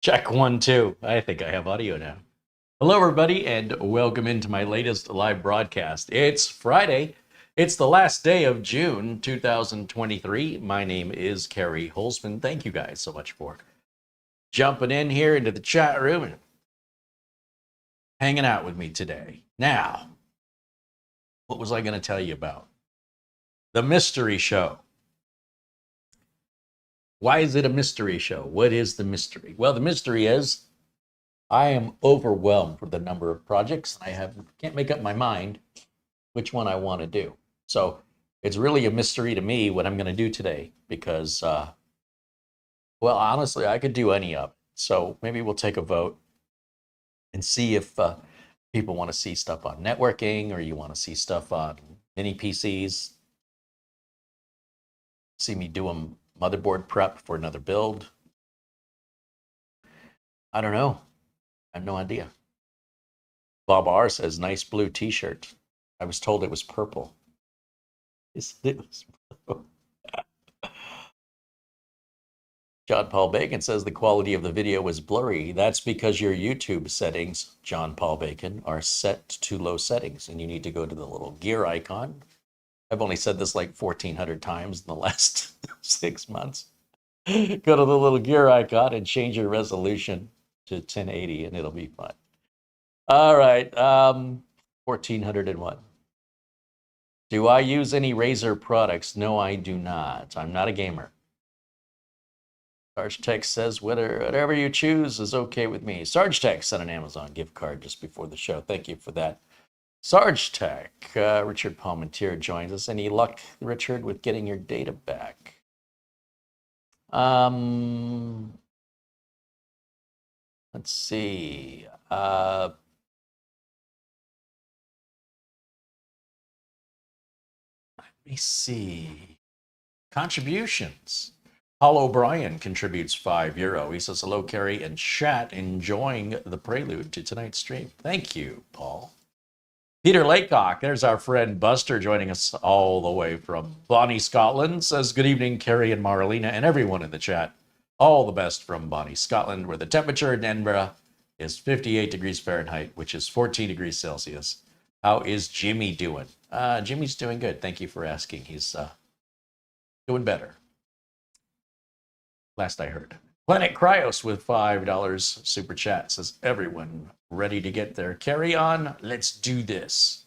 Check 1, 2. I think I have audio now. Hello, everybody, and welcome into my latest live broadcast. It's Friday. It's the last day of June 2023. My name is Kerry Holzman. Thank you guys so much for jumping in here into the chat room and hanging out with me today. Now, what was I going to tell you about? The mystery show. Why is it a mystery show? What is the mystery? Well, the mystery is I am overwhelmed with the number of projects. I can't make up my mind which one I want to do. So it's really a mystery to me what I'm going to do today because, well, honestly, I could do any of it. So maybe we'll take a vote and see if people want to see stuff on networking or you want to see stuff on mini PCs. See me do a motherboard prep for another build. I don't know. I have no idea. Bob R says, nice blue t-shirt. I was told it was purple. It was John Paul Bacon says the quality of the video was blurry. That's because your YouTube settings, John Paul Bacon, are set to low settings and you need to go to the little gear icon. I've only said this like 1,400 times in the last 6 months. Go to the little gear icon and change your resolution to 1080 and it'll be fine. All right, 1,401. Do I use any Razer products? No, I do not. I'm not a gamer. Sarge Tech says, whatever you choose is okay with me. Sarge Tech sent an Amazon gift card just before the show. Thank you for that. Sarge Tech, Richard Palmentier joins us. Any luck, Richard, with getting your data back? Let's see. Let me see. Contributions. Paul O'Brien contributes €5. He says, hello, Kerry and chat, enjoying the prelude to tonight's stream. Thank you, Paul. Peter Laycock, there's our friend Buster joining us all the way from Bonnie, Scotland, says, good evening, Kerry and Marlena and everyone in the chat. All the best from Bonnie, Scotland, where the temperature in Edinburgh is 58 degrees Fahrenheit, which is 14 degrees Celsius. How is Jimmy doing? Jimmy's doing good. Thank you for asking. He's doing better. Last I heard. Planet Cryos with $5 super chat says, everyone ready to get their carry on? Let's do this.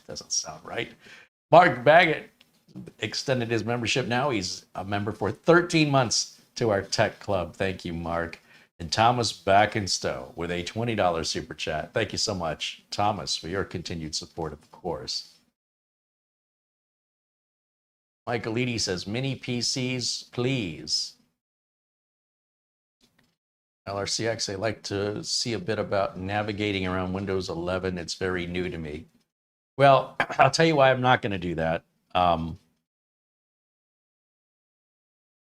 Doesn't sound right. Mark Baggett extended his membership now. He's a member for 13 months to our tech club. Thank you, Mark. And Thomas Backenstow with a $20 super chat. Thank you so much, Thomas, for your continued support, of course. Michael Eady says, mini PCs, please. LRCX, I like to see a bit about navigating around Windows 11. It's very new to me. Well, I'll tell you why I'm not going to do that.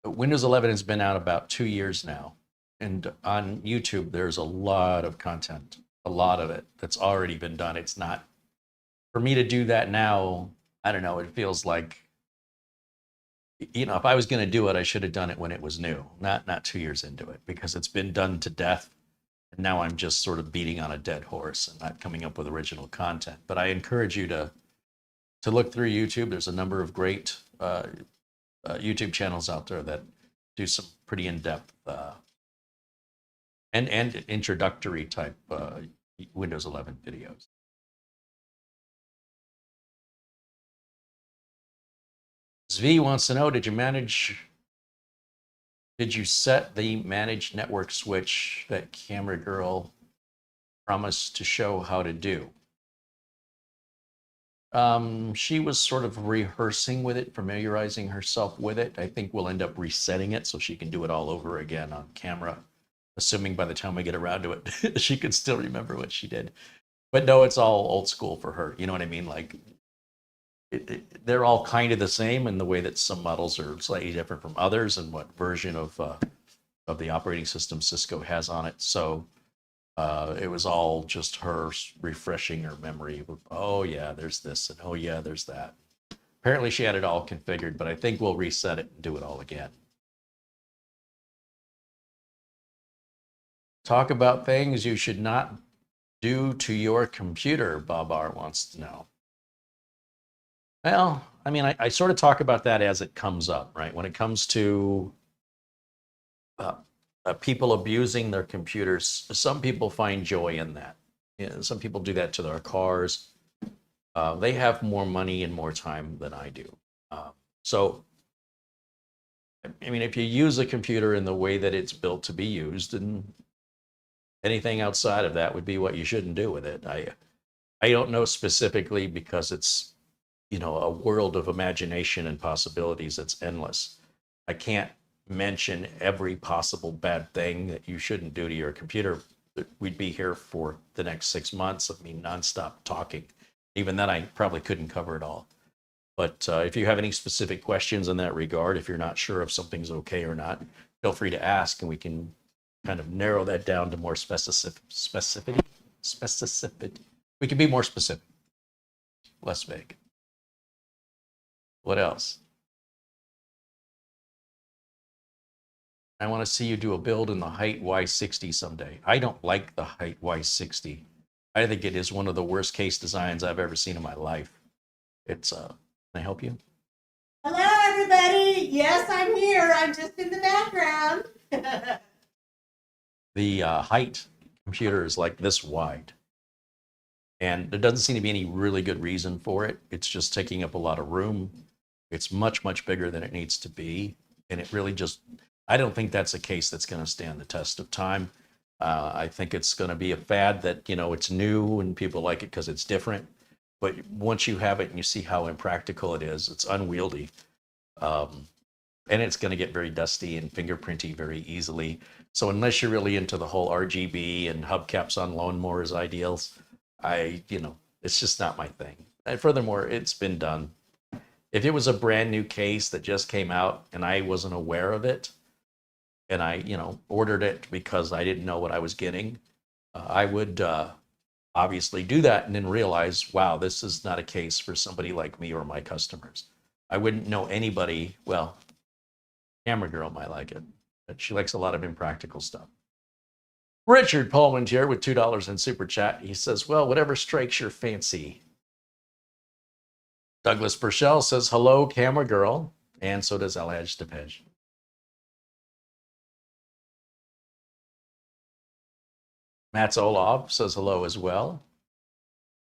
Windows 11 has been out about 2 years now. And on YouTube, there's a lot of content, a lot of it that's already been done. It's not, for me to do that now, I don't know, it feels like, you know, if I was going to do it, I should have done it when it was new, not 2 years into it, because it's been done to death. And now I'm just sort of beating on a dead horse and not coming up with original content. But I encourage you to look through YouTube. There's a number of great YouTube channels out there that do some pretty in-depth and introductory type Windows 11 videos. Zvi wants to know, did you set the managed network switch that Camera Girl promised to show how to do? She was sort of rehearsing with it, familiarizing herself with it. I think we'll end up resetting it so she can do it all over again on camera, assuming by the time we get around to it, she can still remember what she did. But no, it's all old school for her. You know what I mean? Like, they're all kind of the same in the way that some models are slightly different from others and what version of the operating system Cisco has on it. So it was all just her refreshing her memory. Oh yeah, there's this, and oh yeah, there's that. Apparently she had it all configured, but I think we'll reset it and do it all again. Talk about things you should not do to your computer, Bob R wants to know. Well, I mean, I sort of talk about that as it comes up, right? When it comes to uh, people abusing their computers, some people find joy in that. You know, some people do that to their cars. They have more money and more time than I do. So, I mean, if you use a computer in the way that it's built to be used, and anything outside of that would be what you shouldn't do with it. I don't know specifically because it's, you know, a world of imagination and possibilities that's endless. I can't mention every possible bad thing that you shouldn't do to your computer. We'd be here for the next 6 months of me nonstop talking. Even then, I probably couldn't cover it all. But if you have any specific questions in that regard, if you're not sure if something's okay or not, feel free to ask, and we can kind of narrow that down to more specificity. We can be more specific, less vague. What else? I want to see you do a build in the height Y60 someday. I don't like the height Y60. I think it is one of the worst case designs I've ever seen in my life. It's, can I help you? Hello, everybody. Yes, I'm here. I'm just in the background. The height computer is like this wide. And there doesn't seem to be any really good reason for it. It's just taking up a lot of room. It's much, much bigger than it needs to be. And it really just, I don't think that's a case that's going to stand the test of time. I think it's going to be a fad that, you know, it's new and people like it because it's different. But once you have it and you see how impractical it is, it's unwieldy. And it's going to get very dusty and fingerprinty very easily. So unless you're really into the whole RGB and hubcaps on lawnmowers ideals, it's just not my thing. And furthermore, it's been done. If it was a brand new case that just came out and I wasn't aware of it, and I, ordered it because I didn't know what I was getting, I would obviously do that and then realize, wow, this is not a case for somebody like me or my customers. I wouldn't know anybody. Well, Camera Girl might like it, but she likes a lot of impractical stuff. Richard Pullman here with $2 in Super Chat. He says, well, whatever strikes your fancy. Douglas Burchell says, hello, Camera Girl. And so does Alhaj Depej. Mats Olov says hello as well.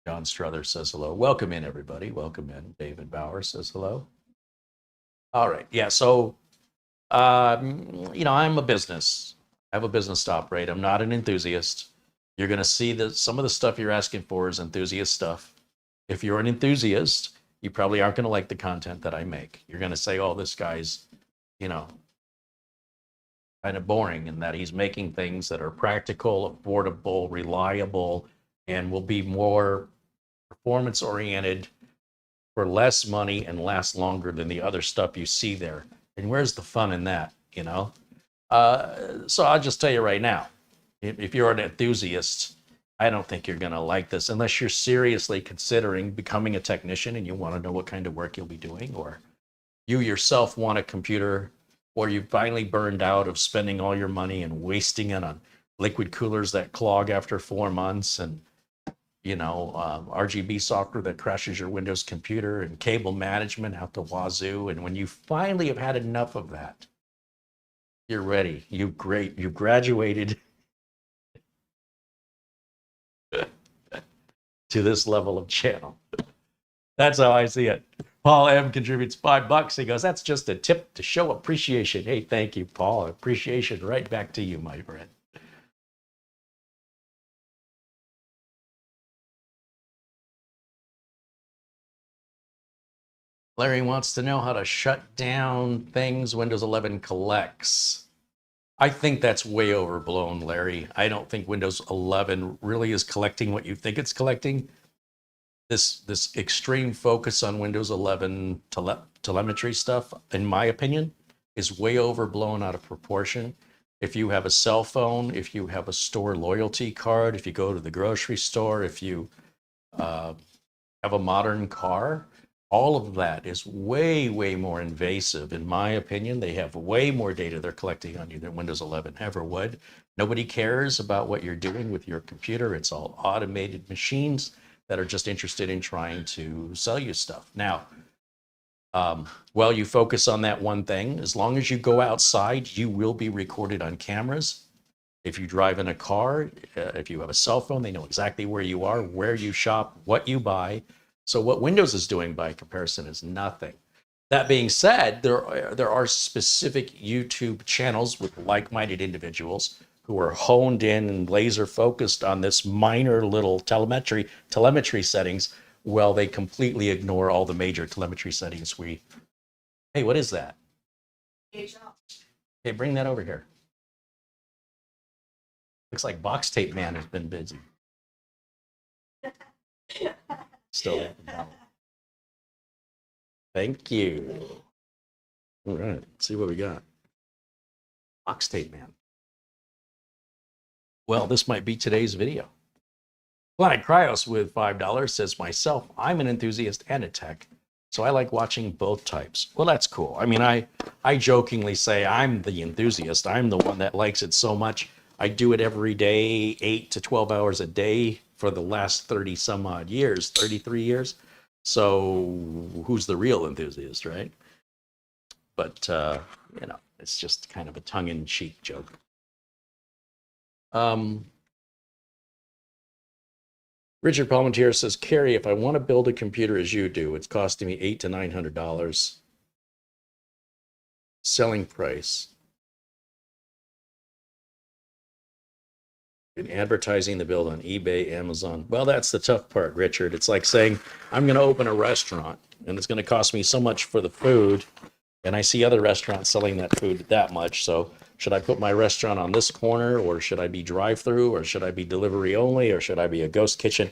John Struther says hello. Welcome in, everybody. Welcome in. David Bauer says hello. All right. Yeah. So, I'm a business. I have a business to operate. I'm not an enthusiast. You're going to see that some of the stuff you're asking for is enthusiast stuff. If you're an enthusiast, you probably aren't going to like the content that I make. You're going to say, oh, this guy's, kind of boring in that he's making things that are practical, affordable, reliable, and will be more performance oriented for less money and last longer than the other stuff you see there. And where's the fun in that, So I'll just tell you right now, if you're an enthusiast, I don't think you're going to like this unless you're seriously considering becoming a technician and you want to know what kind of work you'll be doing, or you yourself want a computer, or you finally burned out of spending all your money and wasting it on liquid coolers that clog after 4 months, and RGB software that crashes your Windows computer, and cable management out the wazoo. And when you finally have had enough of that, you're ready. You graduated to this level of channel. That's how I see it. Paul M contributes $5. He goes, that's just a tip to show appreciation. Hey, thank you, Paul. Appreciation right back to you, my friend. Larry wants to know how to shut down things Windows 11 collects. I think that's way overblown, Larry. I don't think Windows 11 really is collecting what you think it's collecting. This extreme focus on Windows 11 telemetry stuff, in my opinion, is way overblown out of proportion. If you have a cell phone, if you have a store loyalty card, if you go to the grocery store, if you have a modern car, All of that is way, way more invasive. In my opinion, they have way more data they're collecting on you than Windows 11 ever would. Nobody cares about what you're doing with your computer. It's all automated machines that are just interested in trying to sell you stuff. Now, while you focus on that one thing, as long as you go outside, you will be recorded on cameras. If you drive in a car, if you have a cell phone, they know exactly where you are, where you shop, what you buy. So what Windows is doing by comparison is nothing. That being said, there are specific YouTube channels with like-minded individuals who are honed in and laser focused on this minor little telemetry settings, while they completely ignore all the major telemetry settings. Hey, what is that? Hey, bring that over here. Looks like Box Tape Man has been busy. Still. Thank you. All right, let's see what we got. Box Tape Man. Well, this might be today's video. Planet Cryos with $5 says, myself, I'm an enthusiast and a tech, so I like watching both types. Well, that's cool. I mean, I jokingly say I'm the enthusiast. I'm the one that likes it so much. I do it every day, 8 to 12 hours a day for the last 30 some odd years, 33 years. So who's the real enthusiast, right? But, you know, it's just kind of a tongue-in-cheek joke. Richard Palmentier says, Carrie, if I want to build a computer as you do, it's costing me $800 to $900. Selling price. And advertising the build on eBay, Amazon. Well, that's the tough part, Richard. It's like saying, I'm going to open a restaurant and it's going to cost me so much for the food. And I see other restaurants selling that food that much. So should I put my restaurant on this corner, or should I be drive-through, or should I be delivery only, or should I be a ghost kitchen?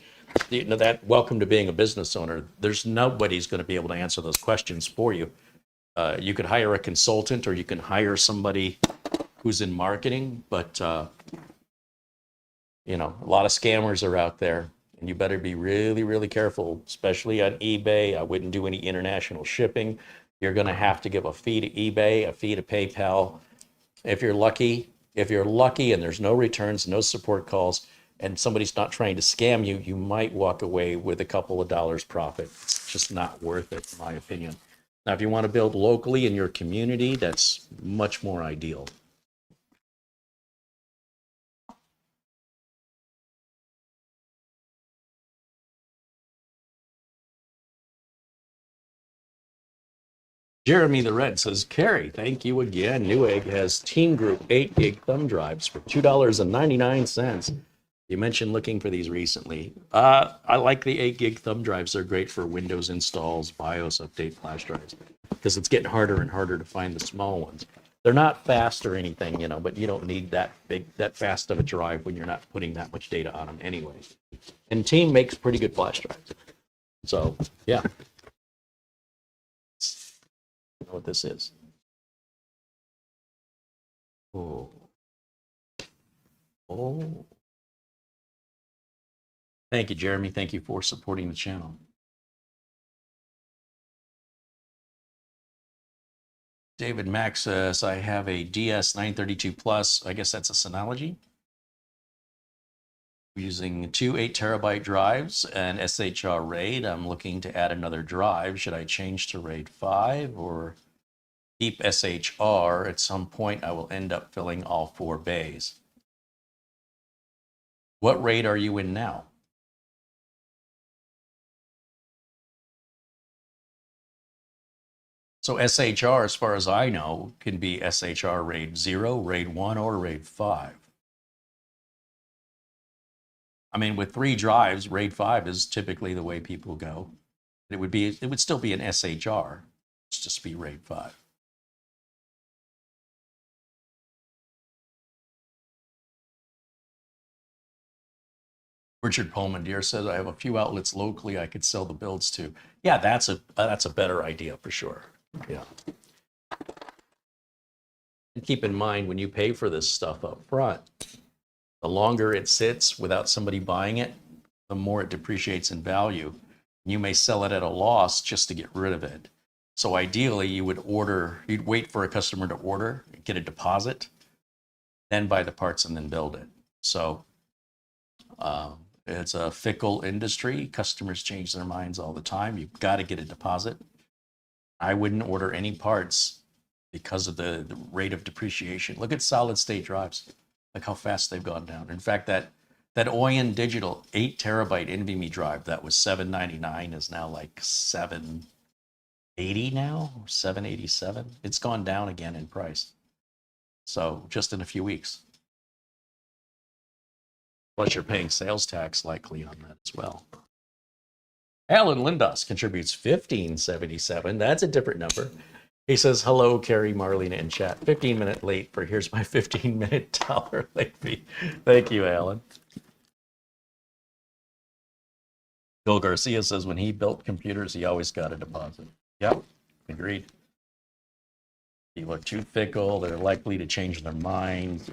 You know, that welcome to being a business owner. There's nobody's going to be able to answer those questions for you. You could hire a consultant, or you can hire somebody who's in marketing, but you know, a lot of scammers are out there, and you better be really, really careful, especially on eBay. I wouldn't do any international shipping. You're going to have to give a fee to eBay, a fee to PayPal. If you're lucky and there's no returns, no support calls, and somebody's not trying to scam you, you might walk away with a couple of dollars profit. It's just not worth it, in my opinion. Now, if you want to build locally in your community, that's much more ideal. Jeremy the Red says, Carrie, thank you again. Newegg has Team Group 8 gig thumb drives for $2.99. You mentioned looking for these recently. I like the 8 gig thumb drives. They're great for Windows installs, BIOS update, flash drives, because it's getting harder and harder to find the small ones. They're not fast or anything, you know, but you don't need that fast of a drive when you're not putting that much data on them anyway. And Team makes pretty good flash drives. So, yeah. Know what this is. Oh. Thank you, Jeremy. Thank you for supporting the channel. David Max says, I have a DS932 Plus. I guess that's a Synology. Using 2 8-terabyte drives and SHR RAID. I'm looking to add another drive. Should I change to RAID 5 or keep SHR? At some point, I will end up filling all 4 bays. What RAID are you in now? So SHR, as far as I know, can be SHR RAID 0, RAID 1, or RAID 5. I mean, with 3 drives, RAID 5 is typically the way people go. It would still be an SHR. It's just be RAID 5. Richard Palmentier says, I have a few outlets locally I could sell the builds to. Yeah, that's a better idea for sure. Yeah. And keep in mind, when you pay for this stuff up front, the longer it sits without somebody buying it, the more it depreciates in value. You may sell it at a loss just to get rid of it. So ideally, you'd wait for a customer to order, get a deposit, then buy the parts and then build it. So it's a fickle industry. Customers change their minds all the time. You've got to get a deposit. I wouldn't order any parts because of the rate of depreciation. Look at solid state drives. Look how fast they've gone down. In fact, that Oyen Digital 8 terabyte NVMe drive that was $799 is now like $780 now, or $787. It's gone down again in price. So just in a few weeks. Plus you're paying sales tax likely on that as well. Alan Lindos contributes $15.77. That's a different number. He says, hello, Carrie, Marlene, and chat. 15-minute late for here's my 15-minute dollar late fee. Thank you, Alan. Bill Garcia says when he built computers, he always got a deposit. Yep, agreed. People are too fickle. They're likely to change their minds.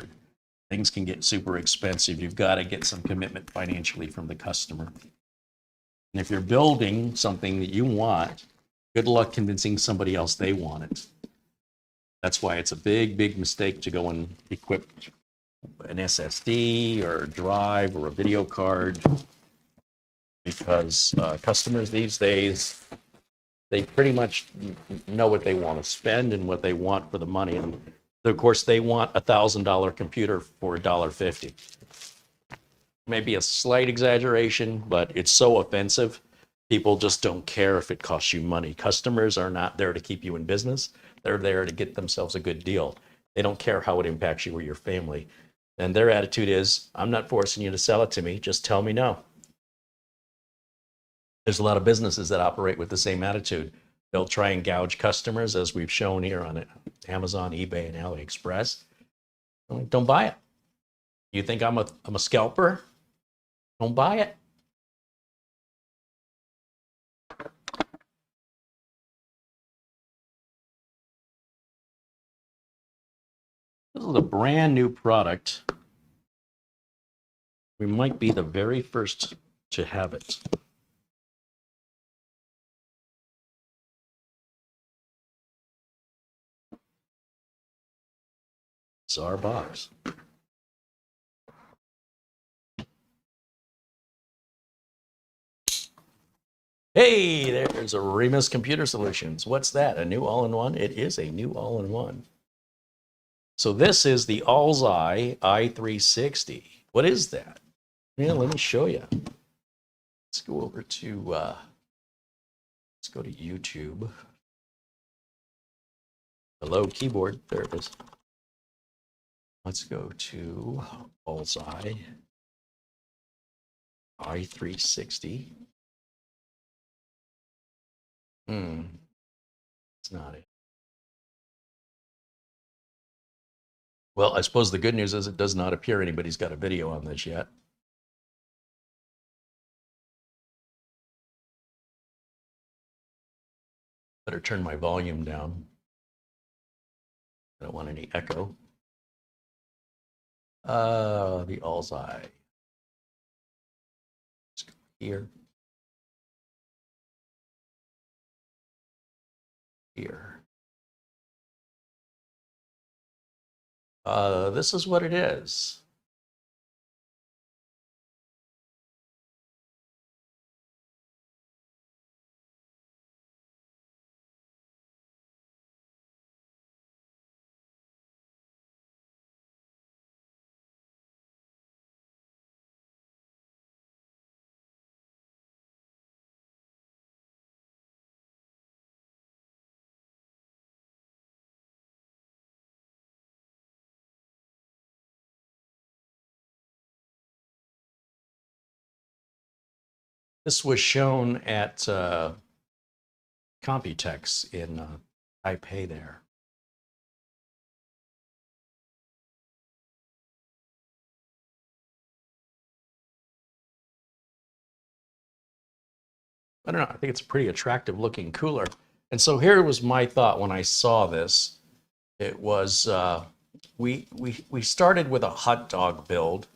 Things can get super expensive. You've got to get some commitment financially from the customer. And if you're building something that you want, good luck convincing somebody else they want it. That's why it's a big, big mistake to go and equip an SSD or a drive or a video card, because customers these days, they pretty much know what they want to spend and what they want for the money. And of course, they want a $1,000 computer for $1.50. Maybe a slight exaggeration, but it's so offensive. People just don't care if it costs you money. Customers are not there to keep you in business. They're there to get themselves a good deal. They don't care how it impacts you or your family. And their attitude is, I'm not forcing you to sell it to me. Just tell me no. There's a lot of businesses that operate with the same attitude. They'll try and gouge customers, as we've shown here on Amazon, eBay, and AliExpress. Don't buy it. You think I'm a scalper? Don't buy it. This is a brand new product. We might be the very first to have it. It's our box. Hey, there's a Remus Computer Solutions. What's that? A new all-in-one? It is a new all-in-one. So this is the Alseye i360. What is that? Yeah, let me show you. Let's go over to let's go to YouTube. Hello, keyboard. There it is. Let's go to Alseye i360. It's not it. Well, I suppose the good news is it does not appear anybody's got a video on this yet. Better turn my volume down. I don't want any echo. The Alseye. Let's go here. Here. This is what it is. This was shown at Computex in Taipei there. I don't know, I think it's a pretty attractive looking cooler. And so here was my thought when I saw this. It was, we started with a hot dog build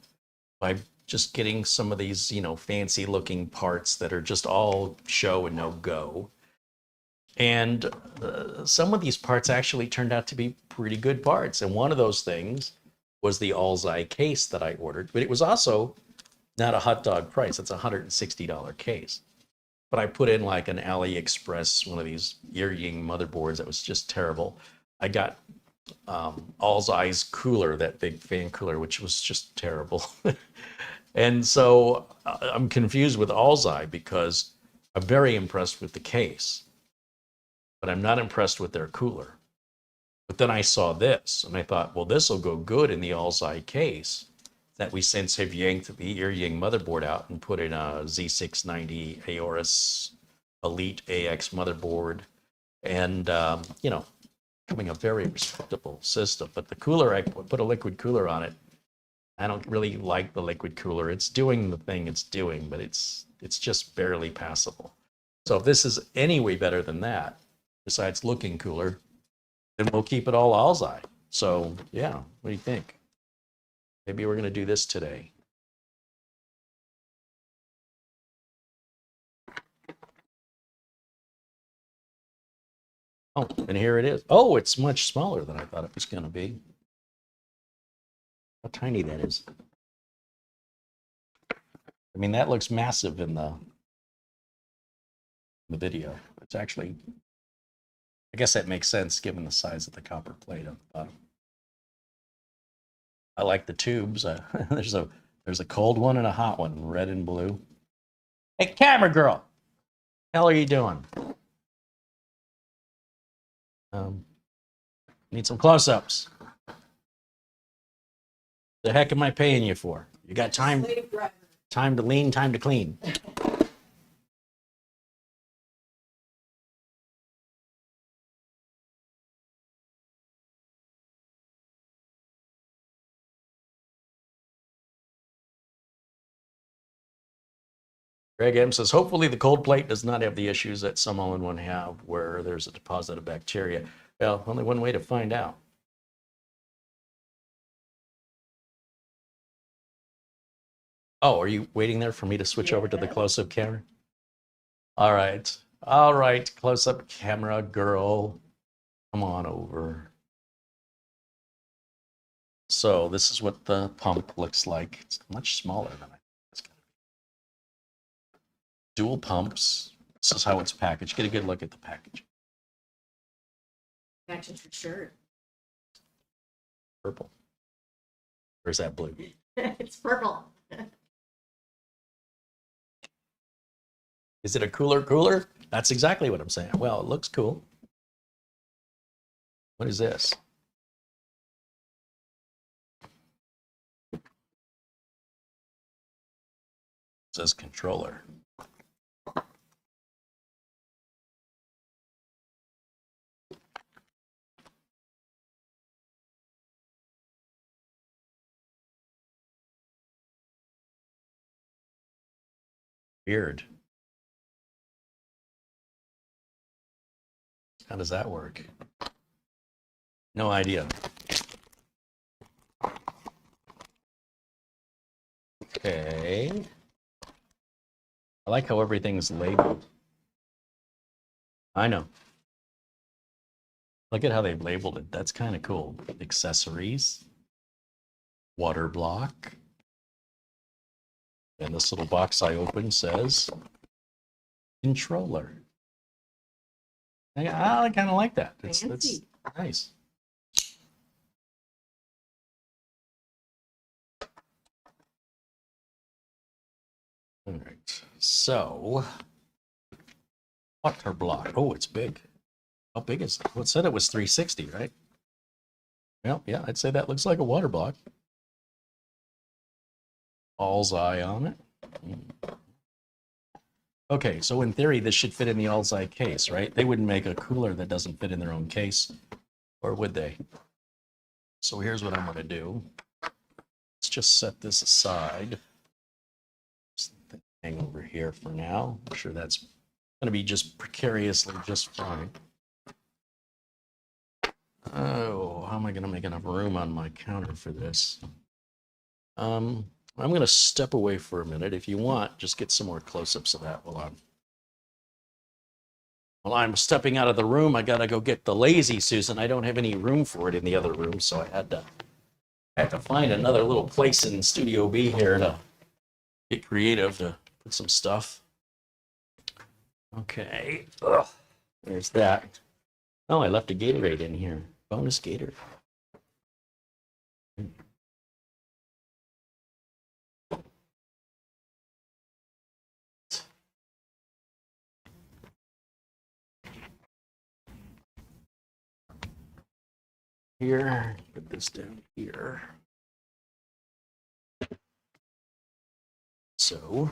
by just getting some of these, fancy looking parts that are just all show and no go. And some of these parts actually turned out to be pretty good parts. And one of those things was the Alseye case that I ordered, but it was also not a hot dog price. It's a $160 case. But I put in like an AliExpress, one of these ear-ying motherboards that was just terrible. I got Alseye's cooler, that big fan cooler, which was just terrible. And so I'm confused with Alseye because I'm very impressed with the case, but I'm not impressed with their cooler. But then I saw this and I thought, well, this will go good in the Alseye case that we since have yanked the ear-ying motherboard out and put in a Z690 Aorus Elite AX motherboard. And, becoming a very respectable system. But the cooler, I put a liquid cooler on it. I don't really like the liquid cooler. It's doing the thing it's doing, but it's just barely passable. So if this is any way better than that, besides looking cooler, then we'll keep it all Alseye. So yeah, what do you think? Maybe we're going to do this today. Oh, and here it is. Oh, it's much smaller than I thought it was going to be. How tiny that is. I mean, that looks massive in the video. It's actually, I guess that makes sense given the size of the copper plate on the bottom. I like the tubes. There's a cold one and a hot one, red and blue. Hey, camera girl, hell are you doing? Need some close-ups. The heck am I paying you for? You got time? Time to lean, time to clean. Greg M says, hopefully the cold plate does not have the issues that some all-in-one have where there's a deposit of bacteria. Well, only one way to find out. Oh, are you waiting there for me to switch over to the close-up camera? All right. All right, close-up camera girl. Come on over. So this is what the pump looks like. It's much smaller than I thought it's going to be. Dual pumps. This is how it's packaged. Get a good look at the package. Matches your shirt. Purple. Or is that blue? It's purple. Is it a cooler? That's exactly what I'm saying. Well, it looks cool. What is this? It says controller. Weird. How does that work? No idea. Okay. I like how everything's labeled. I know. Look at how they've labeled it. That's kind of cool. Accessories. Water block. And this little box I opened says controller. I kind of like that. That's nice. All right. So, water block. Oh, it's big. How big is it? Well, it said it was 360, right? Well, yeah, I'd say that looks like a water block. Alseye on it. Okay, so in theory, this should fit in the Alseye case, right? They wouldn't make a cooler that doesn't fit in their own case, or would they? So here's what I'm going to do. Let's just set this aside. Just hang over here for now. I'm sure that's going to be just precariously just fine. Oh, how am I going to make enough room on my counter for this? I'm going to step away for a minute. If you want, just get some more close-ups of that while I'm stepping out of the room. I got to go get the Lazy Susan. I don't have any room for it in the other room, so I had to find another little place in Studio B here to get creative to put some stuff. Okay. Ugh. There's that. Oh, I left a Gatorade in here. Bonus Gator. Here, put this down here. So,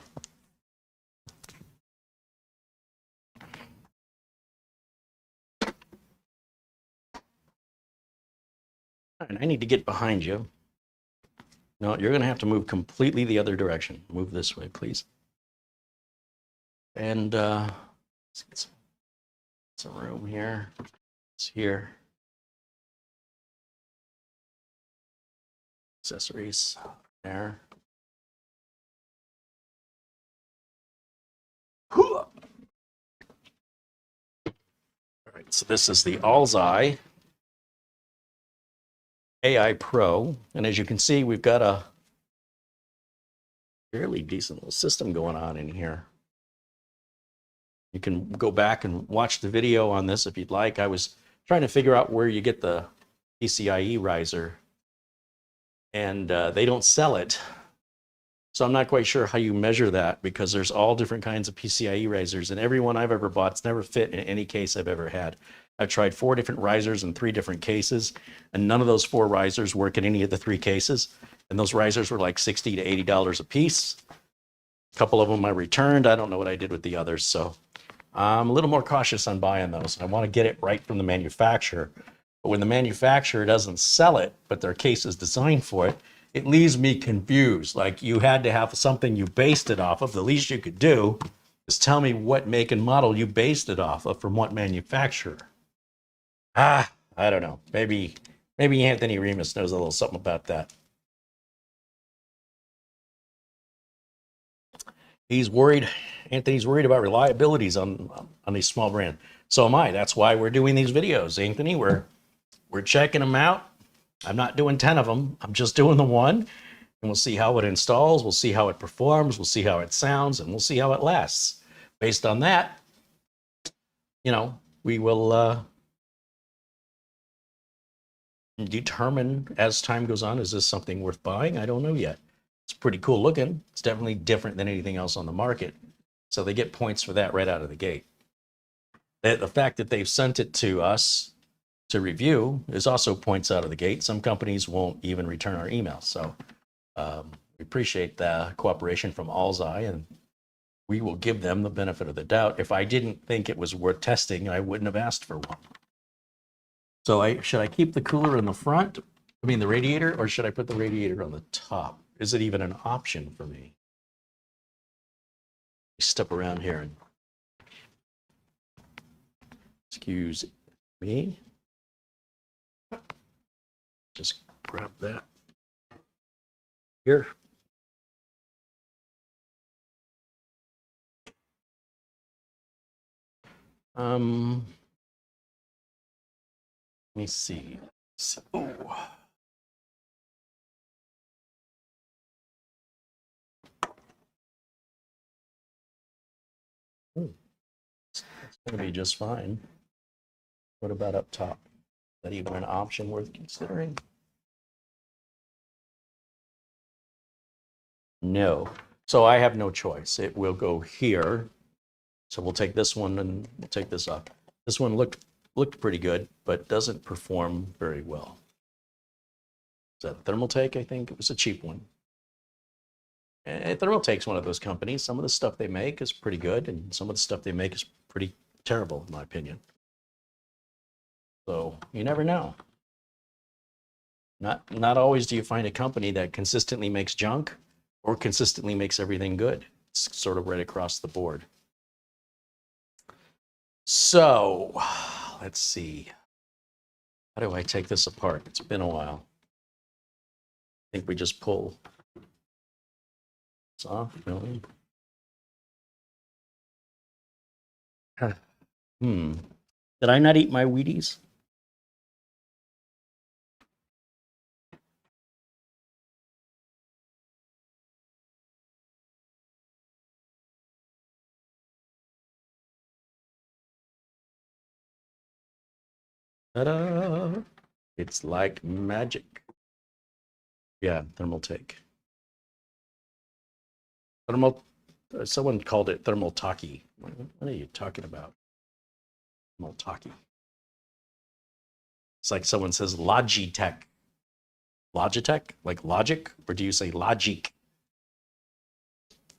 and I need to get behind you. No, you're going to have to move completely the other direction. Move this way, please. And let's get some room here. It's here. Accessories there. All right, so this is the Alseye AI Pro, and as you can see, we've got a fairly decent little system going on in here. You can go back and watch the video on this if you'd like. I was trying to figure out where you get the PCIe riser, and they don't sell it. So I'm not quite sure how you measure that, because there's all different kinds of PCIe risers, and every one I've ever bought's never fit in any case I've ever had. I've tried 4 different risers in 3 different cases, and none of those 4 risers work in any of the 3 cases. And those risers were like $60 to $80 a piece. A couple of them I returned. I don't know what I did with the others, so I'm a little more cautious on buying those. I want to get it right from the manufacturer. But when the manufacturer doesn't sell it, but their case is designed for it, it leaves me confused. Like, you had to have something you based it off of. The least you could do is tell me what make and model you based it off of, from what manufacturer. I don't know. Maybe Anthony Remus knows a little something about that. He's worried. Anthony's worried about reliabilities on these small brands. So am I. That's why we're doing these videos, Anthony. We're checking them out. I'm not doing 10 of them. I'm just doing the one, and we'll see how it installs. We'll see how it performs. We'll see how it sounds, and we'll see how it lasts. Based on that, you know, we will determine as time goes on, is this something worth buying? I don't know yet. It's pretty cool looking. It's definitely different than anything else on the market. So they get points for that right out of the gate. The fact that they've sent it to us to review is also points out of the gate. Some companies won't even return our emails. So we appreciate the cooperation from Alseye, and we will give them the benefit of the doubt. If I didn't think it was worth testing, I wouldn't have asked for one. So should I keep the cooler in the front? I mean, the radiator, or should I put the radiator on the top? Is it even an option for me? Step around here and excuse me. Just grab that here. Let me see. Oh. It's going to be just fine. What about up top? Is that even an option worth considering? No. So I have no choice. It will go here. So we'll take this one and we'll take this up. This one looked pretty good, but doesn't perform very well. Is that Thermaltake? I think it was a cheap one. And Thermaltake's one of those companies. Some of the stuff they make is pretty good, and some of the stuff they make is pretty terrible, in my opinion. So you never know. Not always do you find a company that consistently makes junk or consistently makes everything good. It's sort of right across the board. So let's see. How do I take this apart? It's been a while. I think we just pull Soft film. Did I not eat my Wheaties? Ta-da! It's like magic. Yeah, thermal take. Thermal. Someone called it thermal talkie. What are you talking about? Thermal talkie. It's like someone says Logitech. Logitech? Like logic? Or do you say logic?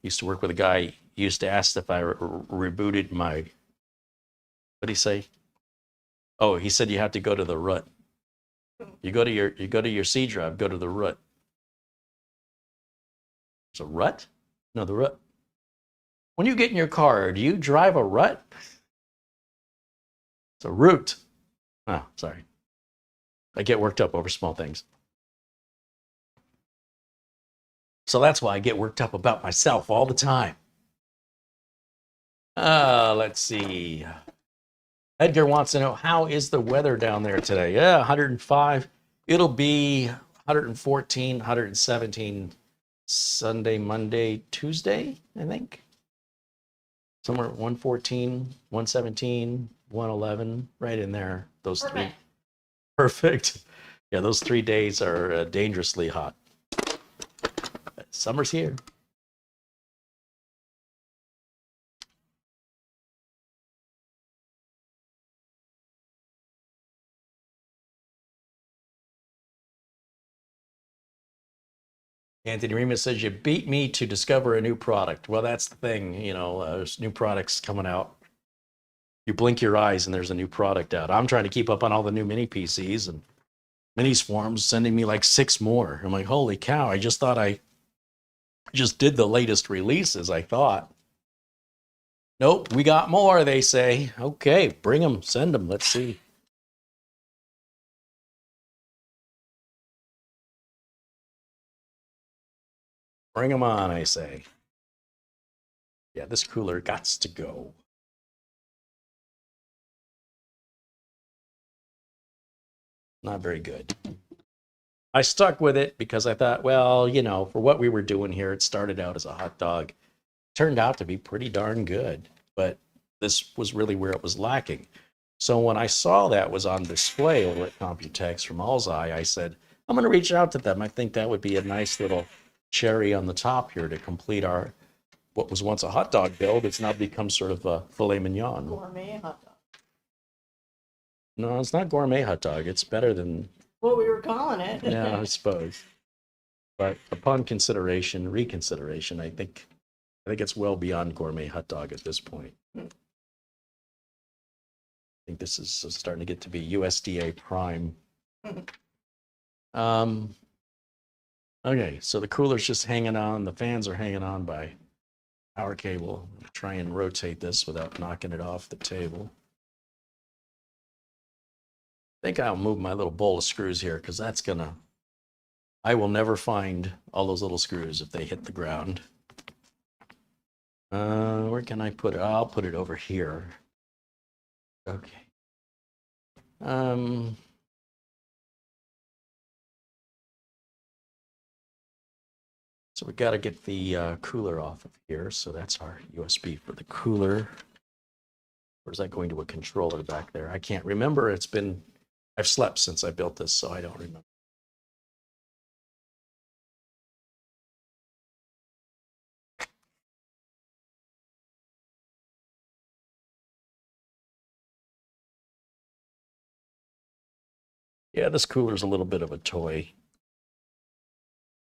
Used to work with a guy. He used to ask if I rebooted my. What did he say? Oh, he said you have to go to the root. You go to your C drive. Go to the root. It's a rut? No, the rut. When you get in your car, do you drive a rut? It's a root. Oh, sorry. I get worked up over small things. So that's why I get worked up about myself all the time. Let's see. Edgar wants to know, how is the weather down there today? Yeah, 105. It'll be 114, 117 Sunday, Monday, Tuesday, I think. Somewhere 114, 117, 111, right in there. Those three. Perfect. Yeah, those 3 days are dangerously hot. Summer's here. Anthony Remus says, you beat me to discover a new product. Well, that's the thing. You know, there's new products coming out. You blink your eyes and there's a new product out. I'm trying to keep up on all the new mini PCs, and Miniswarm's sending me like 6 more. I'm like, holy cow, I just thought I just did the latest releases, I thought. Nope, we got more, they say. Okay, bring them, send them, let's see. Bring them on, I say. Yeah, this cooler gots to go. Not very good. I stuck with it because I thought, well, you know, for what we were doing here, it started out as a hot dog. Turned out to be pretty darn good, but this was really where it was lacking. So when I saw that was on display over at Computex from Alseye, I said, I'm going to reach out to them. I think that would be a nice little cherry on the top here to complete our, what was once a hot dog build. It's now become sort of a filet mignon. Gourmet hot dog. No, it's not gourmet hot dog. It's better than What we were calling it. yeah, I suppose. But upon reconsideration, I think it's well beyond gourmet hot dog at this point. I think this is starting to get to be USDA prime. Okay, so the cooler's just hanging on. The fans are hanging on by power cable. I'm gonna try and rotate this without knocking it off the table. I think I'll move my little bowl of screws here because I will never find all those little screws if they hit the ground. Where can I put it? I'll put it over here. Okay. So we got to get the cooler off of here. So that's our USB for the cooler. Or is that going to a controller back there? I can't remember. I've slept since I built this, so I don't remember. Yeah, this cooler's a little bit of a toy.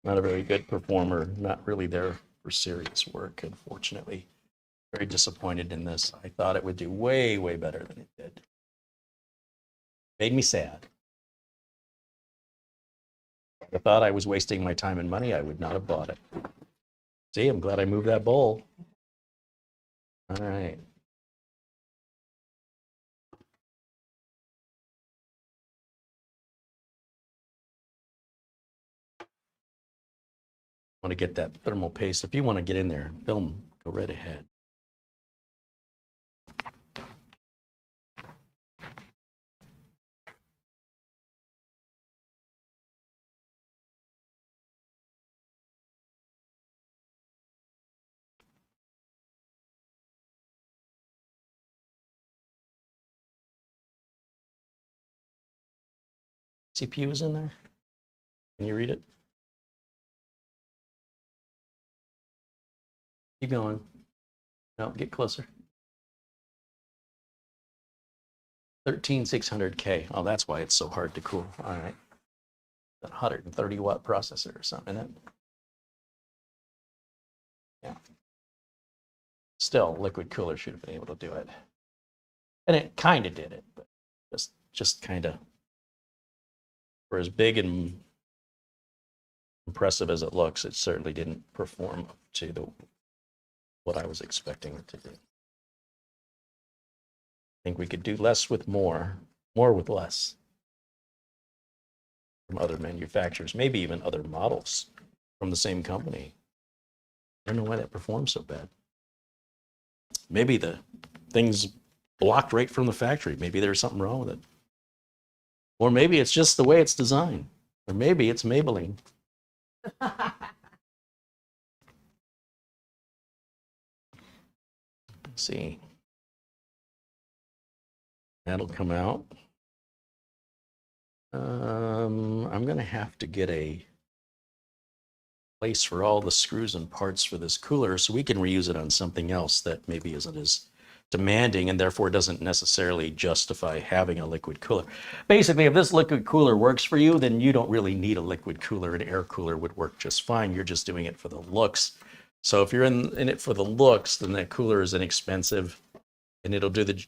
Not a very good performer, not really there for serious work, unfortunately. Very disappointed in this. I thought it would do way, way better than it did. Made me sad. If I thought I was wasting my time and money, I would not have bought it. See, I'm glad I moved that bowl. All right. Want to get that thermal paste. If you want to get in there and film, go right ahead. CPU is in there. Can you read it? Keep going. No, get closer. 13600K. Oh, that's why it's so hard to cool. All right. 130 watt processor or something in it. Yeah. Still, liquid cooler should have been able to do it. And it kind of did it, but just kind of, for as big and impressive as it looks, it certainly didn't perform up to what I was expecting it to do. I think we could do less with more with less from other manufacturers, maybe even other models from the same company. I don't know why that performs so bad. Maybe the thing's blocked right from the factory. Maybe there's something wrong with it. Or maybe it's just the way it's designed. Or maybe it's Maybelline. Let's see. That'll come out. I'm going to have to get a place for all the screws and parts for this cooler so we can reuse it on something else that maybe isn't as demanding and therefore doesn't necessarily justify having a liquid cooler. Basically, if this liquid cooler works for you, then you don't really need a liquid cooler. An air cooler would work just fine. You're just doing it for the looks. So if you're in it for the looks, then that cooler is inexpensive and it'll do the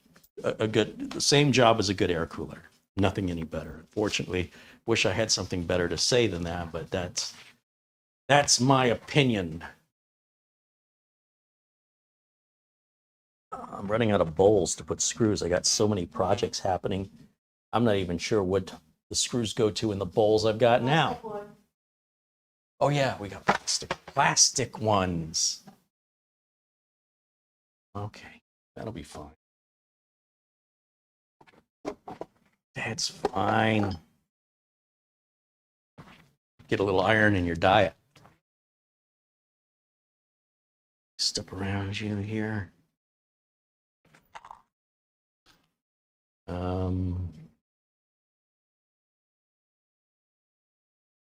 same job as a good air cooler. Nothing any better. Unfortunately, wish I had something better to say than that, but that's my opinion. I'm running out of bowls to put screws. I got so many projects happening. I'm not even sure what the screws go to in the bowls I've got now. Oh yeah, we got plastic ones. Okay, that'll be fine. That's fine. Get a little iron in your diet. Step around you here.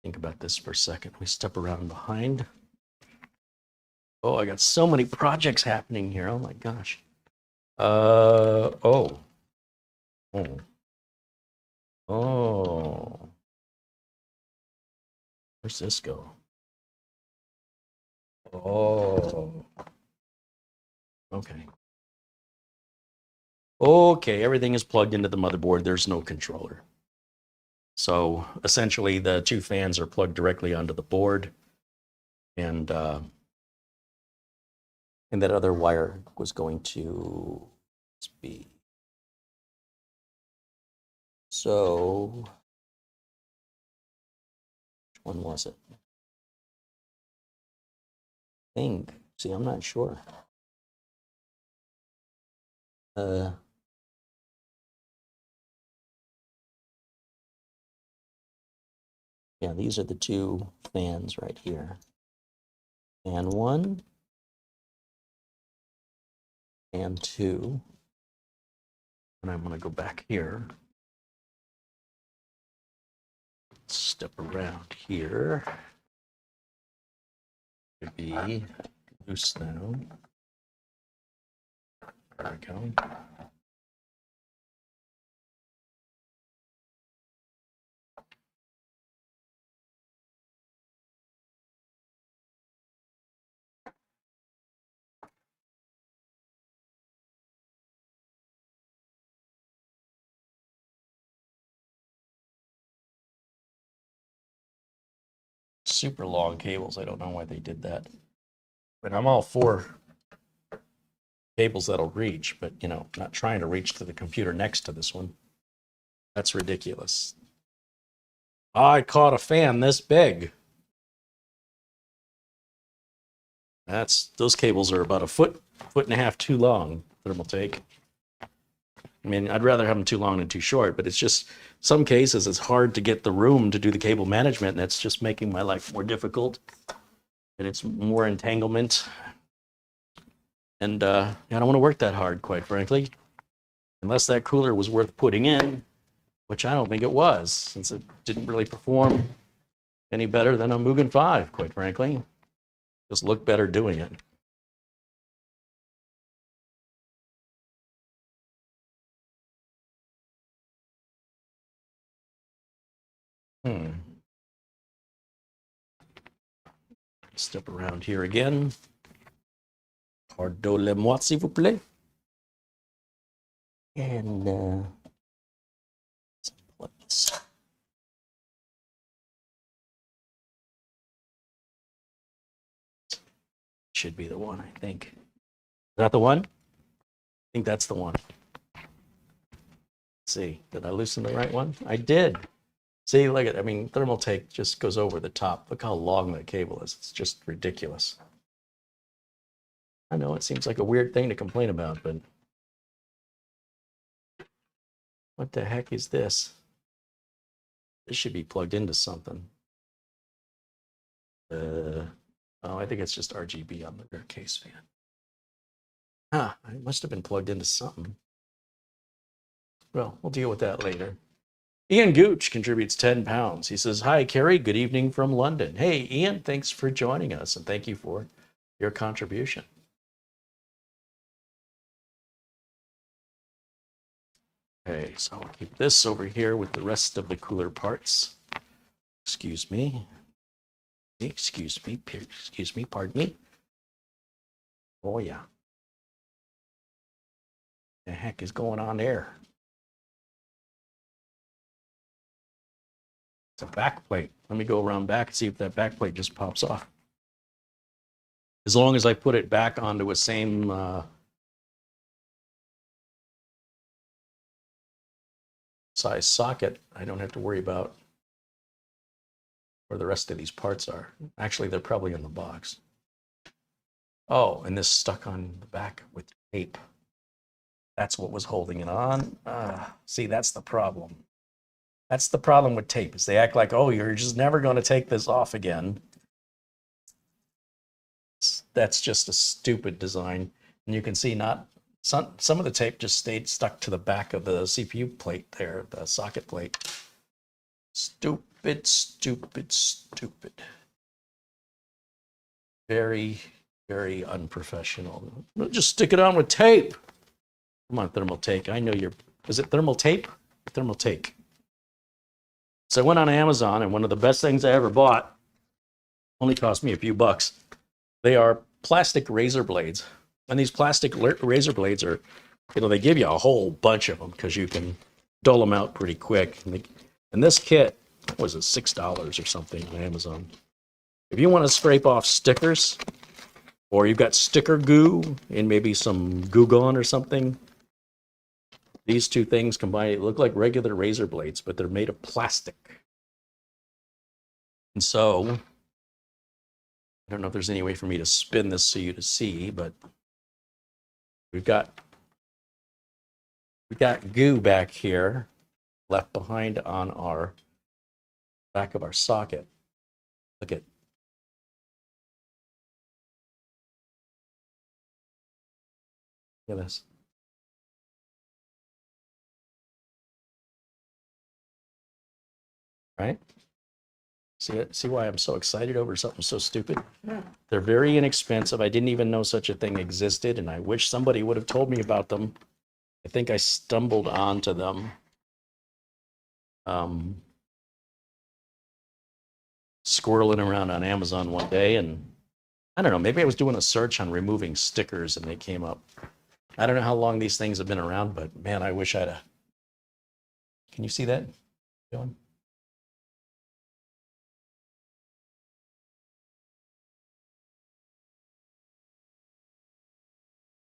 Think about this for a second. We step around behind. Oh, I got so many projects happening here. Oh my gosh. Oh. Where's this go? Oh. Okay. Okay, everything is plugged into the motherboard. There's no controller. So essentially the two fans are plugged directly onto the board and that other wire was going to be. So which one was it? See, I'm not sure. Yeah, these are the two fans right here. And 1 and 2. And I'm going to go back here. Step around here. Could be loose now. There we go. Super long cables. I don't know why they did that. But I'm all for cables that'll reach, but you know, not trying to reach to the computer next to this one. That's ridiculous. I caught a fan this big. Those cables are about a foot and a half too long, thermal take. I mean, I'd rather have them too long than too short, but it's just some cases it's hard to get the room to do the cable management, and that's just making my life more difficult. And it's more entanglement. And I don't want to work that hard, quite frankly, unless that cooler was worth putting in, which I don't think it was, since it didn't really perform any better than a Mugen 5, quite frankly. Just looked better doing it. Step around here again. Pardonnez-moi, s'il vous plaît. And let's plug this. Should be the one, I think. Is that the one? I think that's the one. Let's see, did I loosen the right one? I did. See, look at, I mean, thermal take just goes over the top. Look how long that cable is. It's just ridiculous. I know it seems like a weird thing to complain about, but what the heck is this? This should be plugged into something. Oh, I think it's just RGB on the rear case fan. Ah, it must have been plugged into something. Well, we'll deal with that later. Ian Gooch contributes 10 pounds. He says, hi, Carrie. Good evening from London. Hey, Ian, thanks for joining us, and thank you for your contribution. Okay, so I'll keep this over here with the rest of the cooler parts. Excuse me. Excuse me, pardon me. Oh, yeah. The heck is going on there? It's a back plate. Let me go around back and see if that back plate just pops off. As long as I put it back onto a same size socket, I don't have to worry about where the rest of these parts are. Actually, they're probably in the box. Oh, and this stuck on the back with tape. That's what was holding it on. See, that's the problem. That's the problem with tape, is they act like, oh, you're just never going to take this off again. That's just a stupid design. And you can see some of the tape just stayed stuck to the back of the CPU plate there, the socket plate. Stupid, stupid, stupid. Very, very unprofessional. Just stick it on with tape. Come on, thermal take. I know you're, is it thermal tape? Thermal take. So I went on Amazon, and one of the best things I ever bought, only cost me a few bucks. They are plastic razor blades. And these plastic razor blades are, they give you a whole bunch of them because you can dull them out pretty quick. And this kit was $6 or something on Amazon. If you want to scrape off stickers, or you've got sticker goo and maybe some Goo Gone or something, these two things combined look like regular razor blades, but they're made of plastic. And so, I don't know if there's any way for me to spin this so you to see, but we've got goo back here left behind on our back of our socket. Look at this. Right? See why I'm so excited over something so stupid? They're very inexpensive. I didn't even know such a thing existed, and I wish somebody would have told me about them. I think I stumbled onto them. Squirreling around on Amazon one day, and I don't know, maybe I was doing a search on removing stickers and they came up. I don't know how long these things have been around, but man, I wish I'd have. Can you see that, Dylan?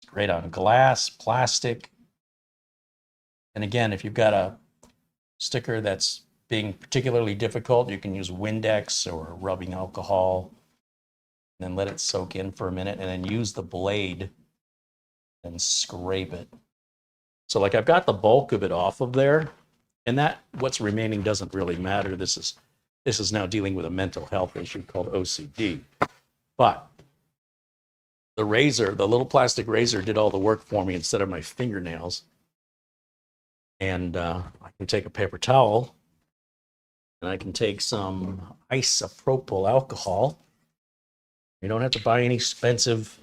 Great on glass, plastic. And again, if you've got a sticker that's being particularly difficult, you can use Windex or rubbing alcohol. then let it soak in for a minute, and then use the blade and scrape it. So like I've got the bulk of it off of there, and that what's remaining doesn't really matter. This is now dealing with a mental health issue called OCD. But the razor, the little plastic razor, did all the work for me instead of my fingernails. And I can take a paper towel, and I can take some isopropyl alcohol. You don't have to buy any expensive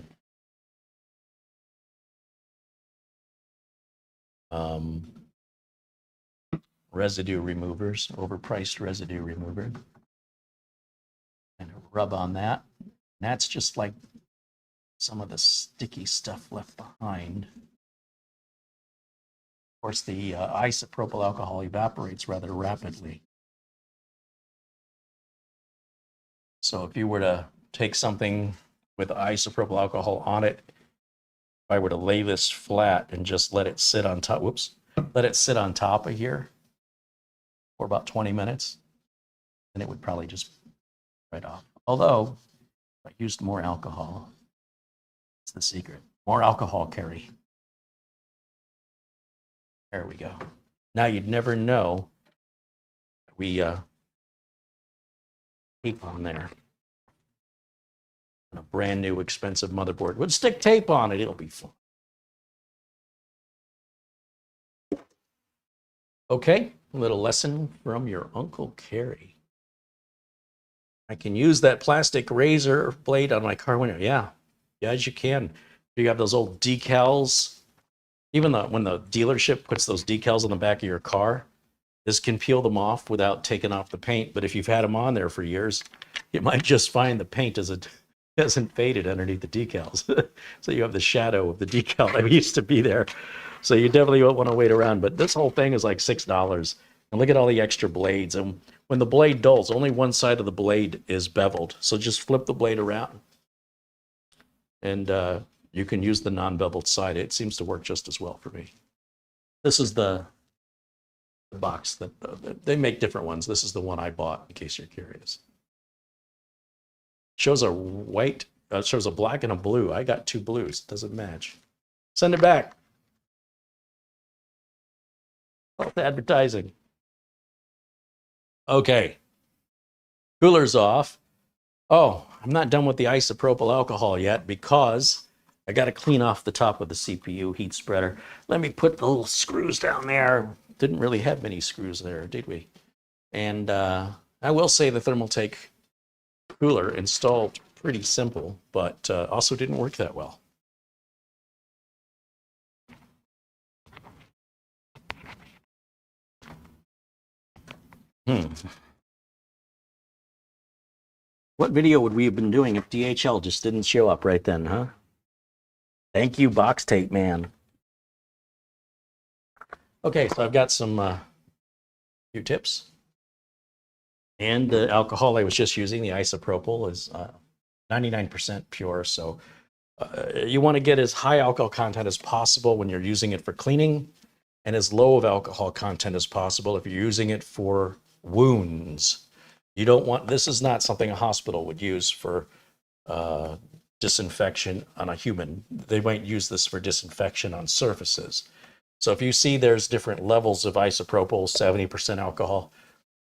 residue removers, overpriced residue remover. And rub on that. And that's just like some of the sticky stuff left behind. Of course, the isopropyl alcohol evaporates rather rapidly. So if you were to take something with isopropyl alcohol on it, if I were to lay this flat and just let it sit on top, let it sit on top of here for about 20 minutes, then it would probably just right off. Although, if I used more alcohol, that's the secret. More alcohol, Carrie. There we go. Now you'd never know. We tape on there. A brand new expensive motherboard would stick tape on it. It'll be fun. Okay, a little lesson from your Uncle Carrie. I can use that plastic razor blade on my car window. Yeah, as you can. You have those old decals. Even when the dealership puts those decals on the back of your car, this can peel them off without taking off the paint. But if you've had them on there for years, you might just find the paint hasn't faded underneath the decals. So you have the shadow of the decal that used to be there. So you definitely won't want to wait around. But this whole thing is like $6. And look at all the extra blades. And when the blade dulls, only one side of the blade is beveled. So just flip the blade around. And you can use the non-beveled side. It seems to work just as well for me. This is the box that they make different ones. This is the one I bought, in case you're curious. Shows a white, shows a black and a blue. I got two blues. Doesn't match. Send it back. False advertising. Okay. Cooler's off. Oh, I'm not done with the isopropyl alcohol yet because I got to clean off the top of the CPU heat spreader. Let me put the little screws down there. Didn't really have many screws there, did we? And I will say the Thermaltake cooler installed pretty simple, but also didn't work that well. What video would we have been doing if DHL just didn't show up right then, huh? Thank you, Box Tape Man. Okay, so I've got some few tips. And the alcohol I was just using, the isopropyl, is 99% pure. So you want to get as high alcohol content as possible when you're using it for cleaning, and as low of alcohol content as possible if you're using it for wounds. You don't want, this is not something a hospital would use for disinfection on a human. They might use this for disinfection on surfaces. So if you see there's different levels of isopropyl, 70% alcohol,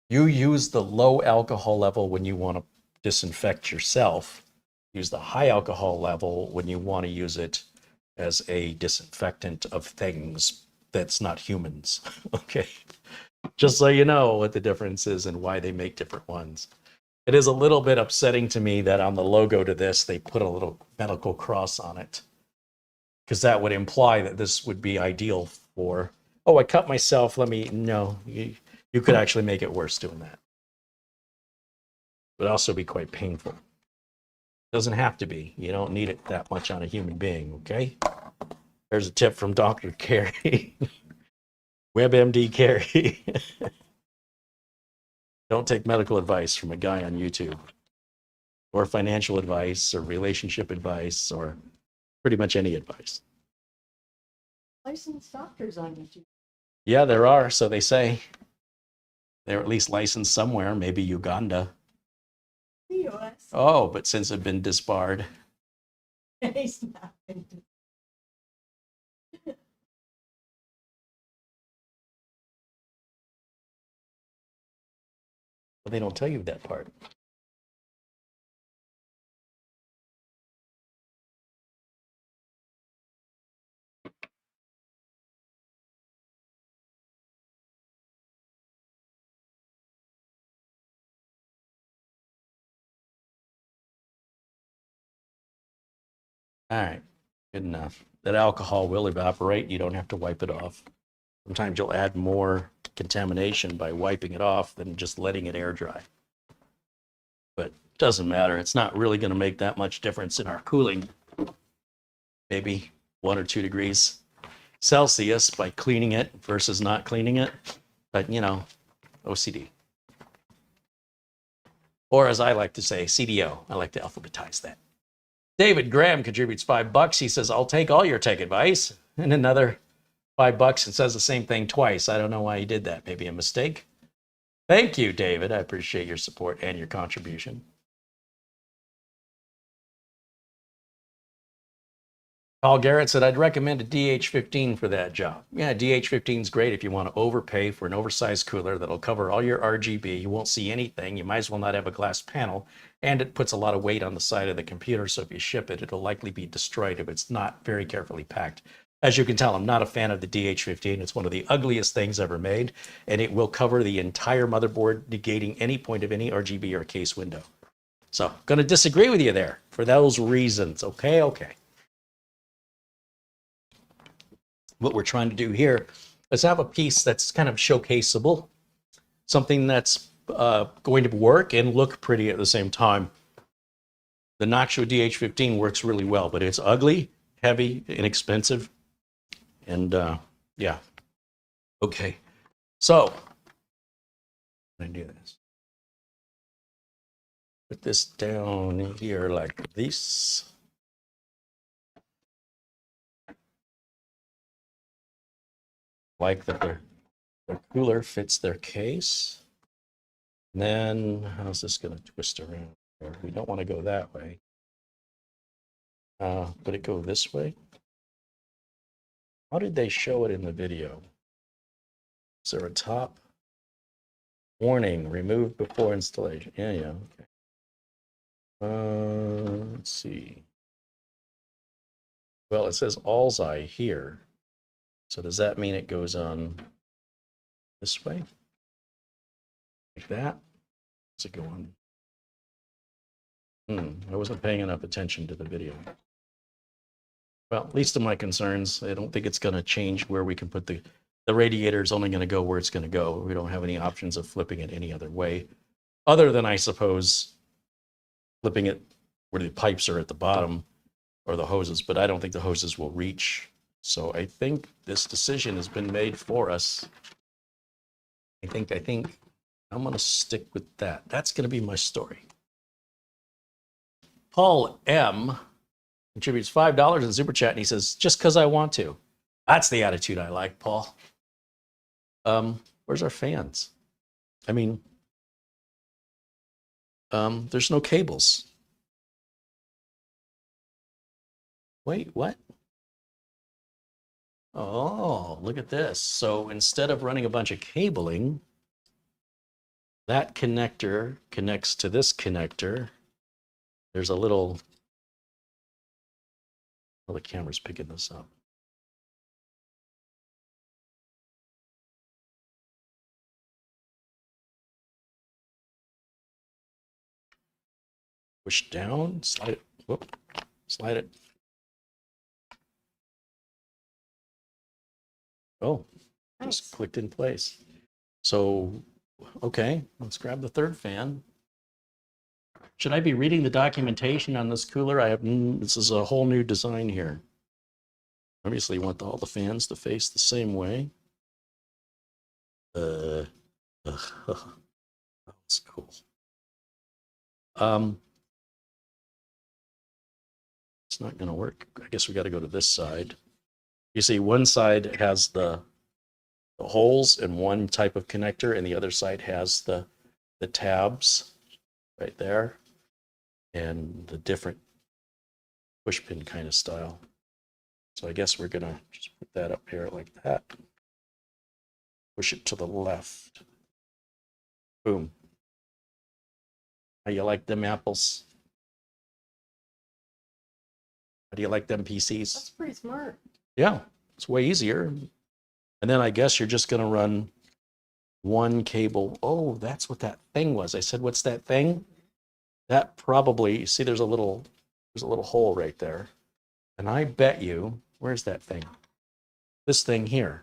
you use the low alcohol level when you want to disinfect yourself. Use the high alcohol level when you want to use it as a disinfectant of things that's not humans. Okay. Just so you know what the difference is and why they make different ones. It is a little bit upsetting to me that on the logo to this, they put a little medical cross on it, because that would imply that this would be ideal for, oh, I cut myself, no, you could actually make it worse doing that. It would also be quite painful. Doesn't have to be. You don't need it that much on a human being, okay? There's a tip from Dr. Carey. WebMD Carey. Don't take medical advice from a guy on YouTube, or financial advice, or relationship advice, or pretty much any advice. Licensed doctors on YouTube. Yeah, there are, so they say. They're at least licensed somewhere, maybe Uganda. He was. Oh, but since it's been disbarred. He's not been. Well, they don't tell you that part. All right, good enough. That alcohol will evaporate. You don't have to wipe it off. Sometimes you'll add more contamination by wiping it off than just letting it air dry. But it doesn't matter. It's not really going to make that much difference in our cooling. Maybe 1 or 2 degrees Celsius by cleaning it versus not cleaning it. But, you know, OCD. Or as I like to say, CDO. I like to alphabetize that. David Graham contributes $5. He says, I'll take all your tech advice. And another $5 and says the same thing twice. I don't know why he did that. Maybe a mistake. Thank you, David. I appreciate your support and your contribution. Paul Garrett said, I'd recommend a DH15 for that job. Yeah, DH15 is great if you want to overpay for an oversized cooler that'll cover all your RGB. You won't see anything. You might as well not have a glass panel. And it puts a lot of weight on the side of the computer, so if you ship it, it'll likely be destroyed if it's not very carefully packed. As you can tell, I'm not a fan of the DH15. It's one of the ugliest things ever made, and it will cover the entire motherboard, negating any point of any RGB or case window. So, going to disagree with you there for those reasons. Okay. What we're trying to do here is have a piece that's kind of showcaseable, something that's going to work and look pretty at the same time. The Noctua DH15 works really well, but it's ugly, heavy, inexpensive, and yeah. Okay, so I'm gonna do this. Put this down here like this. Like that their cooler fits their case. And then how's this going to twist around here? We don't want to go that way. But it go this way? How did they show it in the video? Is there a top? Warning, remove before installation. Yeah, okay. Let's see. Well, it says Alseye here. So does that mean it goes on this way? Like that? Does it go on? I wasn't paying enough attention to the video. Well, least of my concerns. I don't think it's going to change where we can put the radiator is only going to go where it's going to go. We don't have any options of flipping it any other way, other than, I suppose, flipping it where the pipes are at the bottom or the hoses, but I don't think the hoses will reach. So I think this decision has been made for us. I think I'm going to stick with that. That's going to be my story. Paul M. contributes $5 in Super Chat, and he says, just because I want to. That's the attitude I like, Paul. Where's our fans? I mean, there's no cables. Wait, what? Oh, look at this. So instead of running a bunch of cabling, that connector connects to this connector. There's a little, well, the camera's picking this up. Push down, slide it, whoop, slide it. Oh, Nice. just clicked in place. So, okay, let's grab the third fan. Should I be reading the documentation on this cooler? This is a whole new design here. Obviously, you want all the fans to face the same way. That's cool. It's not going to work. I guess we got to go to this side. You see, one side has the holes in one type of connector, and the other side has the tabs right there. and the different push pin kind of style. So I guess we're gonna just put that up here like that. Push it to the left. Boom. How you like them apples? How do you like them PCs? That's pretty smart. Yeah, it's way easier. And then I guess you're just gonna run one cable. Oh, that's what that thing was. I said, what's that thing? That probably, see, there's a little hole right there. And I bet you, where's that thing? This thing here.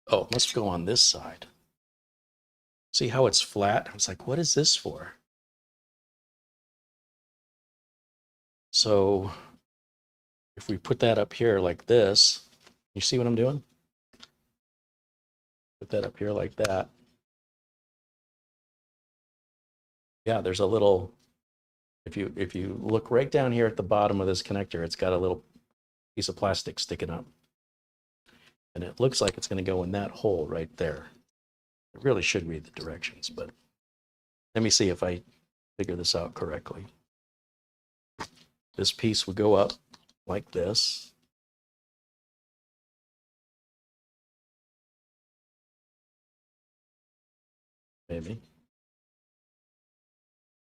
Oh, it must go on this side. See how it's flat? I was like, what is this for? So if we put that up here like this, you see what I'm doing? Put that up here like that. Yeah, there's a little, if you look right down here at the bottom of this connector, it's got a little piece of plastic sticking up. And it looks like it's going to go in that hole right there. I really should read the directions, but let me see if I figure this out correctly. This piece would go up like this. Maybe.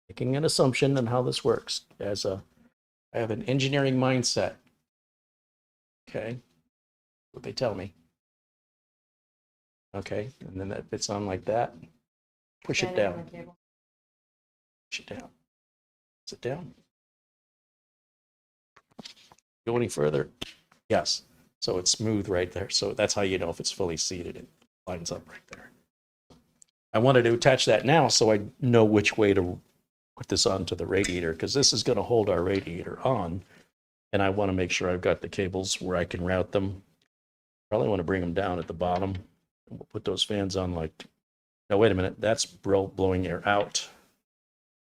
Making an assumption on how this works. I have an engineering mindset. Okay. What they tell me. Okay, and then that fits on like that. Push it down. Push it down. Sit down. Go any further? Yes. So it's smooth right there. So that's how you know if it's fully seated. It lines up right there. I wanted to attach that now so I know which way to put this onto the radiator, because this is going to hold our radiator on. And I want to make sure I've got the cables where I can route them. Probably want to bring them down at the bottom. We'll put those fans on like, no, wait a minute. That's blowing air out.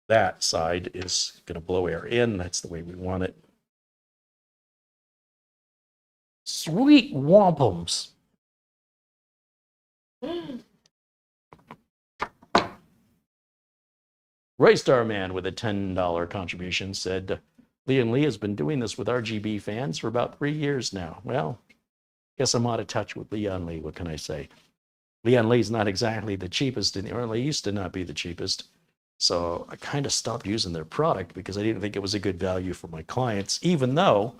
That side is going to blow air in. That's the way we want it. Sweet wampums. Raystar Man with a $10 contribution said, Leon Lee has been doing this with RGB fans for about 3 years now. Well, guess I'm out of touch with Leon Lee. What can I say? Leon Lee's not exactly the cheapest, and he used to not be the cheapest. So I kind of stopped using their product because I didn't think it was a good value for my clients, even though,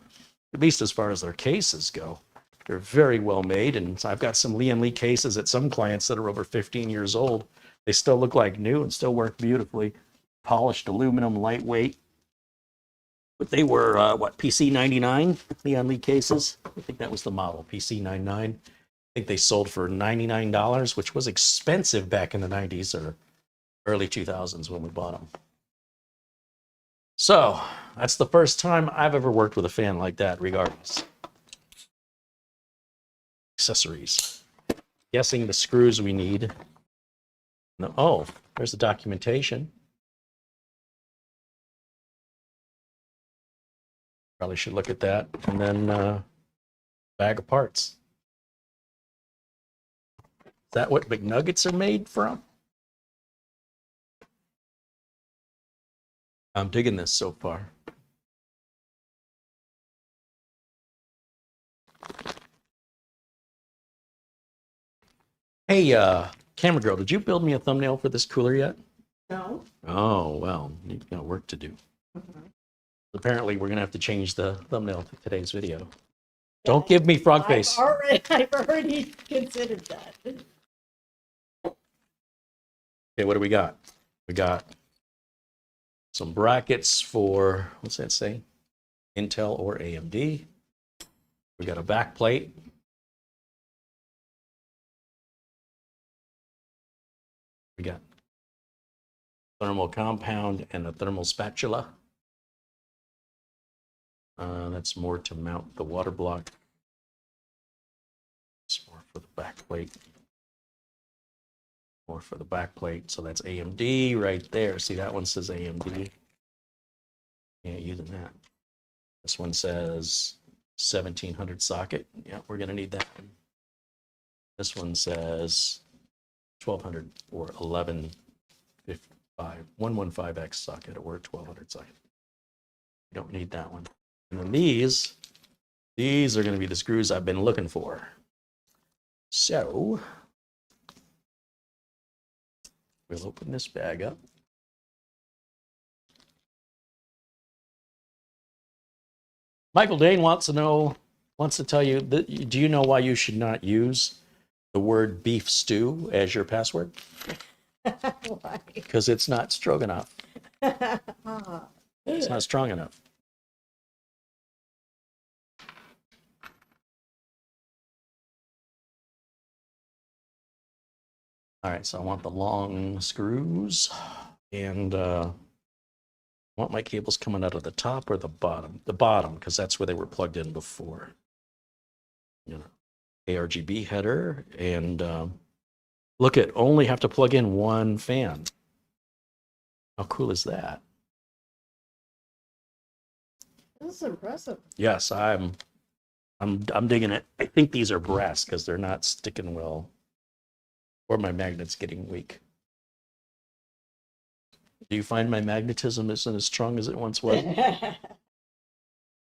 at least as far as their cases go, they're very well made. And so I've got some Leon Lee cases at some clients that are over 15 years old. They still look like new and still work beautifully. Polished aluminum, lightweight. But they were, what, PC99 Leon Lee cases? I think that was the model, PC99. I think they sold for $99, which was expensive back in the 90s or early 2000s when we bought them. So that's the first time I've ever worked with a fan like that, regardless. Accessories. Guessing the screws we need. No, oh, there's the documentation. Probably should look at that. And then bag of parts. Is that what McNuggets are made from? I'm digging this so far. Hey, camera girl, did you build me a thumbnail for this cooler yet? No. Oh, well, you've got work to do. Apparently, we're going to have to change the thumbnail to today's video. Don't give me frog face. I've already considered that. Okay, what do we got? We got some brackets for, what's that say? Intel or AMD. We got a back plate. We got thermal compound and a thermal spatula. That's more to mount the water block. It's more for the back plate. More for the back plate. So that's AMD right there. See, that one says AMD. Can't use that. This one says 1700 socket. Yeah, we're going to need that one. This one says 1200 or 1150. 115X socket or 1200 socket. You don't need that one. And then these are going to be the screws I've been looking for. So we'll open this bag up. Michael Dane wants to tell you that, do you know why you should not use the word beef stew as your password? Why? Because it's not strong enough. It's not strong enough. All right, so I want the long screws, and I want my cables coming out of the top or the bottom? The bottom, because that's where they were plugged in before. You know, ARGB header, and look at, only have to plug in one fan. How cool is that? This is impressive. Yes, I'm digging it. I think these are brass because they're not sticking well, or my magnet's getting weak. Do you find my magnetism isn't as strong as it once was?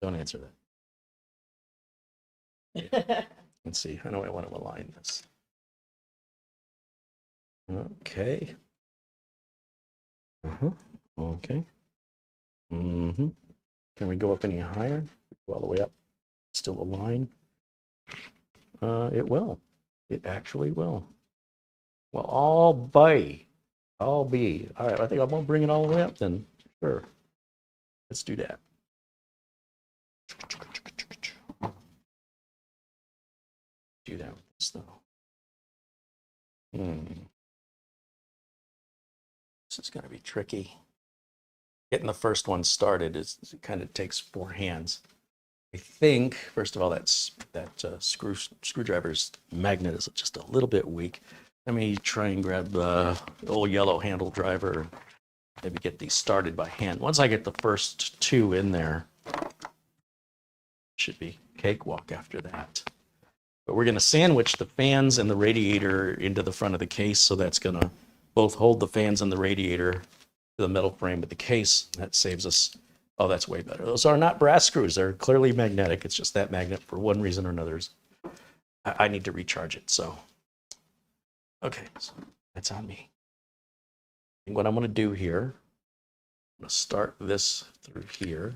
Don't answer that. Yeah. Let's see. I know I want to align this. Okay. Okay. Can we go up any higher? Go all the way up. Still align. It will. It actually will. Well, all be. All right, I think I'm gonna bring it all the way up then. Sure. Let's do that. Do that with this though. This is gonna be tricky. Getting the first one started it kind of takes 4 hands. I think, first of all, that screwdriver's magnet is just a little bit weak. Let me try and grab the old yellow handle driver, maybe get these started by hand. Once I get the first 2 in there, should be cakewalk after that. But we're going to sandwich the fans and the radiator into the front of the case, so that's going to both hold the fans and the radiator to the metal frame of the case. That saves us. Oh, that's way better. Those are not brass screws. They're clearly magnetic. It's just that magnet, for one reason or another, I need to recharge it. So, okay, so that's on me. And what I'm going to do here, I'm going to start this through here.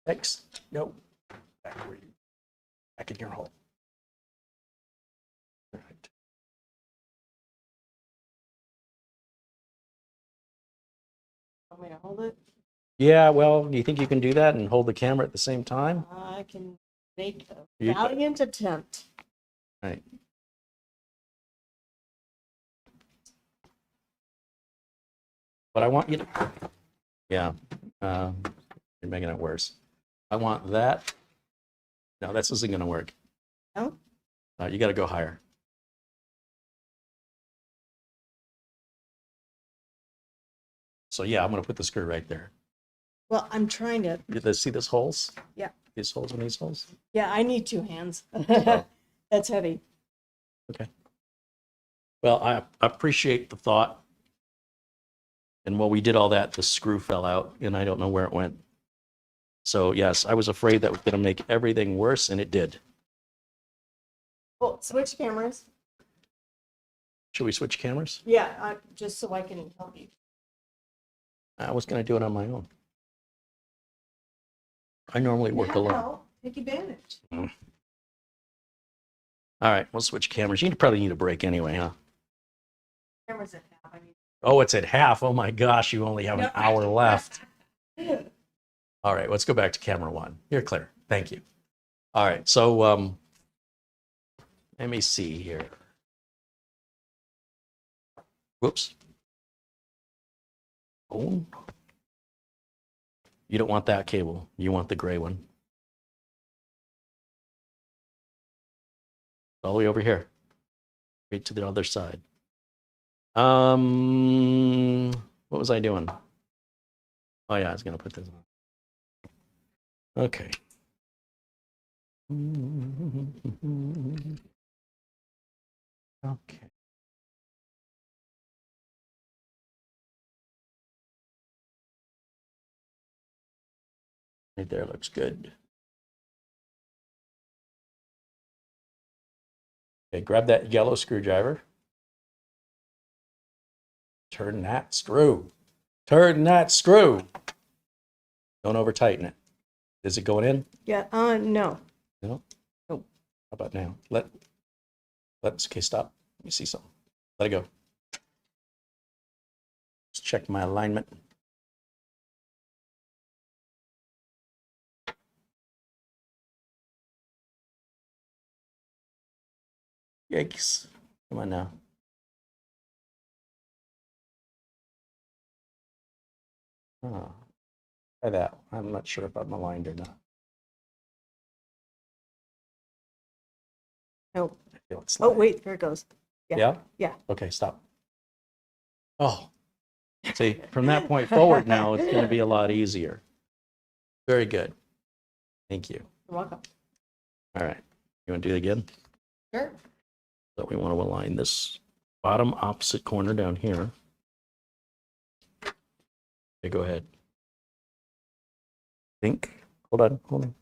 X, no, back in your hole. All right. Want me to hold it? Yeah, well, do you think you can do that and hold the camera at the same time? I can make a valiant attempt. All right. But I want you to, yeah, you're making it worse. I want that. No, this isn't going to work. No? You got to go higher. So yeah, I'm going to put the screw right there. Well, I'm trying to. See these holes? Yeah. These holes and these holes? Yeah, I need 2 hands. So, That's heavy. okay. Well, I appreciate the thought. And while we did all that, the screw fell out, and I don't know where it went. So yes, I was afraid that was going to make everything worse, and it did. Well, switch cameras. Should we switch cameras? Yeah, just so I can help you. I was going to do it on my own. I normally work alone. No, take advantage. All right, we'll switch cameras. You probably need a break anyway, huh? Cameras at half. I mean. Oh, it's at half. Oh my gosh, you only have an hour left. All right, let's go back to camera 1. You're clear. Thank you. All right, so let me see here. Whoops. Oh. You don't want that cable. You want the gray one. All the way over here. Right to the other side. What was I doing? Oh yeah, I was gonna put this on. Okay. Okay. Right there looks good. Okay, grab that yellow screwdriver. Turn that screw. Turn that screw. Don't over tighten it. Is it going in? Yeah, no. No. Nope. How about now? Okay, stop. Let me see something. Let it go. Let's check my alignment. Yikes. Come on now. Oh, try that. I'm not sure if I'm aligned or not. Nope. I feel it Oh, slide. wait, there it goes. Yeah. Yeah? Yeah. Okay, stop. Oh, see, from that point forward now, it's going to be a lot easier. Very good. Thank you. You're welcome. All right. You want to do it again? Sure. So we want to align this bottom opposite corner down here. Okay, go ahead. Think. Hold on.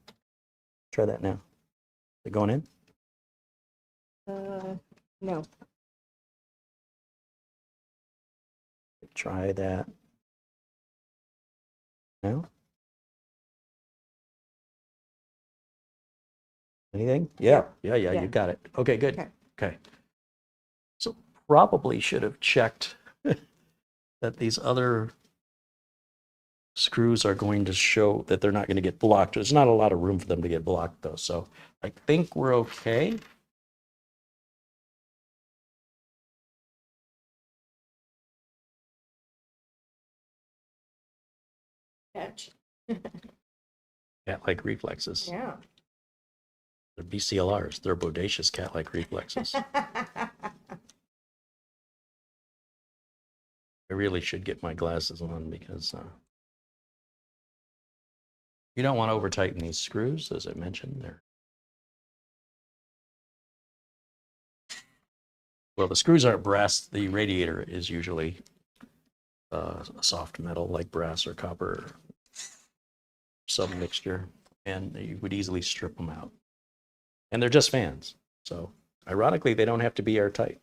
Try that now. Is it going in? No. Try that. No? Anything? Yeah. Yeah, you got it. Okay, good. Okay. So probably should have checked that these other screws are going to show that they're not going to get blocked. There's not a lot of room for them to get blocked though. So I think we're okay. Catch. Cat-like reflexes. Yeah. They're BCLRs. They're bodacious cat-like reflexes. I really should get my glasses on because you don't want to over tighten these screws, as I mentioned. Well, the screws aren't brass. The radiator is usually a soft metal like brass or copper, some mixture, and you would easily strip them out. And they're just fans. So ironically, they don't have to be airtight.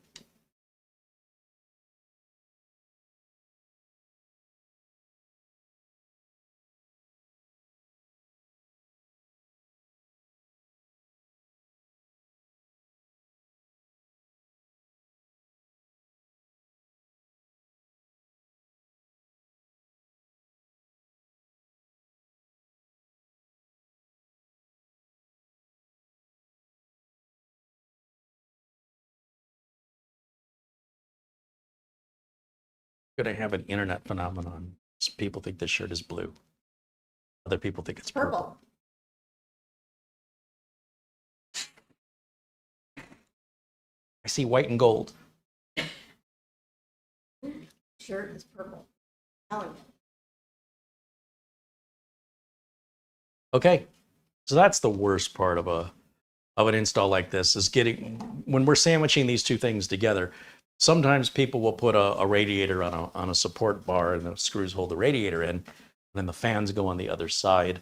Going to have an internet phenomenon. People think this shirt is blue. Other people think it's purple. I see white and gold. Shirt is purple. Telling you. Okay, so that's the worst part of an install like this is getting when we're sandwiching these two things together. Sometimes people will put a radiator on a support bar and the screws hold the radiator in, and then the fans go on the other side.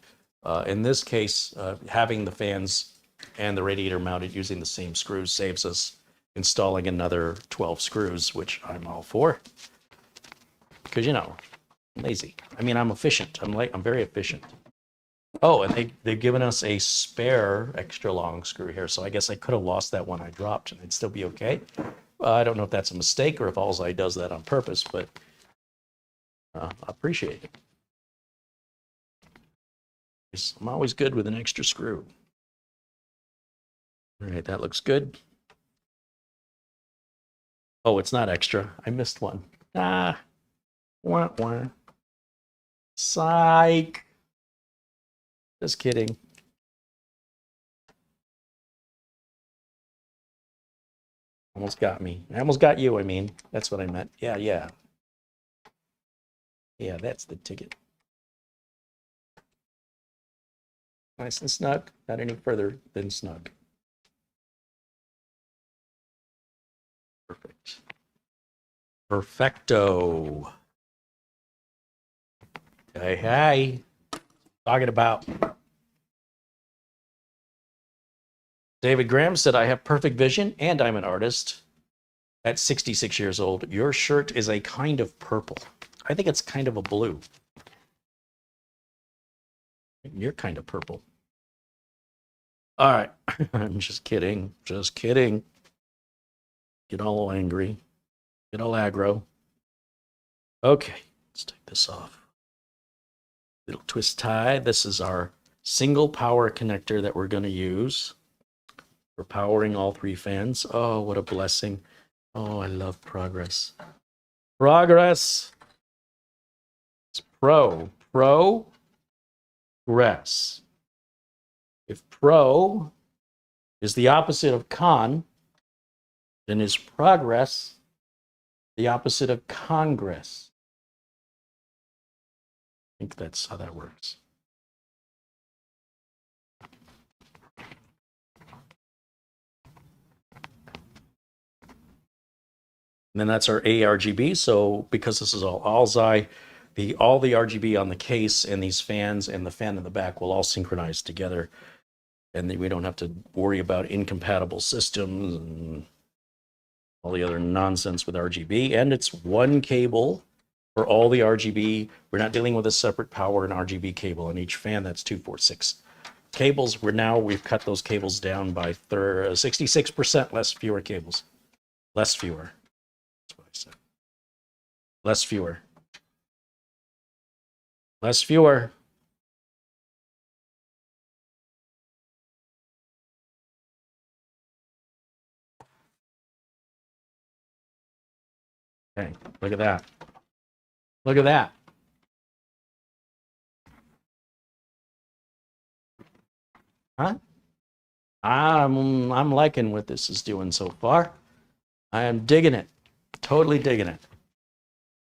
In this case, having the fans and the radiator mounted using the same screws saves us installing another 12 screws, which I'm all for. Because, you know, I'm lazy. I mean, I'm efficient. I'm very efficient. Oh, and they've given us a spare extra long screw here, so I guess I could have lost that one I dropped and it'd still be okay. I don't know if that's a mistake or if Alseye does that on purpose, but I appreciate it. I'm always good with an extra screw. All right, that looks good. Oh, it's not extra. I missed one. Ah, wah, wah. Psych. Just kidding. Almost got me. I almost got you, I mean. That's what I meant. Yeah. Yeah, that's the ticket. Nice and snug, not any further than snug. Perfect. Perfecto. Hey, talking about. David Graham said, I have perfect vision and I'm an artist. At 66 years old, your shirt is a kind of purple. I think it's kind of a blue. You're kind of purple. All right. I'm just kidding. Just kidding. Get all angry. Get all aggro. Okay. Let's take this off. Little twist tie. This is our single power connector that we're going to use for powering all three fans. Oh, what a blessing. Oh, I love progress. Progress. It's progress. If pro is the opposite of con, then is progress the opposite of congress? I think that's how that works. And then that's our ARGB. So because this is all Alseye, all the RGB on the case and these fans and the fan in the back will all synchronize together. And then we don't have to worry about incompatible systems and all the other nonsense with RGB. And it's one cable for all the RGB. We're not dealing with a separate power and RGB cable on each fan. That's 246 cables. We've cut those cables down by 66% fewer cables. Less fewer. That's what I said. Less fewer. Less fewer. Okay, look at that. Look at that. Huh? I'm liking what this is doing so far. I am digging it. Totally digging it.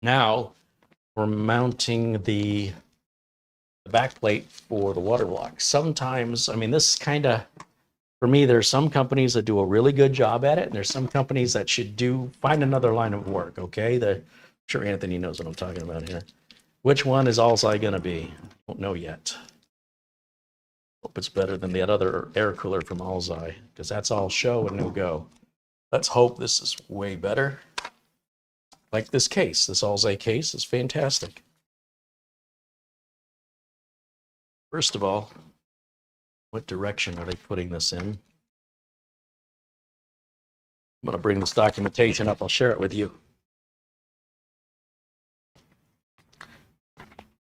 Now we're mounting the back plate for the water block. Sometimes, I mean, this kind of, for me, there's some companies that do a really good job at it, and there's some companies that should find another line of work, okay? I'm sure Anthony knows what I'm talking about here. Which one is Alseye going to be? Don't know yet. Hope it's better than that other air cooler from Alseye, because that's all show and no go. Let's hope this is way better. Like this case, this Alseye case is fantastic. First of all, what direction are they putting this in? I'm going to bring this documentation up. I'll share it with you.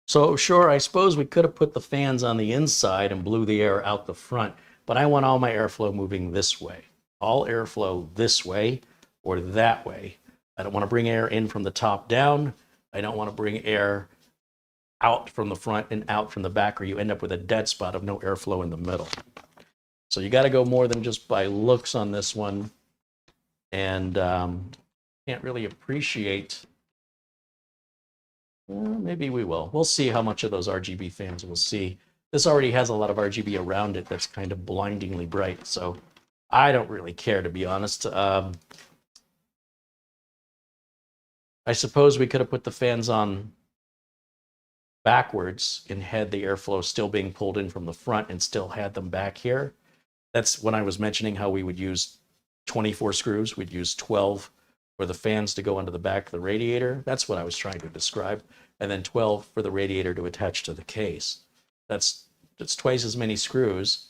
So sure, I suppose we could have put the fans on the inside and blew the air out the front, but I want all my airflow moving this way. All airflow this way or that way. I don't want to bring air in from the top down. I don't want to bring air out from the front and out from the back, or you end up with a dead spot of no airflow in the middle. So you got to go more than just by looks on this one, and can't really appreciate. Well, maybe we will. We'll see how much of those RGB fans we'll see. This already has a lot of RGB around it that's kind of blindingly bright, so I don't really care, to be honest. I suppose we could have put the fans on backwards and had the airflow still being pulled in from the front and still had them back here. That's when I was mentioning how we would use 24 screws. We'd use 12 for the fans to go under the back of the radiator. That's what I was trying to describe. And then 12 for the radiator to attach to the case. That's twice as many screws.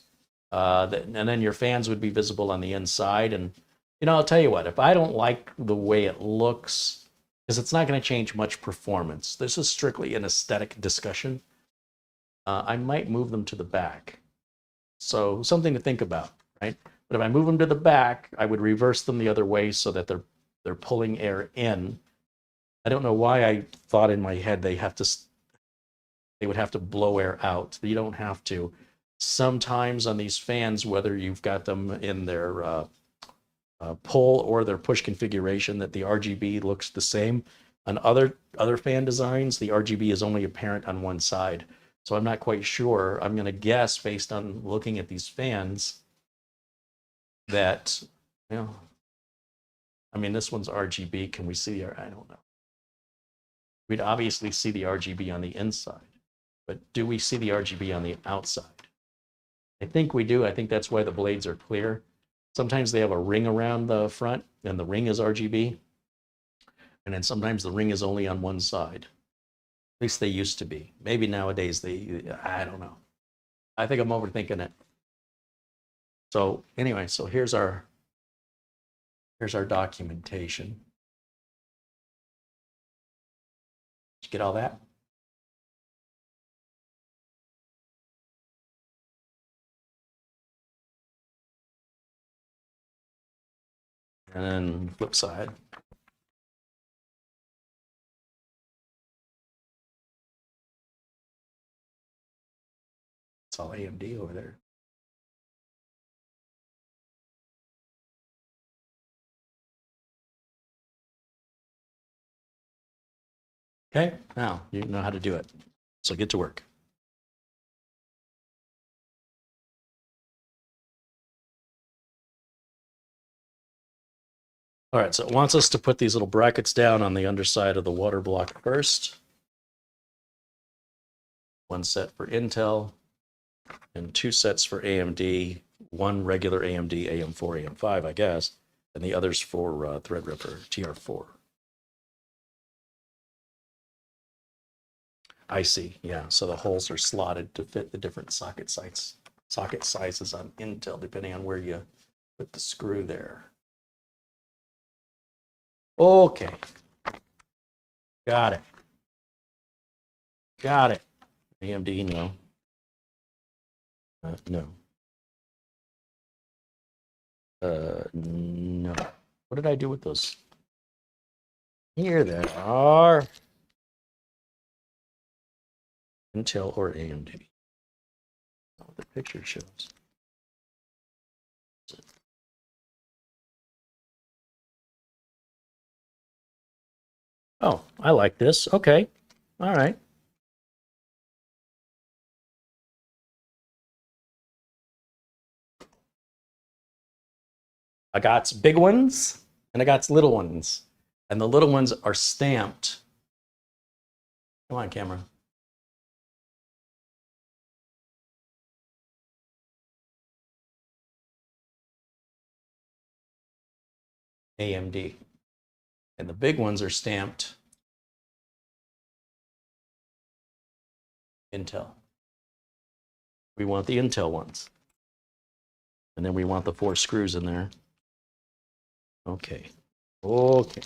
And then your fans would be visible on the inside. And, you know, I'll tell you what, if I don't like the way it looks, because it's not going to change much performance. This is strictly an aesthetic discussion. I might move them to the back. So something to think about, right? But if I move them to the back, I would reverse them the other way so that they're pulling air in. I don't know why I thought in my head they would have to blow air out. You don't have to. Sometimes on these fans, whether you've got them in their pull or their push configuration, that the RGB looks the same. On other fan designs, the RGB is only apparent on one side. So I'm not quite sure. I'm going to guess based on looking at these fans that, you know, I mean, this one's RGB. Can we see I don't know. We'd obviously see the RGB on the inside, but do we see the RGB on the outside? I think we do. I think that's why the blades are clear. Sometimes they have a ring around the front and the ring is RGB. And then sometimes the ring is only on one side. At least they used to be. Maybe nowadays I don't know. I think I'm overthinking it. So anyway, so here's our documentation. Did you get all that? And then flip side. It's all AMD over there. Okay, now you know how to do it. So get to work. All right, so it wants us to put these little brackets down on the underside of the water block first. One set for Intel and two sets for AMD, one regular AMD AM4, AM5, I guess, and the others for Threadripper TR4. I see, yeah, so the holes are slotted to fit the different socket sizes on Intel, depending on where you put the screw there. Okay. Got it. Got it. AMD, no. No. No. What did I do with those? Here they are. Intel or AMD. What the picture shows. Oh, I like this. Okay. All right. I got big ones and I got little ones. And the little ones are stamped. Come on, camera. AMD. And the big ones are stamped Intel. We want the Intel ones. And then we want the 4 screws in there. Okay. Okay.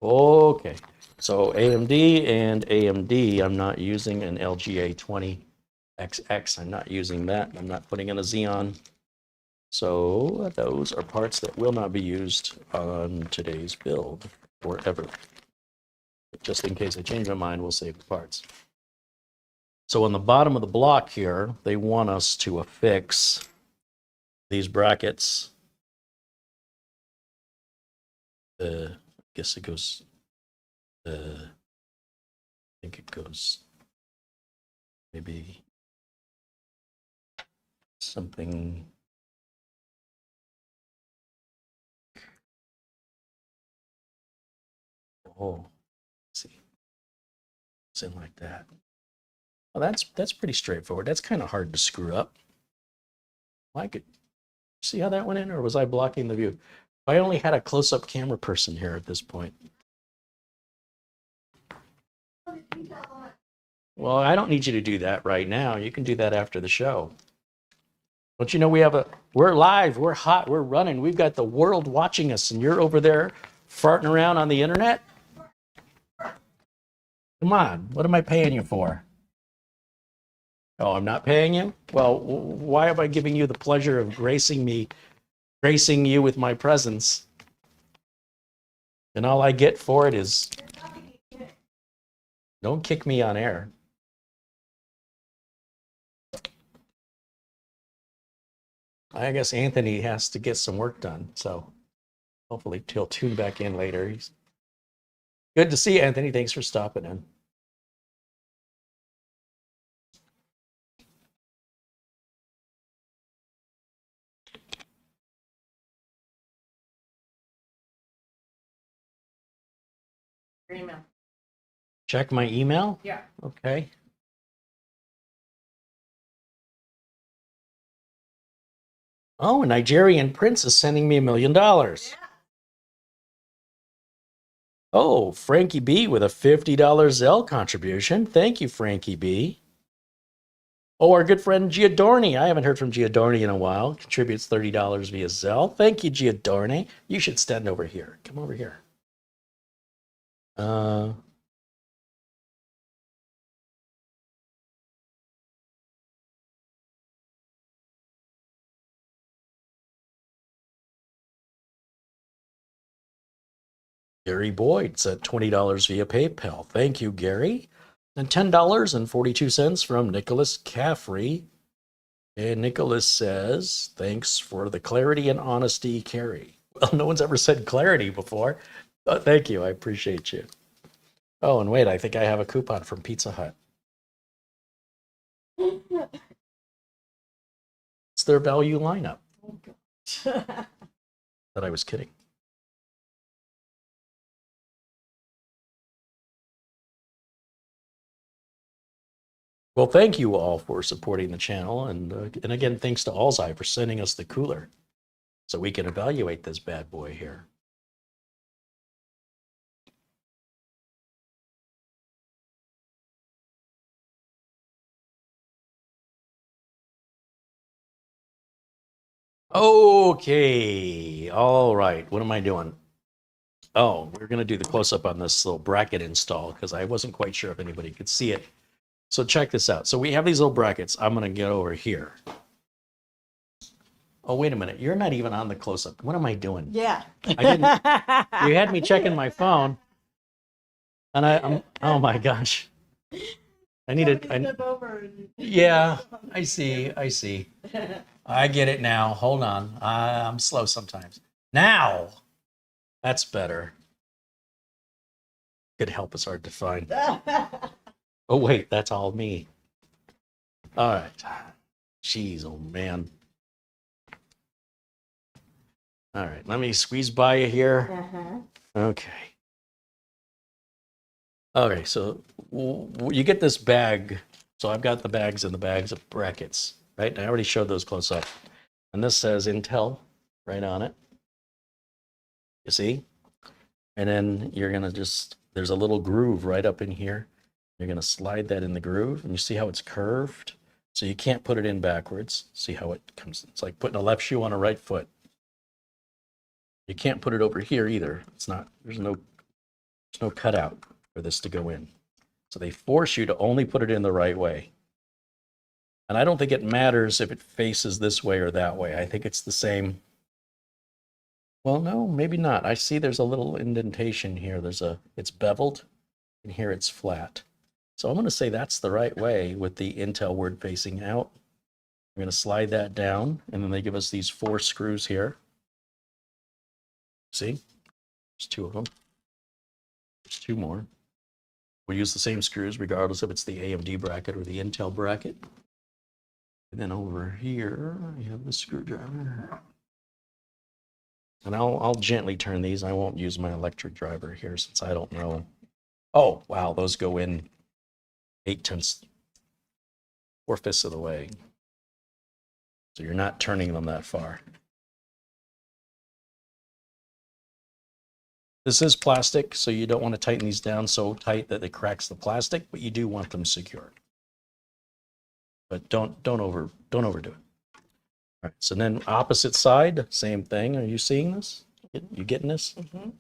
Okay. So AMD and AMD, I'm not using an LGA 20XX. I'm not using that. I'm not putting in a Xeon. So those are parts that will not be used on today's build or ever. But just in case I change my mind, we'll save the parts. So on the bottom of the block here, they want us to affix these brackets. I guess it goes, I think it goes maybe something. Oh, let's see. It's in like that. Well, that's pretty straightforward. That's kind of hard to screw up. I could see how that went in, or was I blocking the view? I only had a close-up camera person here at this point. Well, I don't need you to do that right now. You can do that after the show. Don't you know we're live, we're hot, we're running. We've got the world watching us, and you're over there farting around on the internet? Come on, what am I paying you for? Oh, I'm not paying you? Well, why am I giving you the pleasure of gracing you with my presence? And all I get for it is, don't kick me on air. I guess Anthony has to get some work done, so hopefully he'll tune back in later. He's good to see you, Anthony. Thanks for stopping in. email. Check my email? Yeah. Okay. Oh, a Nigerian prince is sending me $1 million. Yeah. Oh, Frankie B with a $50 Zelle contribution. Thank you, Frankie B. Oh, our good friend Giadorni. I haven't heard from Giadorni in a while. Contributes $30 via Zelle. Thank you, Giadorni. You should stand over here. Come over here. Gary Boyd said $20 via PayPal. Thank you, Gary. And $10.42 from Nicholas Caffrey. And Nicholas says, thanks for the clarity and honesty, Carrie. Well, no one's ever said clarity before. But thank you. I appreciate you. Oh, and wait, I think I have a coupon from Pizza Hut. It's their value lineup. Oh, gosh. That I was kidding. Well, thank you all for supporting the channel. And again, thanks to Alseye for sending us the cooler so we can evaluate this bad boy here. Okay. All right. What am I doing? Oh, we're going to do the close-up on this little bracket install because I wasn't quite sure if anybody could see it. So check this out. So we have these little brackets. I'm going to get over here. Oh, wait a minute. You're not even on the close-up. What am I doing? Yeah. I didn't. You had me checking my phone. And I'm, oh my gosh. I need it. Yeah, I see. I see. I get it now. Hold on. I'm slow sometimes. Now, that's better. Good help is hard to find. Oh, wait, that's all me. All right. Jeez, oh man. All right, let me squeeze by you here. Okay. Okay, so you get this bag. So I've got the bags and the bags of brackets, right? And I already showed those close up. And this says Intel right on it. You see? And then you're going to just, there's a little groove right up in here. You're going to slide that in the groove. And you see how it's curved? So you can't put it in backwards. See how it comes? It's like putting a left shoe on a right foot. You can't put it over here either. It's not, there's no cutout for this to go in. So they force you to only put it in the right way. And I don't think it matters if it faces this way or that way. I think it's the same. Well, no, maybe not. I see there's a little indentation here. It's beveled, and here it's flat. So I'm going to say that's the right way with the Intel word facing out. I'm going to slide that down, and then they give us these 4 screws here. See? There's 2 of them. There's 2 more. We use the same screws regardless if it's the AMD bracket or the Intel bracket. And then over here, you have the screwdriver. And I'll gently turn these. I won't use my electric driver here since I don't know. Oh, wow, those go in 8/10, 4/5 of the way. So you're not turning them that far. This is plastic, so you don't want to tighten these down so tight that it cracks the plastic, but you do want them secure. But don't overdo it. All right, so then opposite side, same thing. Are you seeing this? You getting this? Mm-hmm.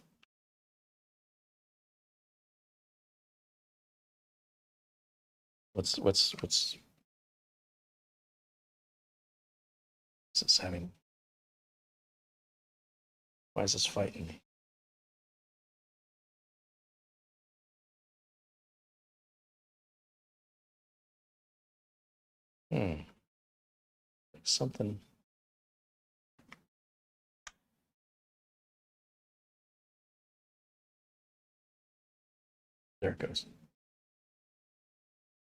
What's this having? Why is this fighting me? Something. There it goes.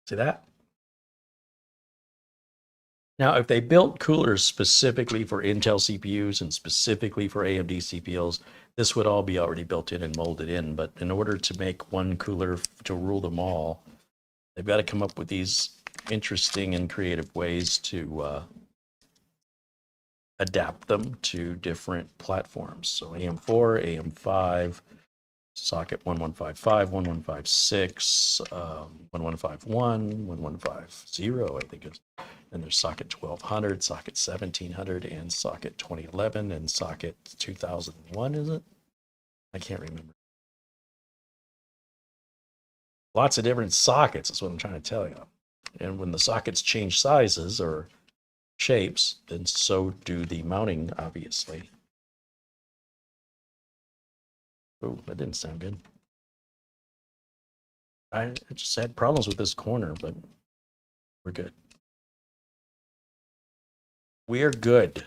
See that? Now, if they built coolers specifically for Intel CPUs and specifically for AMD CPUs, this would all be already built in and molded in. But in order to make one cooler to rule them all, they've got to come up with these interesting and creative ways to adapt them to different platforms. So AM4, AM5, socket 1155, 1156, 1151, 1150, I think is. And there's socket 1200, socket 1700, and socket 2011, and socket 2001, is it? I can't remember. Lots of different sockets is what I'm trying to tell you. And when the sockets change sizes or shapes, then so do the mounting, obviously. Oh, that didn't sound good. I just had problems with this corner, but we're good. We're good.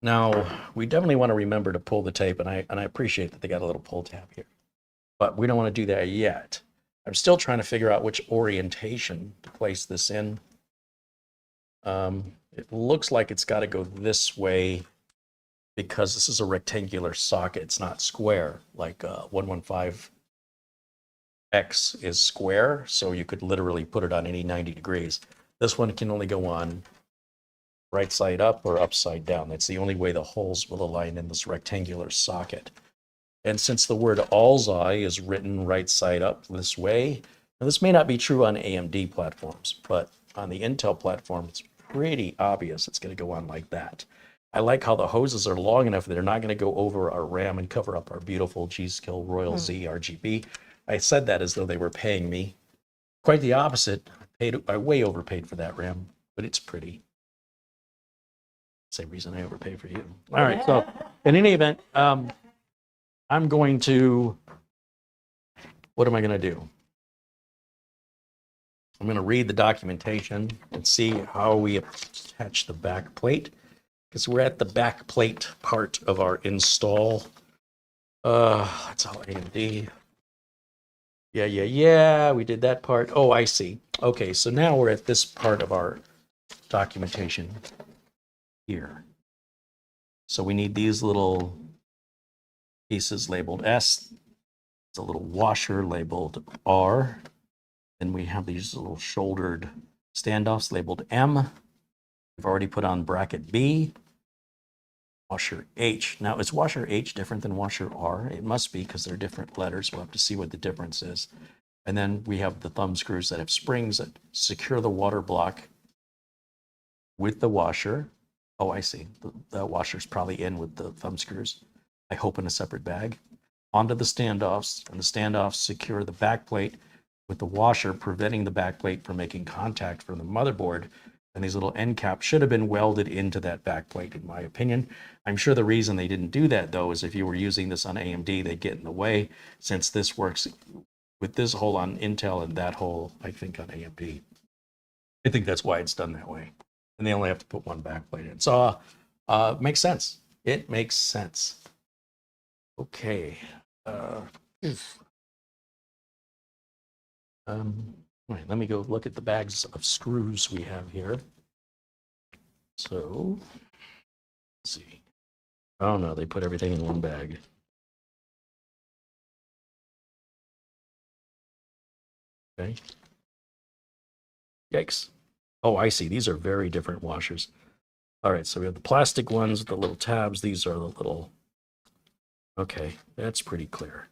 Now, we definitely want to remember to pull the tape, and I appreciate that they got a little pull tab here. But we don't want to do that yet. I'm still trying to figure out which orientation to place this in. It looks like it's got to go this way because this is a rectangular socket. It's not square, like 115X is square, so you could literally put it on any 90 degrees. This one can only go on right side up or upside down. That's the only way the holes will align in this rectangular socket. And since the word Alseye is written right side up this way, now this may not be true on AMD platforms, but on the Intel platform, it's pretty obvious it's going to go on like that. I like how the hoses are long enough that they're not going to go over our RAM and cover up our beautiful G-Skill Royal Z RGB. I said that as though they were paying me. Quite the opposite. I way overpaid for that RAM, but it's pretty. Same reason I overpay for you. All right, so in any event, I'm going to, what am I going to do? I'm going to read the documentation and see how we attach the back plate, because we're at the back plate part of our install. That's all AMD. Yeah, we did that part. Oh, I see. Okay, so now we're at this part of our documentation here. So we need these little pieces labeled S. It's a little washer labeled R. Then we have these little shouldered standoffs labeled M. We've already put on bracket B. Washer H. Now, is washer H different than washer R? It must be because they're different letters. We'll have to see what the difference is. And then we have the thumb screws that have springs that secure the water block with the washer. Oh, I see. The washer's probably in with the thumb screws. I hope in a separate bag. Onto the standoffs, and the standoffs secure the back plate with the washer, preventing the back plate from making contact from the motherboard. And these little end caps should have been welded into that back plate, in my opinion. I'm sure the reason they didn't do that, though, is if you were using this on AMD, they'd get in the way, since this works with this hole on Intel and that hole, I think, on AMD. I think that's why it's done that way. And they only have to put one back plate in. So, makes sense. It makes sense. Okay. All right, let me go look at the bags of screws we have here. So, let's see. Oh no, they put everything in one bag. Okay. Yikes. Oh, I see. These are very different washers. All right, so we have the plastic ones with the little tabs. These are the little... Okay, that's pretty clear.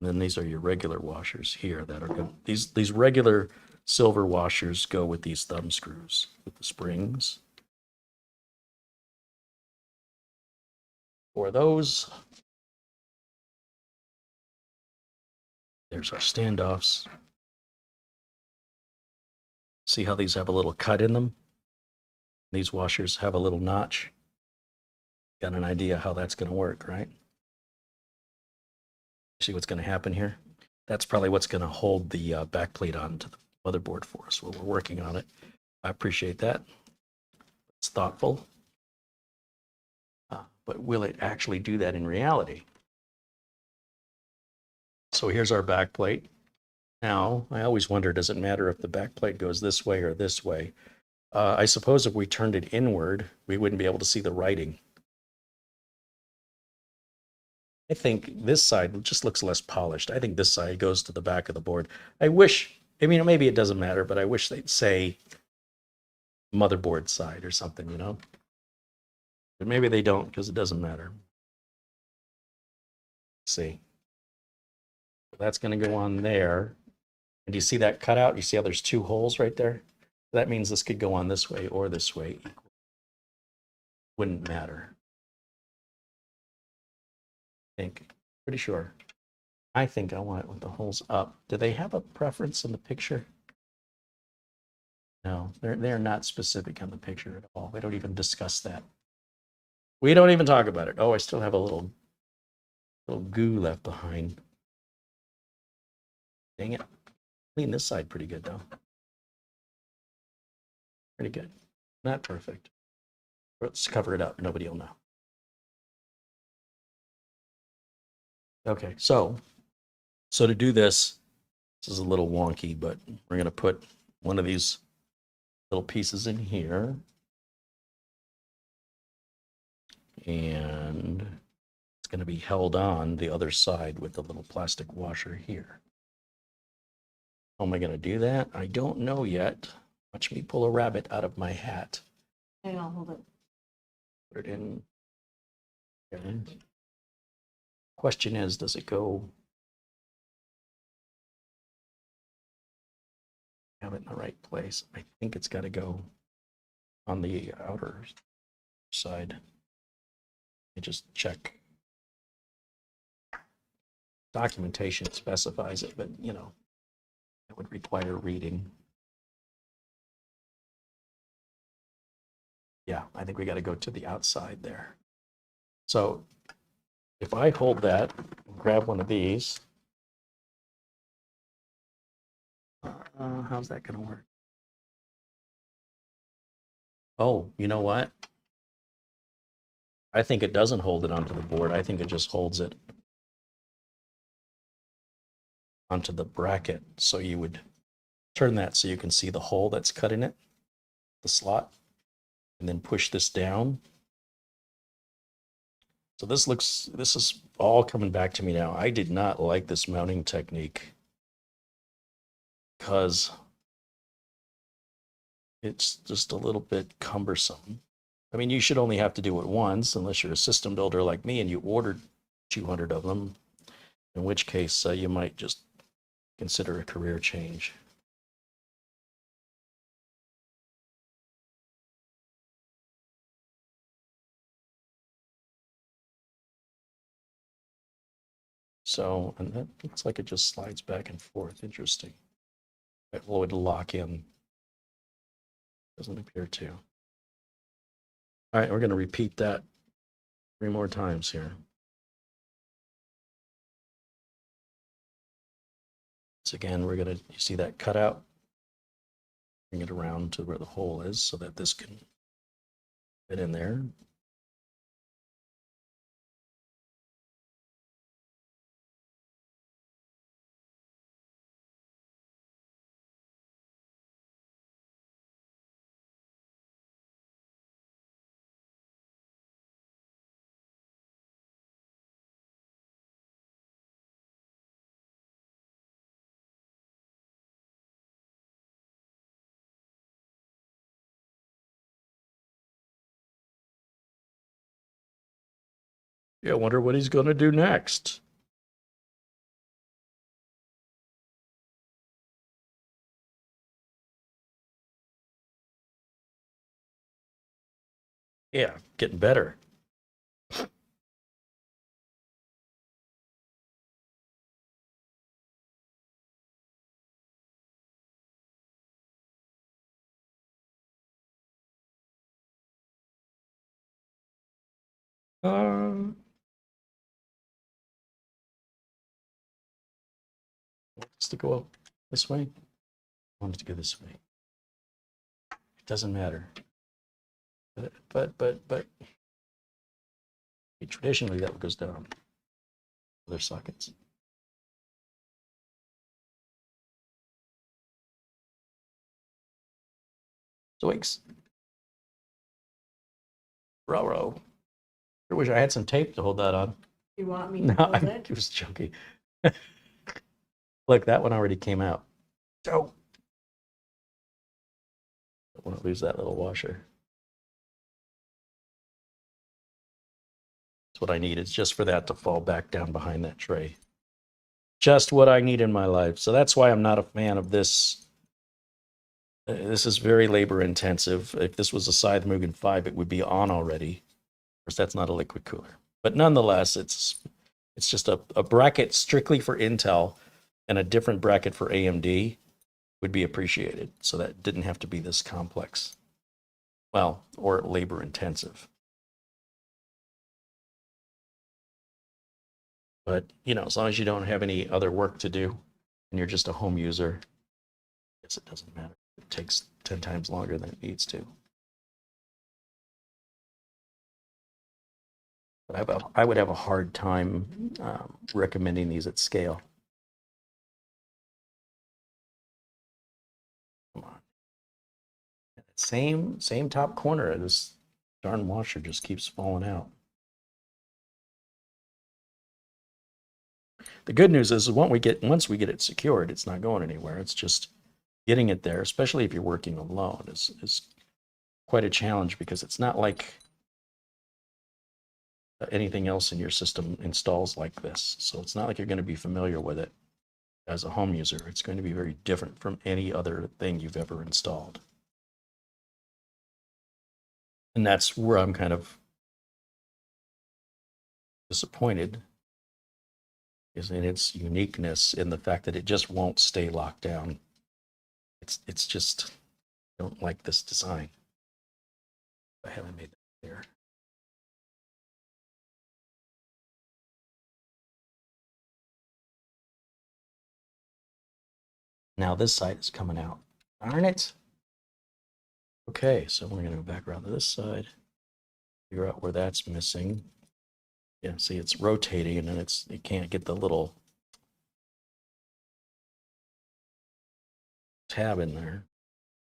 And then these are your regular washers here that are good. These regular silver washers go with these thumb screws with the springs. For those, there's our standoffs. See how these have a little cut in them? These washers have a little notch. Got an idea how that's going to work, right? See what's going to happen here? That's probably what's going to hold the back plate onto the motherboard for us while we're working on it. I appreciate that. It's thoughtful. But will it actually do that in reality? So here's our back plate. Now, I always wonder, does it matter if the back plate goes this way or this way? I suppose if we turned it inward, we wouldn't be able to see the writing. I think this side just looks less polished. I think this side goes to the back of the board. I mean, maybe it doesn't matter, but I wish they'd say motherboard side or something, you know? But maybe they don't because it doesn't matter. Let's see. That's going to go on there. And do you see that cutout? You see how there's two holes right there? That means this could go on this way or this way. Wouldn't matter. I think. Pretty sure. I think I want it with the holes up. Do they have a preference in the picture? No, they're not specific on the picture at all. We don't even discuss that. We don't even talk about it. Oh, I still have a little goo left behind. Dang it. Clean this side pretty good though. Pretty good. Not perfect. Let's cover it up. Nobody will know. Okay, so to do this is a little wonky, but we're going to put one of these little pieces in here. And it's going to be held on the other side with the little plastic washer here. How am I going to do that? I don't know yet. Watch me pull a rabbit out of my hat. Hang on, hold it. Put it in. Okay. Question is, does it go? Have it in the right place? I think it's got to go on the outer side. I just check. Documentation specifies it, but you know, it would require reading. Yeah, I think we got to go to the outside there. So if I hold that, grab one of these, how's that going to work? Oh, you know what? I think it doesn't hold it onto the board. I think it just holds it onto the bracket. So you would turn that so you can see the hole that's cut in it, the slot, and then push this down. So this is all coming back to me now. I did not like this mounting technique because it's just a little bit cumbersome. I mean, you should only have to do it once unless you're a system builder like me and you ordered 200 of them, in which case you might just consider a career change. So, and that looks like it just slides back and forth. Interesting. It would lock in. Doesn't appear to. All right, we're going to repeat that 3 more times here. So again, we're going to, you see that cutout? Bring it around to where the hole is so that this can fit in there. Yeah, I wonder what he's going to do next. Yeah, getting better. Wants to go up this way. Wants to go this way. It doesn't matter. But traditionally that goes down. Other sockets. Zoinks. Ruh-roh. I wish I had some tape to hold that on. You want me to No, hold I'm it? just joking. Look, that one already came out. Oh. Don't want to lose that little washer. That's what I need. It's just for that to fall back down behind that tray. Just what I need in my life. So that's why I'm not a fan of this. This is very labor intensive. If this was a Scythe Mugen 5, it would be on already. Of course, that's not a liquid cooler. But nonetheless, it's just a bracket strictly for Intel and a different bracket for AMD would be appreciated. So that didn't have to be this complex. Well, or labor intensive. But, you know, as long as you don't have any other work to do and you're just a home user, I guess it doesn't matter. It takes 10 times longer than it needs to. But I would have a hard time recommending these at scale. Come on. Same top corner. This darn washer just keeps falling out. The good news is once we get it secured, it's not going anywhere. It's just getting it there, especially if you're working alone, is quite a challenge because it's not like anything else in your system installs like this. So it's not like you're going to be familiar with it as a home user. It's going to be very different from any other thing you've ever installed. And that's where I'm kind of disappointed, is in its uniqueness, in the fact that it just won't stay locked down. It's just, I don't like this design. I haven't made that clear. Now this side is coming out. Darn it. Okay, so we're going to go back around to this side, figure out where that's missing. Yeah, see, it's rotating and it can't get the little tab in there.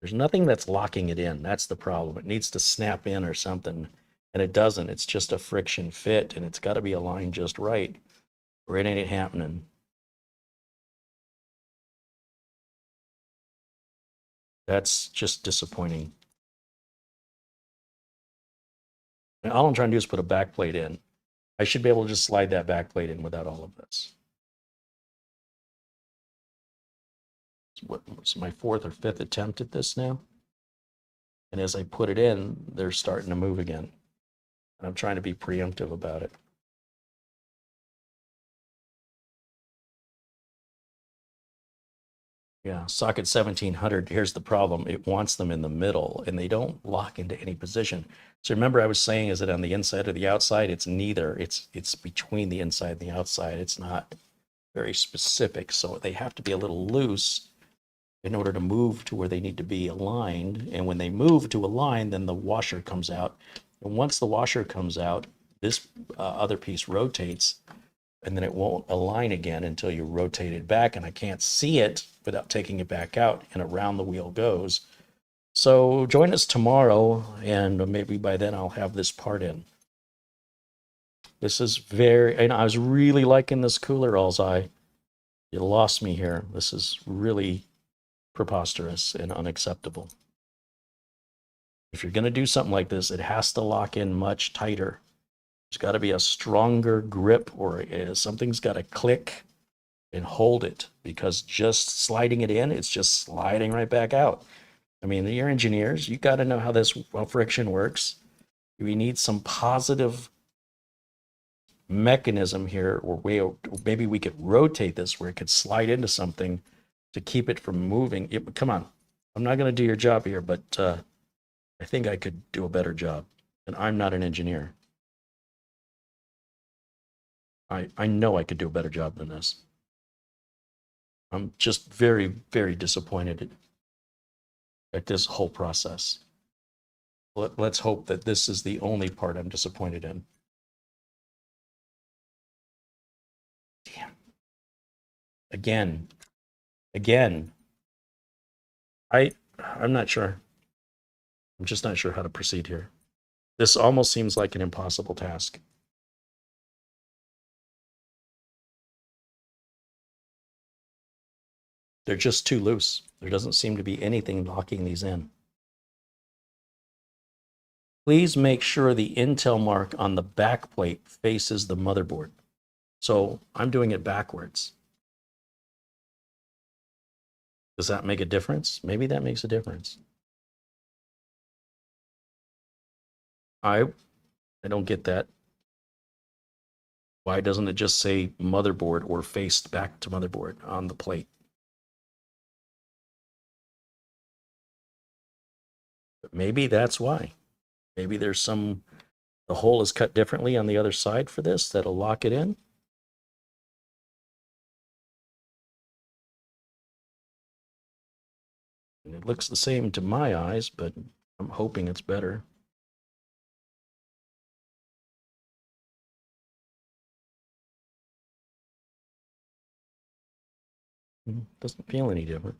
There's nothing that's locking it in. That's the problem. It needs to snap in or something, and it doesn't. It's just a friction fit, and it's got to be aligned just right, or it ain't happening. That's just disappointing. And all I'm trying to do is put a backplate in. I should be able to just slide that backplate in without all of this. It's my fourth or fifth attempt at this now. And as I put it in, they're starting to move again. And I'm trying to be preemptive about it. Yeah, socket 1700, here's the problem. It wants them in the middle, and they don't lock into any position. So remember I was saying, is it on the inside or the outside? It's neither. It's between the inside and the outside. It's not very specific, so they have to be a little loose in order to move to where they need to be aligned. And when they move to align, then the washer comes out. And once the washer comes out, this other piece rotates, and then it won't align again until you rotate it back, and I can't see it without taking it back out, and around the wheel goes. So join us tomorrow, and maybe by then I'll have this part in. This is and I was really liking this cooler, Alseye. You lost me here. This is really preposterous and unacceptable. If you're going to do something like this, it has to lock in much tighter. There's got to be a stronger grip, or something's got to click and hold it, because just sliding it in, it's just sliding right back out. I mean, you're engineers. You got to know how this friction works. We need some positive mechanism here, or maybe we could rotate this where it could slide into something to keep it from moving. Come on. I'm not going to do your job here, but I think I could do a better job. And I'm not an engineer. I know I could do a better job than this. I'm just very, very disappointed at this whole process. Let's hope that this is the only part I'm disappointed in. Damn. Again. I'm not sure. I'm just not sure how to proceed here. This almost seems like an impossible task. They're just too loose. There doesn't seem to be anything locking these in. Please make sure the Intel mark on the back plate faces the motherboard. So I'm doing it backwards. Does that make a difference? Maybe that makes a difference. I don't get that. Why doesn't it just say motherboard or faced back to motherboard on the plate? But maybe that's why. Maybe there's the hole is cut differently on the other side for this that'll lock it in. And it looks the same to my eyes, but I'm hoping it's better. Doesn't feel any different.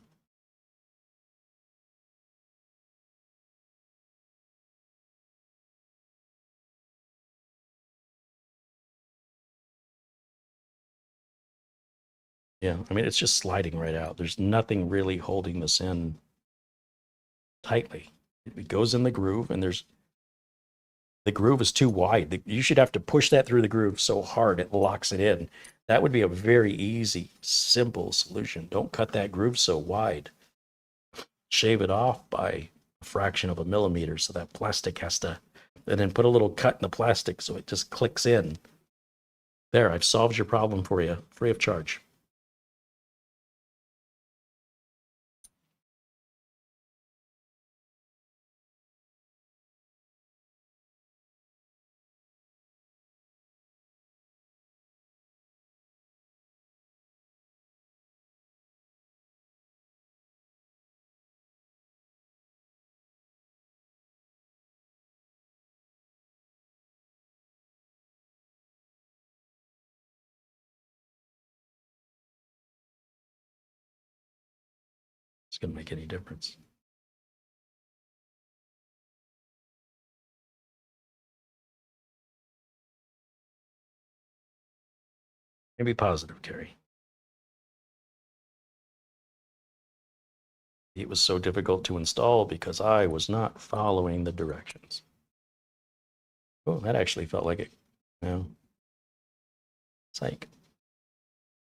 Yeah, I mean, it's just sliding right out. There's nothing really holding this in tightly. It goes in the groove, and the groove is too wide. You should have to push that through the groove so hard it locks it in. That would be a very easy, simple solution. Don't cut that groove so wide. Shave it off by a fraction of a millimeter so that plastic has to, and then put a little cut in the plastic so it just clicks in. There, I've solved your problem for you, free of charge. It's going to make any difference. Maybe positive, Carrie. It was so difficult to install because I was not following the directions. Oh, that actually felt like it. No. It's like,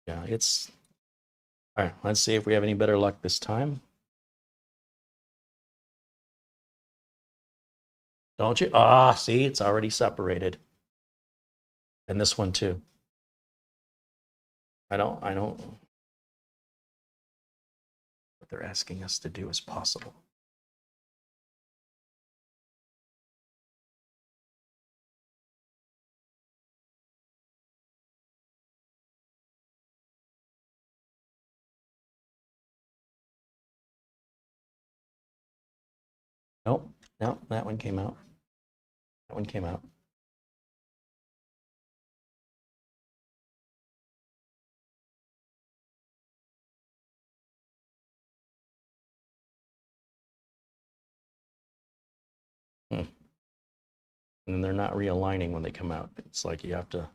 yeah, it's. All right, let's see if we have any better luck this time. Don't you? Ah, see, it's already separated. And this one too. I don't. What they're asking us to do is possible. Nope, no, that one came out. That one came out. And then they're not realigning when they come out. It's like you have to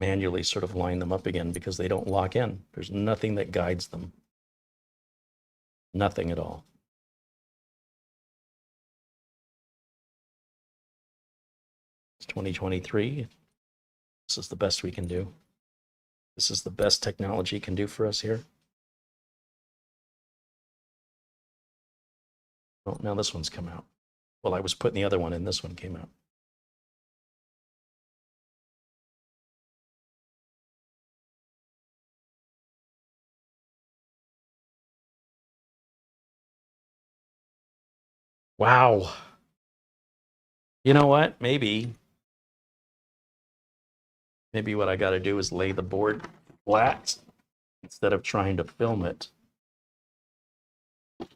manually sort of line them up again because they don't lock in. There's nothing that guides them. Nothing at all. It's 2023. This is the best we can do. This is the best technology can do for us here. Oh, now this one's come out. Well, I was putting the other one in, this one came out. Wow. You know what? Maybe what I got to do is lay the board flat instead of trying to film it. Of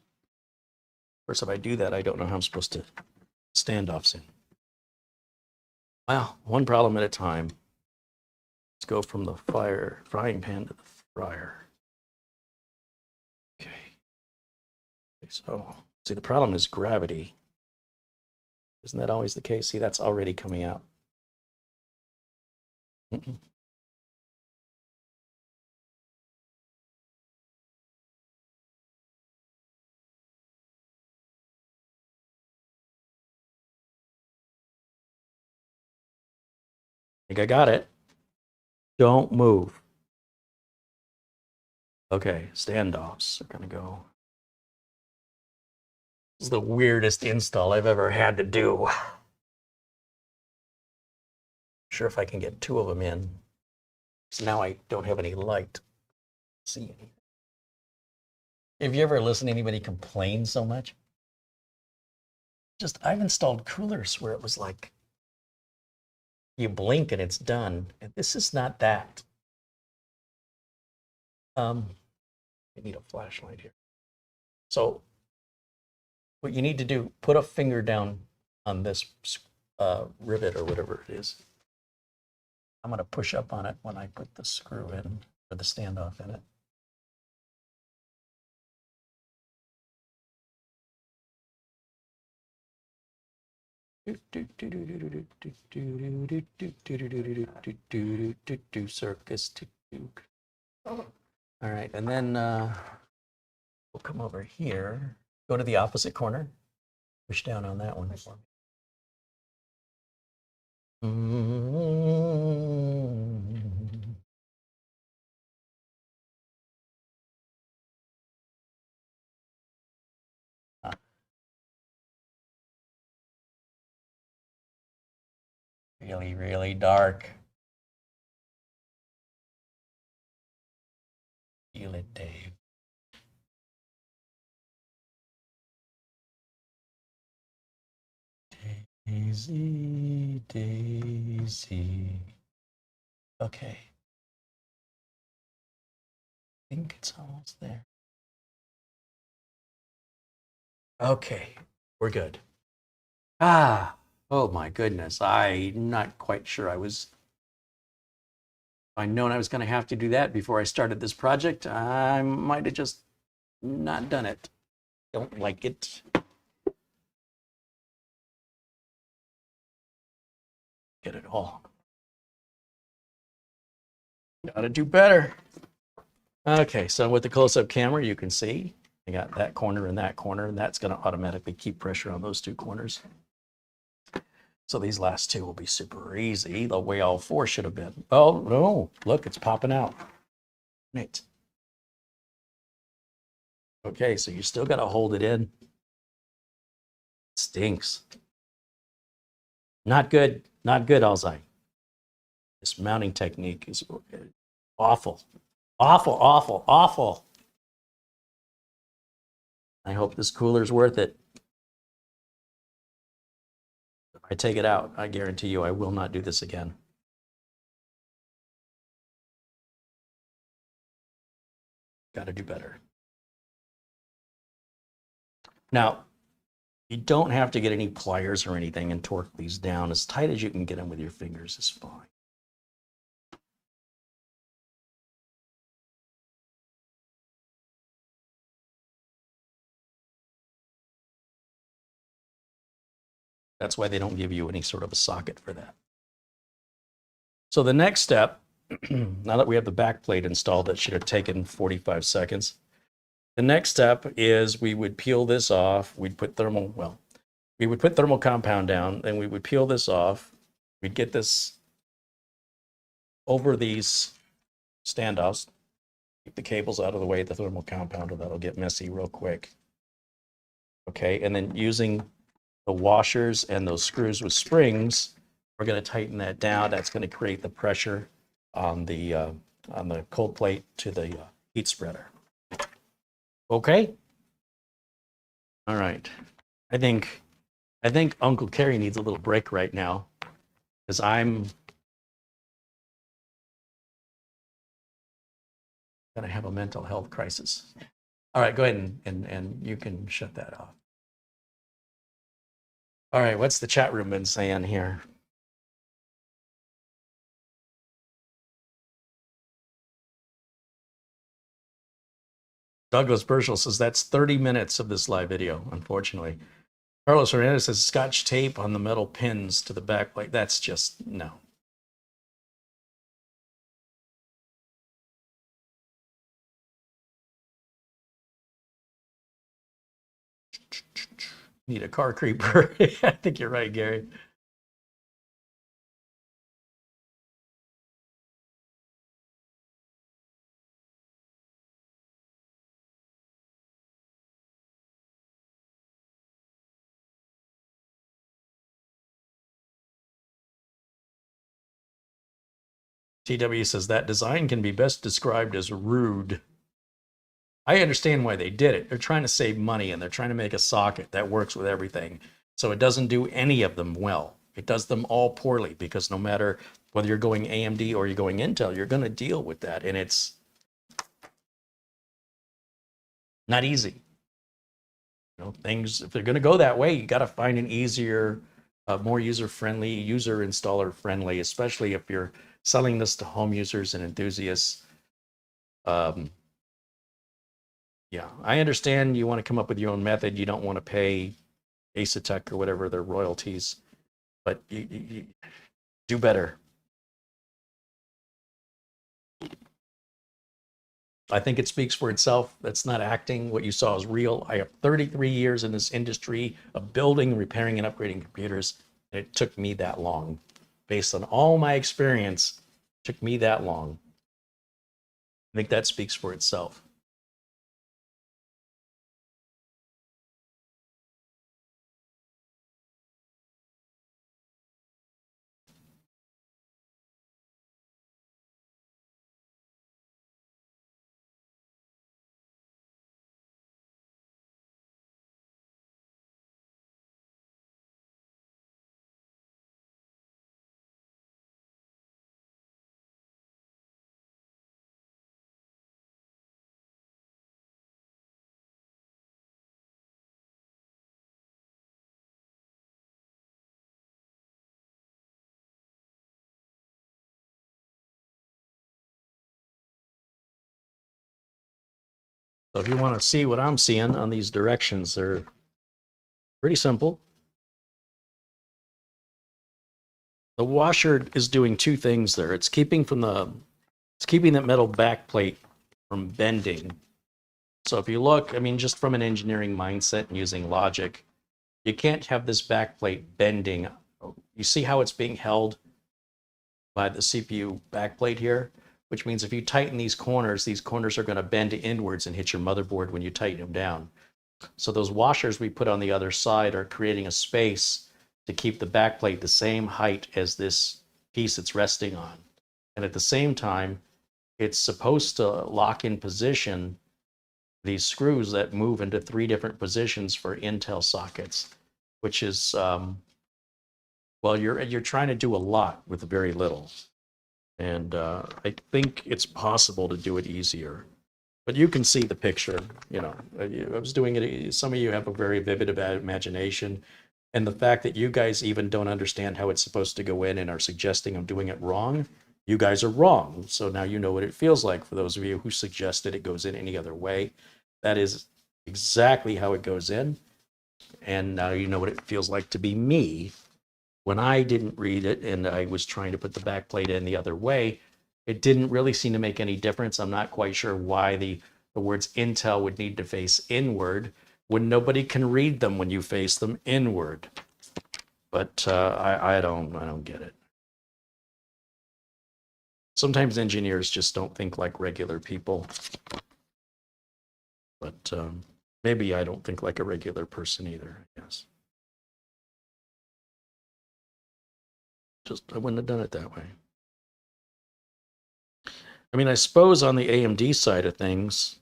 course, if I do that, I don't know how I'm supposed to standoffs in. Well, one problem at a time. Let's go from the frying pan to the fryer. Okay. So, see, the problem is gravity. Isn't that always the case? See, that's already coming out. Mm-mm. I think I got it. Don't move. Okay, standoffs are gonna go. This is the weirdest install I've ever had to do. Sure if I can get 2 of them in. So now I don't have any light. See anything. Have you ever listened to anybody complain so much? Just, I've installed coolers where it was like, you blink and it's done. And this is not that. I need a flashlight here. So what you need to do, put a finger down on this rivet or whatever it is. I'm going to push up on it when I put the screw in, or the standoff in it. Circus. All right, and then we'll come over here, go to the opposite corner, push down on that one for me. Really, really dark. Feel it, Dave. Daisy, Daisy. Okay. I think it's almost there. Okay, we're good. Ah, oh my goodness. I'm not quite sure if I'd known I was going to have to do that before I started this project, I might have just not done it. Don't like it. Get it all. Gotta do better. Okay, so with the close-up camera, you can see I got that corner, and that's going to automatically keep pressure on those 2 corners. So these last 2 will be super easy, the way all 4 should have been. Oh, no, look, it's popping out. Right. Okay, so you still got to hold it in. It stinks. Not good, Alseye. This mounting technique is awful. Awful, awful, awful. I hope this cooler's worth it. If I take it out, I guarantee you I will not do this again. Got to do better. Now, you don't have to get any pliers or anything and torque these down. As tight as you can get them with your fingers is fine. That's why they don't give you any sort of a socket for that. So the next step, now that we have the back plate installed, that should have taken 45 seconds. The next step is we would peel this off. We would put thermal compound down, and we would peel this off. We'd get this over these standoffs, keep the cables out of the way of the thermal compound, or that'll get messy real quick. Okay, and then using the washers and those screws with springs, we're going to tighten that down. That's going to create the pressure on the cold plate to the heat spreader. Okay. All right. I think Uncle Kerry needs a little break right now, because I'm going to have a mental health crisis. All right, go ahead and you can shut that off. All right, what's the chat room been saying here? Douglas Burchell says that's 30 minutes of this live video, unfortunately. Carlos Hernandez says Scotch tape on the metal pins to the backplate. That's just, no. Need a car creeper. I think you're right, Gary. TW says that design can be best described as rude. I understand why they did it. They're trying to save money and they're trying to make a socket that works with everything. So it doesn't do any of them well. It does them all poorly because no matter whether you're going AMD or you're going Intel, you're going to deal with that. And it's not easy. You know, things, if they're going to go that way, you got to find an easier, more user-friendly, user installer-friendly, especially if you're selling this to home users and enthusiasts. Yeah, I understand you want to come up with your own method. You don't want to pay Asetek or whatever their royalties, but you do better. I think it speaks for itself. That's not acting. What you saw is real. I have 33 years in this industry of building, repairing, and upgrading computers, and it took me that long. Based on all my experience, it took me that long. I think that speaks for itself. So if you want to see what I'm seeing on these directions, they're pretty simple. The washer is doing two things there. It's keeping that metal backplate from bending. So if you look, I mean, just from an engineering mindset and using logic, you can't have this backplate bending. You see how it's being held by the CPU backplate here, which means if you tighten these corners are going to bend inwards and hit your motherboard when you tighten them down. So those washers we put on the other side are creating a space to keep the backplate the same height as this piece it's resting on. And at the same time, it's supposed to lock in position these screws that move into 3 different positions for Intel sockets, which is, well, you're trying to do a lot with very little. And I think it's possible to do it easier. But you can see the picture, you know, I was doing it. Some of you have a very vivid imagination. And the fact that you guys even don't understand how it's supposed to go in and are suggesting I'm doing it wrong, you guys are wrong. So now you know what it feels like for those of you who suggested it goes in any other way. That is exactly how it goes in. And now you know what it feels like to be me. When I didn't read it and I was trying to put the backplate in the other way, it didn't really seem to make any difference. I'm not quite sure why the words Intel would need to face inward when nobody can read them when you face them inward. But I don't get it. Sometimes engineers just don't think like regular people. But maybe I don't think like a regular person either, I guess. I wouldn't have done it that way. I mean, I suppose on the AMD side of things,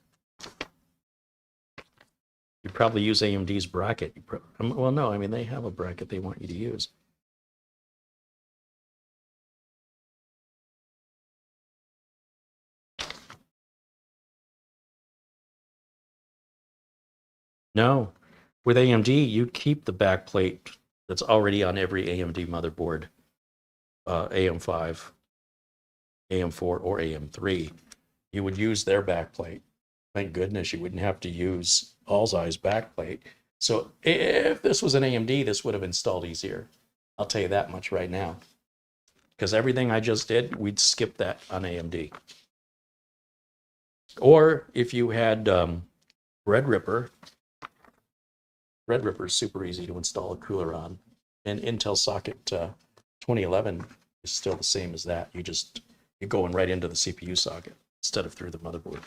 you probably use AMD's bracket. Well, no, I mean, they have a bracket they want you to use. No, with AMD, you keep the backplate that's already on every AMD motherboard, AM5, AM4, or AM3. You would use their backplate. Thank goodness you wouldn't have to use Alseye's backplate. So if this was an AMD, this would have installed easier. I'll tell you that much right now. Because everything I just did, we'd skip that on AMD. Or if you had Redripper, Redripper is super easy to install a cooler on. And Intel socket 2011 is still the same as that. You're going right into the CPU socket instead of through the motherboard.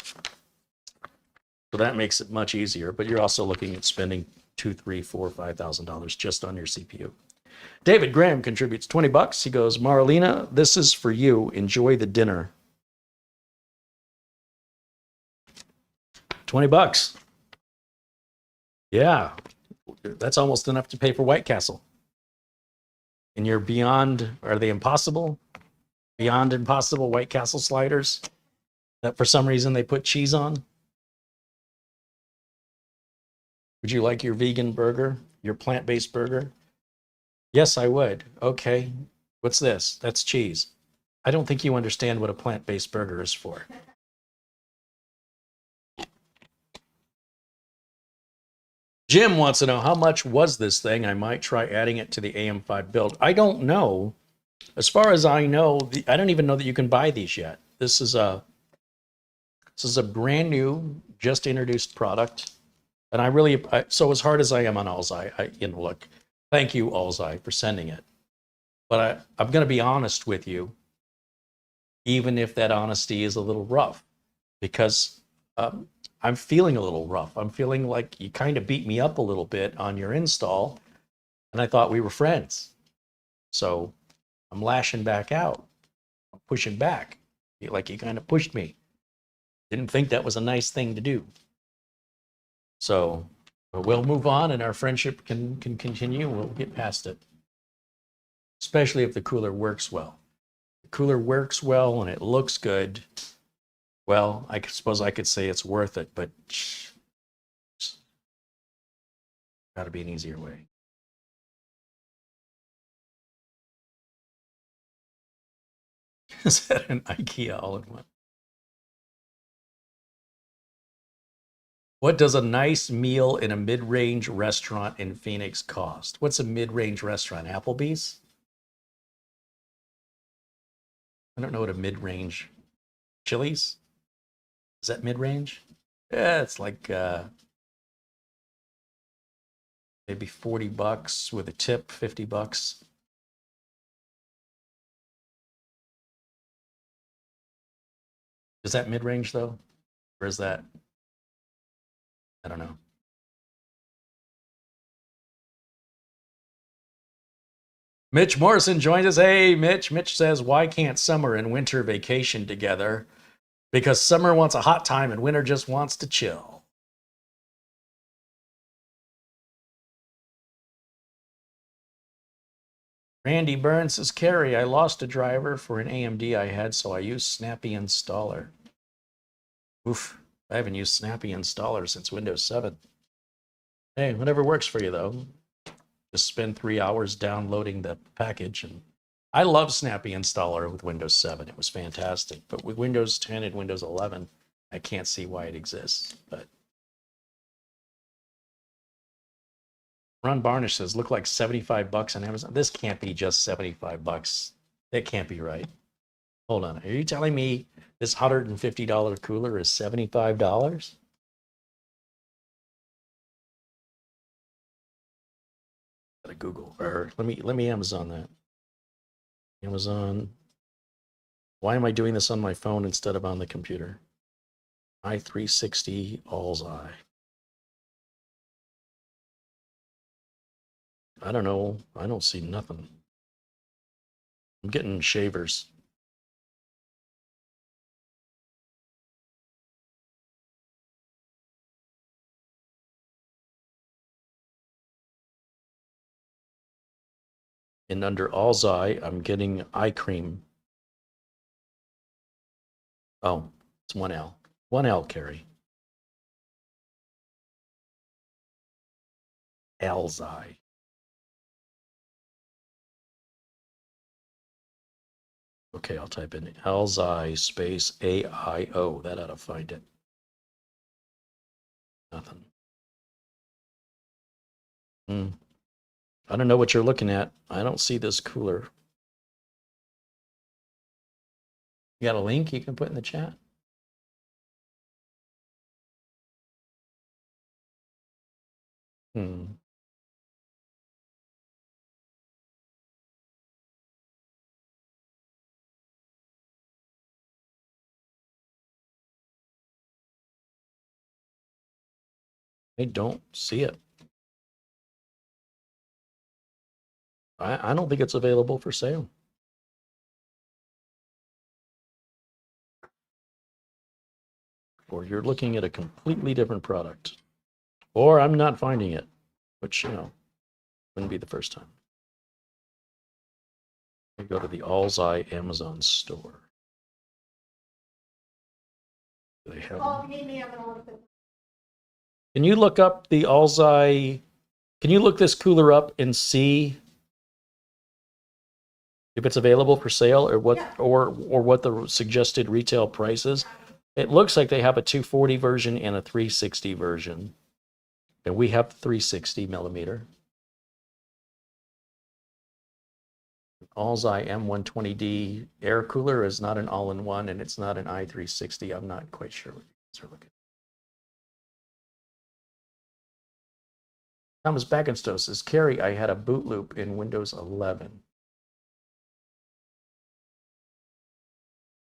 So that makes it much easier, but you're also looking at spending $2,000, $3,000, $4,000, $5,000 just on your CPU. David Graham contributes $20. He goes, Marlena, this is for you. Enjoy the dinner. $20. Yeah, that's almost enough to pay for White Castle. And you're beyond, are they impossible? Beyond impossible White Castle sliders that for some reason they put cheese on? Would you like your vegan burger, your plant-based burger? Yes, I would. Okay. What's this? That's cheese. I don't think you understand what a plant-based burger is for. Jim wants to know, how much was this thing? I might try adding it to the AM5 build. I don't know. As far as I know, I don't even know that you can buy these yet. This is a brand new, just introduced product. And so as hard as I am on Alseye, look, thank you, Alseye, for sending it. But I'm going to be honest with you, even if that honesty is a little rough, because I'm feeling a little rough. I'm feeling like you kind of beat me up a little bit on your install, and I thought we were friends. So I'm lashing back out. I'm pushing back. Like you kind of pushed me. Didn't think that was a nice thing to do. So we'll move on, and our friendship can continue. We'll get past it. Especially if the cooler works well. The cooler works well and it looks good. Well, I suppose I could say it's worth it, but got to be an easier way. Is that an IKEA all-in-one? What does a nice meal in a mid-range restaurant in Phoenix cost? What's a mid-range restaurant? Applebee's? I don't know what a mid-range. Chili's? Is that mid-range? Yeah, it's like maybe $40 with a tip, $50. Is that mid-range though? Or is that? I don't know. Mitch Morrison joins us. Hey, Mitch. Mitch says, why can't summer and winter vacation together? Because summer wants a hot time and winter just wants to chill. Randy Burns says, Carrie, I lost a driver for an AMD I had, so I used Snappy Installer. Oof, I haven't used Snappy Installer since Windows 7. Hey, whatever works for you, though. Just spend 3 hours downloading the package. And I love Snappy Installer with Windows 7. It was fantastic. But with Windows 10 and Windows 11, I can't see why it exists. But Ron Barnish says, look like $75 on Amazon. This can't be just $75. That can't be right. Hold on. Are you telling me this $150 cooler is $75? Gotta Google, or let me Amazon that. Amazon. Why am I doing this on my phone instead of on the computer? i360 Alseye. I don't know. I don't see nothing. I'm getting shavers. And under Alseye, I'm getting eye cream. Oh, it's 1L. 1L, Carrie. Alseye. Okay, I'll type in Alseye space AIO. That ought to find it. Nothing. I don't know what you're looking at. I don't see this cooler. You got a link you can put in the chat? I don't see it. I don't think it's available for sale. Or you're looking at a completely different product. Or I'm not finding it, which, you know, wouldn't be the first time. I go to the Alseye Amazon store. They have. Can you look up the Alseye? Can you look this cooler up and see if it's available for sale or what, or what the suggested retail price is? It looks like they have a 240 version and a 360 version, and we have 360 millimeter. Alseye M120D air cooler is not an all-in-one, and it's not an i360. I'm not quite sure what you guys are looking at. Thomas Backenstow says, Carrie, I had a boot loop in Windows 11.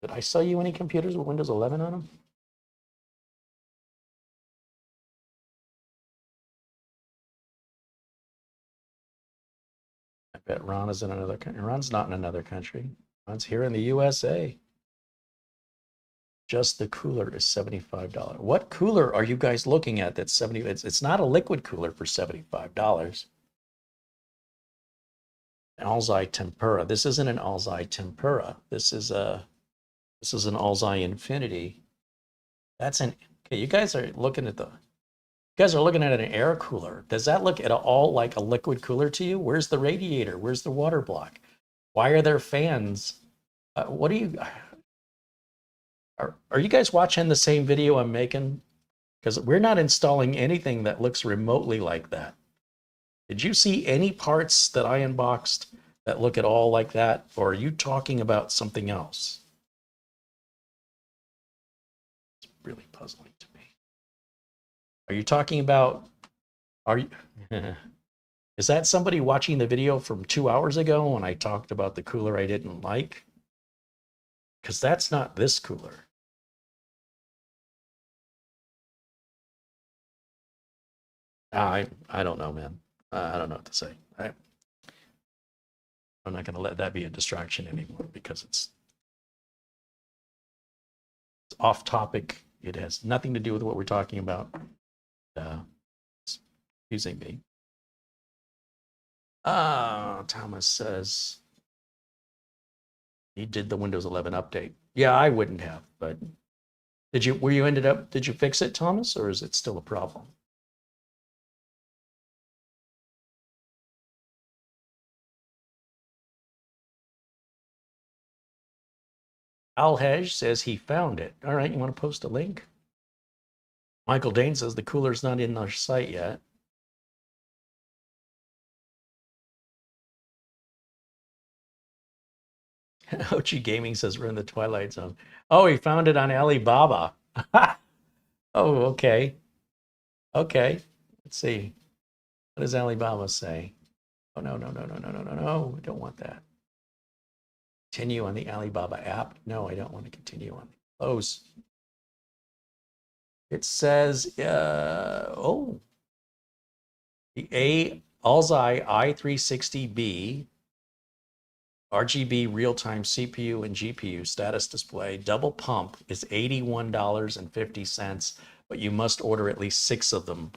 Did I sell you any computers with Windows 11 on them? I bet Ron is in another country. Ron's not in another country. Ron's here in the USA. Just the cooler is $75. What cooler are you guys looking at that's 70? It's not a liquid cooler for $75. Alseye Tempura. This isn't an Alseye Tempura. This is an Alseye Infinity. That's an, okay, you guys are looking at an air cooler. Does that look at all like a liquid cooler to you? Where's the radiator? Where's the water block? Why are there fans? What are you, are you guys watching the same video I'm making? Because we're not installing anything that looks remotely like that. Did you see any parts that I unboxed that look at all like that? Or are you talking about something else? It's really puzzling to me. Are you talking about, is that somebody watching the video from 2 hours ago when I talked about the cooler I didn't like? Because that's not this cooler. I don't know, man. I don't know what to say. I'm not going to let that be a distraction anymore because it's off topic. It has nothing to do with what we're talking about. It's confusing me. Thomas says he did the Windows 11 update. Yeah, I wouldn't have, but did you fix it, Thomas, or is it still a problem? Alhej says he found it. All right, you want to post a link? Michael Dane says the cooler's not in our site yet. Ochi Gaming says we're in the Twilight Zone. Oh, he found it on Alibaba. Oh, okay. Okay. Let's see. What does Alibaba say? Oh, no. I don't want that. Continue on the Alibaba app. No, I don't want to continue on. Close. It says, the Alseye i360B RGB real-time CPU and GPU status display double pump is $81.50, but you must order at least 6 of them.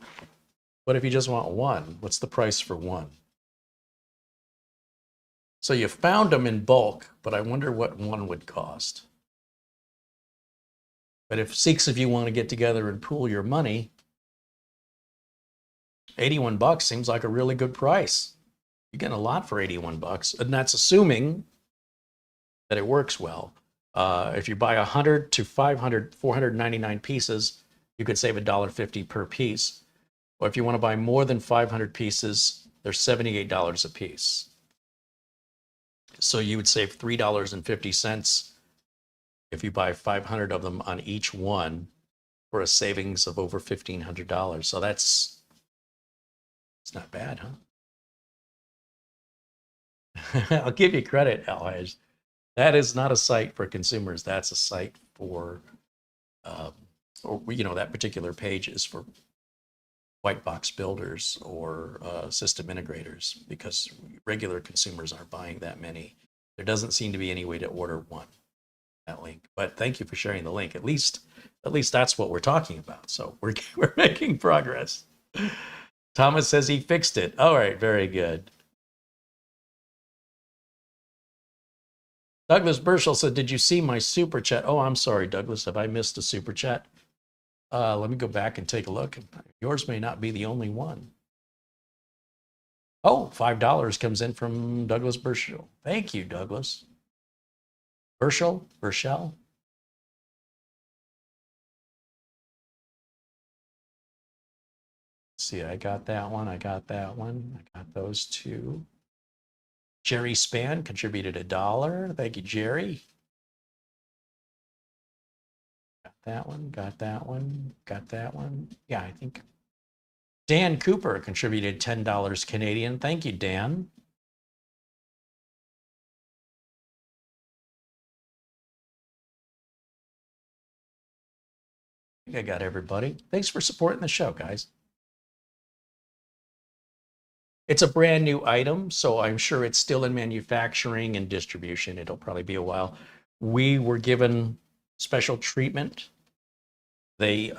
What if you just want one? What's the price for one? So you found them in bulk, but I wonder what one would cost. But if 6 of you want to get together and pool your money, $81 seems like a really good price. You're getting a lot for $81, and that's assuming that it works well. If you buy 100 to 500, 499 pieces, you could save $1.50 per piece. Or if you want to buy more than 500 pieces, they're $78 a piece. So you would save $3.50 if you buy 500 of them on each one, for a savings of over $1,500. So it's not bad, huh? I'll give you credit, Alseye. That is not a site for consumers. That's a site for, or that particular page is for white box builders or system integrators, because regular consumers aren't buying that many. There doesn't seem to be any way to order one, that link. But thank you for sharing the link. At least that's what we're talking about. So we're making progress. Thomas says he fixed it. All right, very good. Douglas Burchell said, did you see my super chat? Oh, I'm sorry, Douglas. Have I missed a super chat? Let me go back and take a look. Yours may not be the only one. Oh, $5 comes in from Douglas Burchell. Thank you, Douglas. Burchell? See, I got that one. I got those two. Jerry Span contributed $1. Thank you, Jerry. Got that one. Yeah, I think Dan Cooper contributed $10 Canadian. Thank you, Dan. I think I got everybody. Thanks for supporting the show, guys. It's a brand new item, so I'm sure it's still in manufacturing and distribution. It'll probably be a while. We were given special treatment. Okay,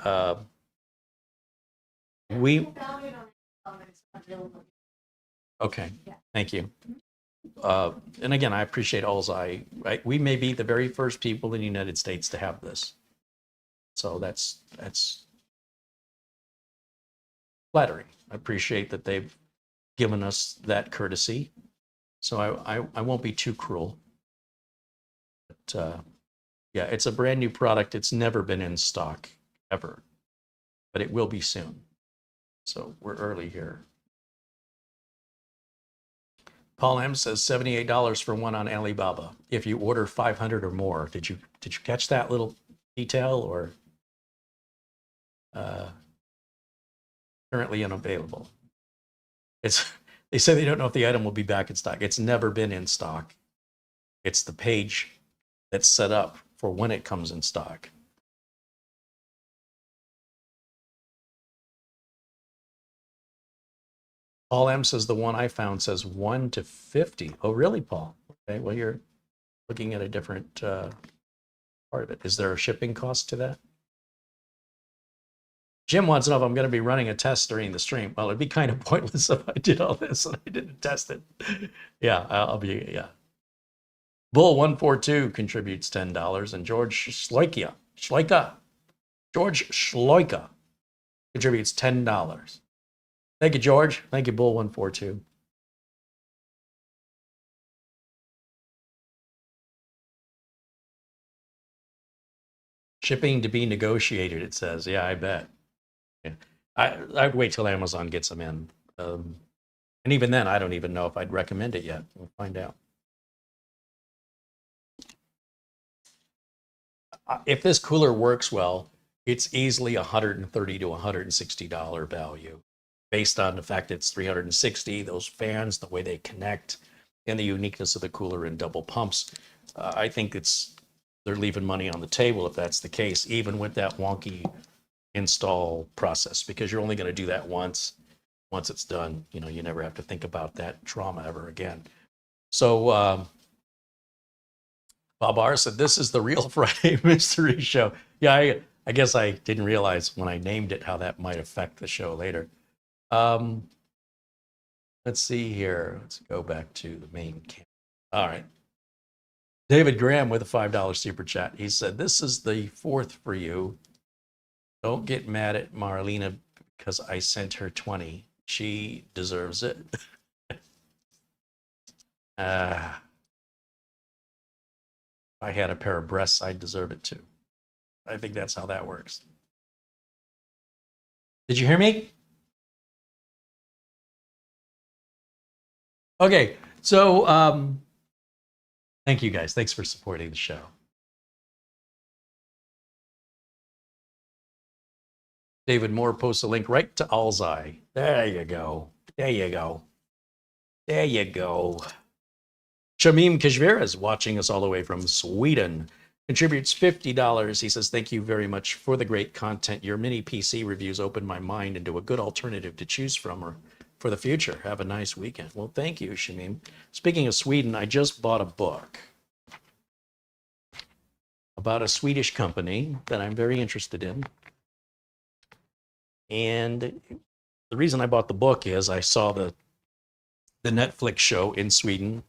thank you. And again, I appreciate Alseye. Right? We may be the very first people in the United States to have this. So that's flattering. I appreciate that they've given us that courtesy. So I won't be too cruel. But yeah, it's a brand new product. It's never been in stock ever, but it will be soon. So we're early here. Paul M says $78 for one on Alibaba if you order 500 or more. Did you catch that little detail? Or currently unavailable? They say they don't know if the item will be back in stock. It's never been in stock. It's the page that's set up for when it comes in stock. Paul M says the one I found says 1 to 50. Oh, really, Paul? Okay, well, you're looking at a different part of it. Is there a shipping cost to that? Jim wants to know if I'm going to be running a test during the stream. Well, it'd be kind of pointless if I did all this and I didn't test it. Yeah, I'll be, yeah. Bull142 contributes $10, and George Schloika contributes $10. Thank you, George. Thank you, Bull142. Shipping to be negotiated, it says. Yeah, I bet. Yeah. I'd wait till Amazon gets them in. And even then, I don't even know if I'd recommend it yet. We'll find out. If this cooler works well, it's easily $130 to $160 value, based on the fact it's 360, those fans, the way they connect, and the uniqueness of the cooler and double pumps. I think they're leaving money on the table if that's the case, even with that wonky install process, because you're only going to do that once. Once it's done, you never have to think about that trauma ever again. So Bob R said, this is the real Friday mystery show. Yeah, I guess I didn't realize when I named it how that might affect the show later. Let's see here. Let's go back to the main camera. All right. David Graham with a $5 super chat. He said, this is the fourth for you. Don't get mad at Marlena because I sent her 20. She deserves it. If I had a pair of breasts, I'd deserve it too. I think that's how that works. Did you hear me? Okay, so thank you guys. Thanks for supporting the show. David Moore posts a link right to Alseye. There you go. There you go. There you go. Shamim Kashmir is watching us all the way from Sweden. Contributes $50. He says, thank you very much for the great content. Your mini PC reviews opened my mind into a good alternative to choose from or for the future. Have a nice weekend. Well, thank you, Shamim. Speaking of Sweden, I just bought a book about a Swedish company that I'm very interested in. And the reason I bought the book is I saw the Netflix show in Sweden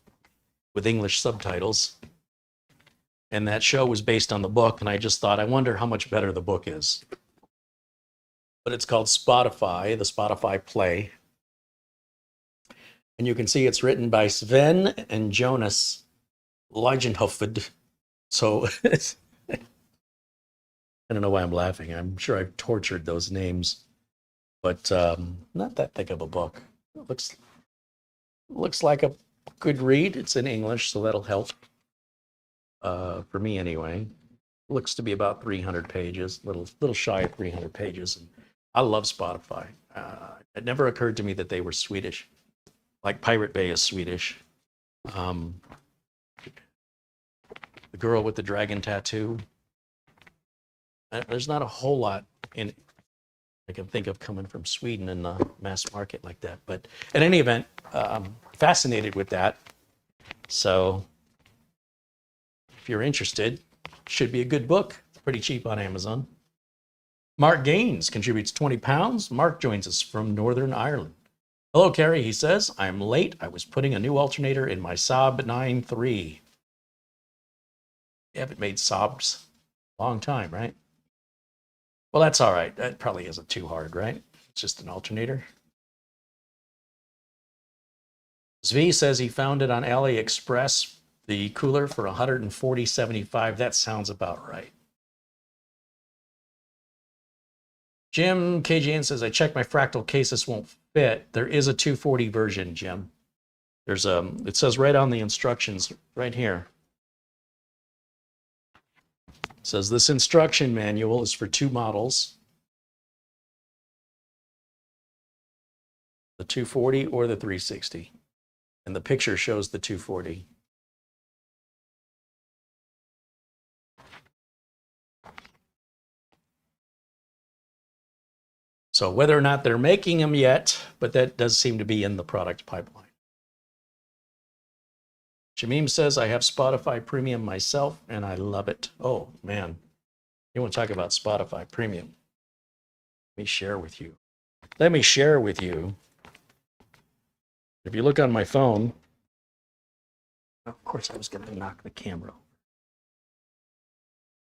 with English subtitles. And that show was based on the book. And I just thought, I wonder how much better the book is. But it's called Spotify, the Spotify Play. And you can see it's written by Sven and Jonas Leijenhoffed. So I don't know why I'm laughing. I'm sure I've tortured those names. But not that thick of a book. It looks like a good read. It's in English, so that'll help. For me anyway. Looks to be about 300 pages, little shy of 300 pages. And I love Spotify. It never occurred to me that they were Swedish, like Pirate Bay is Swedish. The girl with the dragon tattoo. There's not a whole lot in I can think of coming from Sweden in the mass market like that. But in any event, fascinated with that. So if you're interested, should be a good book. It's pretty cheap on Amazon. Mark Gaines contributes £20. Mark joins us from Northern Ireland. Hello, Carrie, he says. I'm late. I was putting a new alternator in my Saab 9.3. You haven't made Saabs a long time, right? Well, that's all right. That probably isn't too hard, right? It's just an alternator. Zvi says he found it on AliExpress, the cooler for $140.75. That sounds about right. Jim KGN says, I checked my fractal case. This won't fit. There is a 240 version, Jim. There's it says right on the instructions right here. It says this instruction manual is for two models, the 240 or the 360. And the picture shows the 240. So whether or not they're making them yet, but that does seem to be in the product pipeline. Shamim says, I have Spotify Premium myself, and I love it. Oh, man. You want to talk about Spotify Premium? Let me share with you. If you look on my phone, of course I was going to knock the camera over.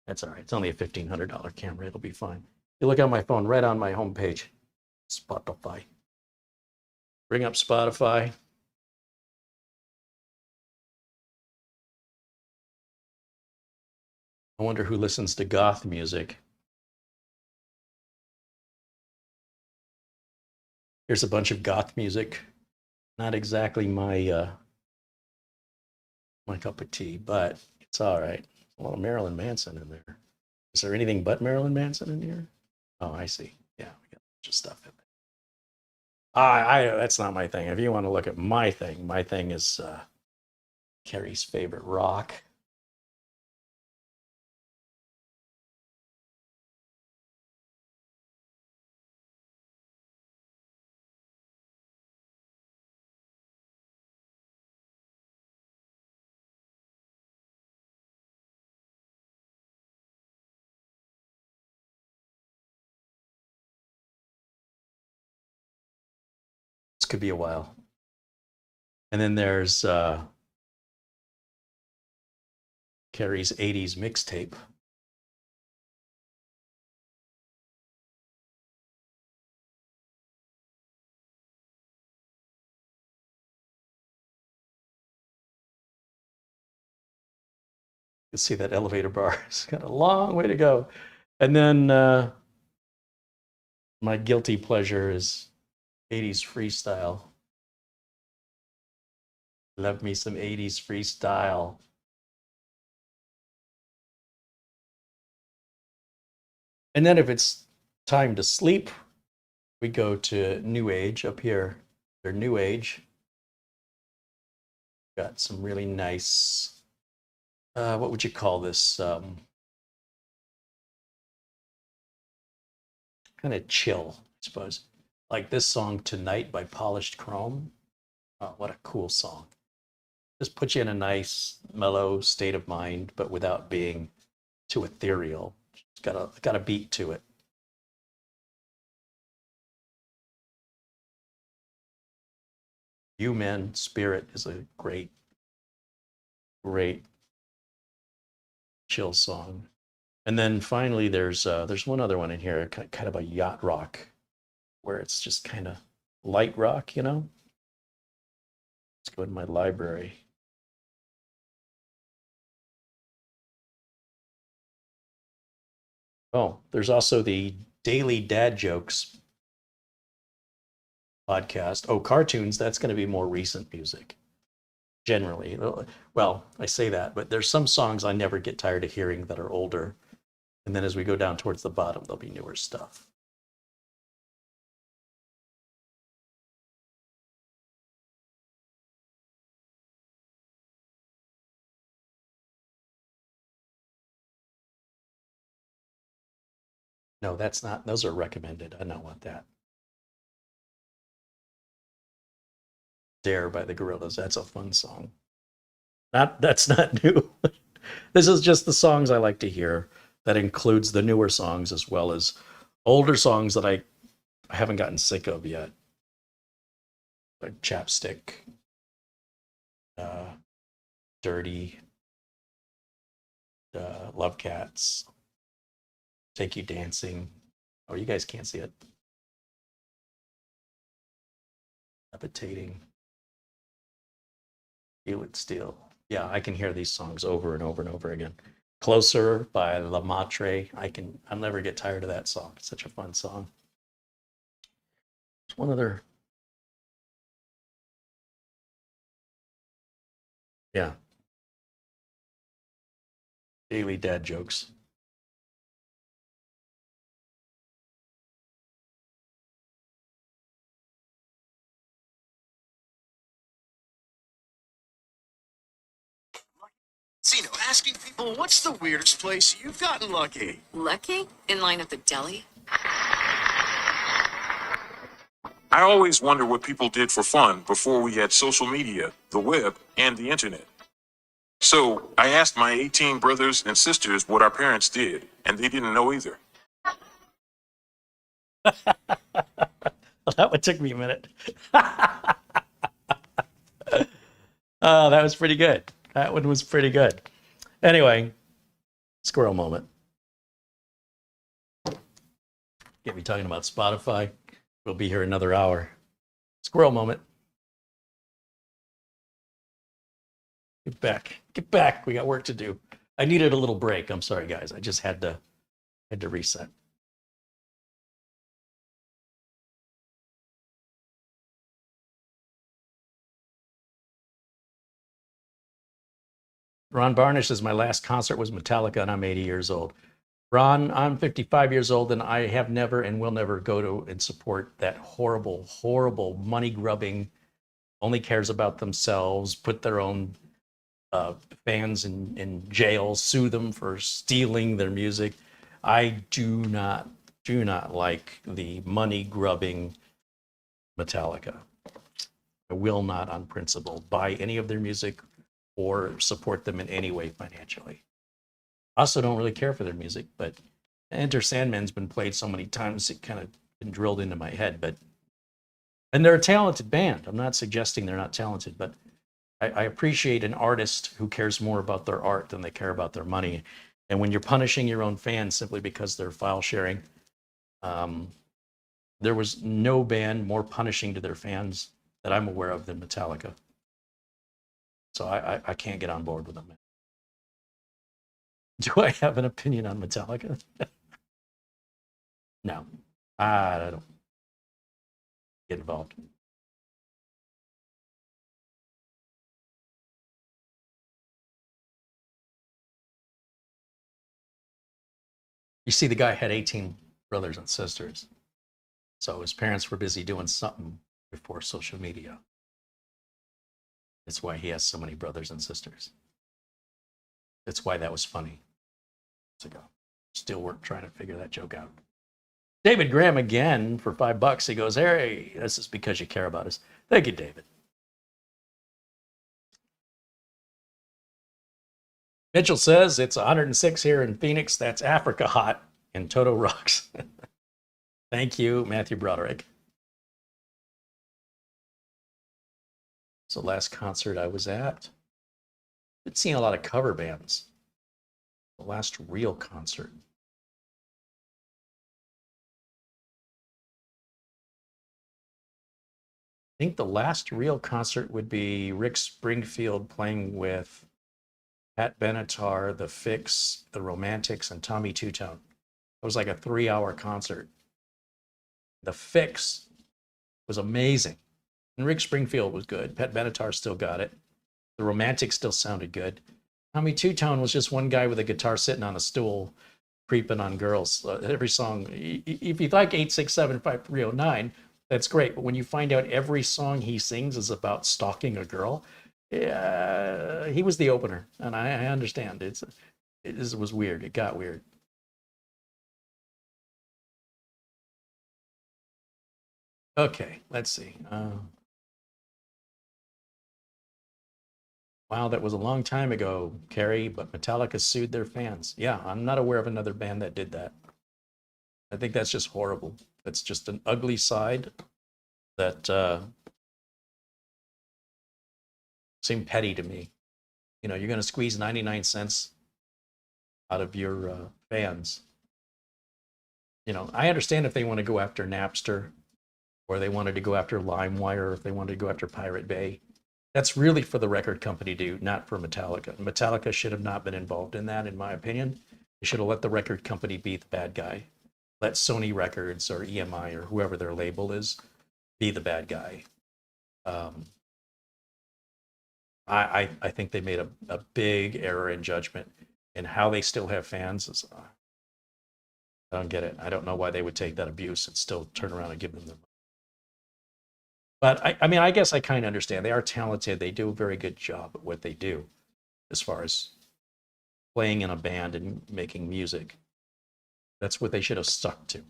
That's all right. It's only a $1,500 camera. It'll be fine. You look on my phone, right on my homepage, Spotify. Bring up Spotify. I wonder who listens to goth music. Here's a bunch of goth music. Not exactly my my cup of tea, but it's all right. A lot of Marilyn Manson in there. Is there anything but Marilyn Manson in here? Oh, I see. Yeah, we got a bunch of stuff in there. That's not my thing. If you want to look at my thing is Carrie's favorite rock. This could be a while. And then there's Carrie's 80s mixtape. You can see that elevator bar. It's got a long way to go. And then my guilty pleasure is 80s freestyle. Love me some 80s freestyle. And then if it's time to sleep, we go to New Age up here. They're New Age. Got some really nice, what would you call this? Kind of chill, I suppose. Like this song Tonight by Polished Chrome. Oh, what a cool song. Just puts you in a nice, mellow state of mind, but without being too ethereal. It's got a beat to it. Human Spirit is a great, great chill song. And then finally, there's one other one in here, kind of a yacht rock, where it's just kind of light rock, you know. Let's go to my library. Oh, there's also the Daily Dad Jokes podcast. Oh, cartoons, that's going to be more recent music, generally. Well, I say that, but there's some songs I never get tired of hearing that are older. And then as we go down towards the bottom, there'll be newer stuff. No, that's not, those are recommended. I don't want that. Dare by the Gorillas. That's a fun song. That's not new. This is just the songs I like to hear. That includes the newer songs as well as older songs that I haven't gotten sick of yet. Like Chapstick, Dirty, Love Cats, Take You Dancing. Oh, you guys can't see it. Levitating. Feel It Still. Yeah, I can hear these songs over and over and over again. Closer by La Matre. I'll never get tired of that song. It's such a fun song. There's one other. Yeah. Daily Dad Jokes. Zeno, asking people, what's the weirdest place you've gotten lucky? Lucky? In line at the deli? I always wonder what people did for fun before we had social media, the web, and the internet. So I asked my 18 brothers and sisters what our parents did, and they didn't know either. That one took me a minute. Oh, that was pretty good. That one was pretty good. Anyway, squirrel moment. Get me talking about Spotify. We'll be here another hour. Squirrel moment. Get back. Get back. We got work to do. I needed a little break. I'm sorry, guys. I just had to reset. Ron Barnish says, my last concert was Metallica and I'm 80 years old. Ron, I'm 55 years old and I have never and will never go to and support that horrible, horrible money grubbing, only cares about themselves, put their own fans in jail, sue them for stealing their music. I do not like the money grubbing Metallica. I will not on principle buy any of their music or support them in any way financially. I also don't really care for their music, but Enter Sandman's been played so many times it kind of been drilled into my head. And they're a talented band. I'm not suggesting they're not talented, but I appreciate an artist who cares more about their art than they care about their money. And when you're punishing your own fans simply because they're file sharing, there was no band more punishing to their fans that I'm aware of than Metallica. So I can't get on board with them. Do I have an opinion on Metallica? No, I don't get involved. You see, the guy had 18 brothers and sisters. So his parents were busy doing something before social media. That's why he has so many brothers and sisters. That's why that was funny. Ago. Still work trying to figure that joke out. David Graham again for $5. He goes, hey, this is because you care about us. Thank you, David. Mitchell says it's 106 here in Phoenix. That's Africa hot, and Toto rocks. Thank you, Matthew Broderick. So last concert I was at, I've seen a lot of cover bands. The last real concert. I think the last real concert would be Rick Springfield playing with Pat Benatar, The Fix, The Romantics, and Tommy Two-Tone. It was like a 3-hour concert. The Fix was amazing. And Rick Springfield was good. Pat Benatar still got it. The Romantics still sounded good. Tommy Two-Tone was just one guy with a guitar sitting on a stool creeping on girls. Every song, if you like 8675309, that's great. But when you find out every song he sings is about stalking a girl, he was the opener. And I understand. It was weird. It got weird. Okay, let's see. Wow, that was a long time ago, Carrie, but Metallica sued their fans. Yeah, I'm not aware of another band that did that. I think that's just horrible. That's just an ugly side that seemed petty to me. You know, you're going to squeeze 99 cents out of your fans. You know, I understand if they want to go after Napster, or they wanted to go after LimeWire, or if they wanted to go after Pirate Bay. That's really for the record company to do, not for Metallica. Metallica should have not been involved in that, in my opinion. They should have let the record company be the bad guy. Let Sony Records or EMI or whoever their label is be the bad guy. I think they made a big error in judgment, and how they still have fans. I don't get it. I don't know why they would take that abuse and still turn around and give them their money. But I mean, I guess I kind of understand. They are talented. They do a very good job at what they do as far as playing in a band and making music. That's what they should have stuck to.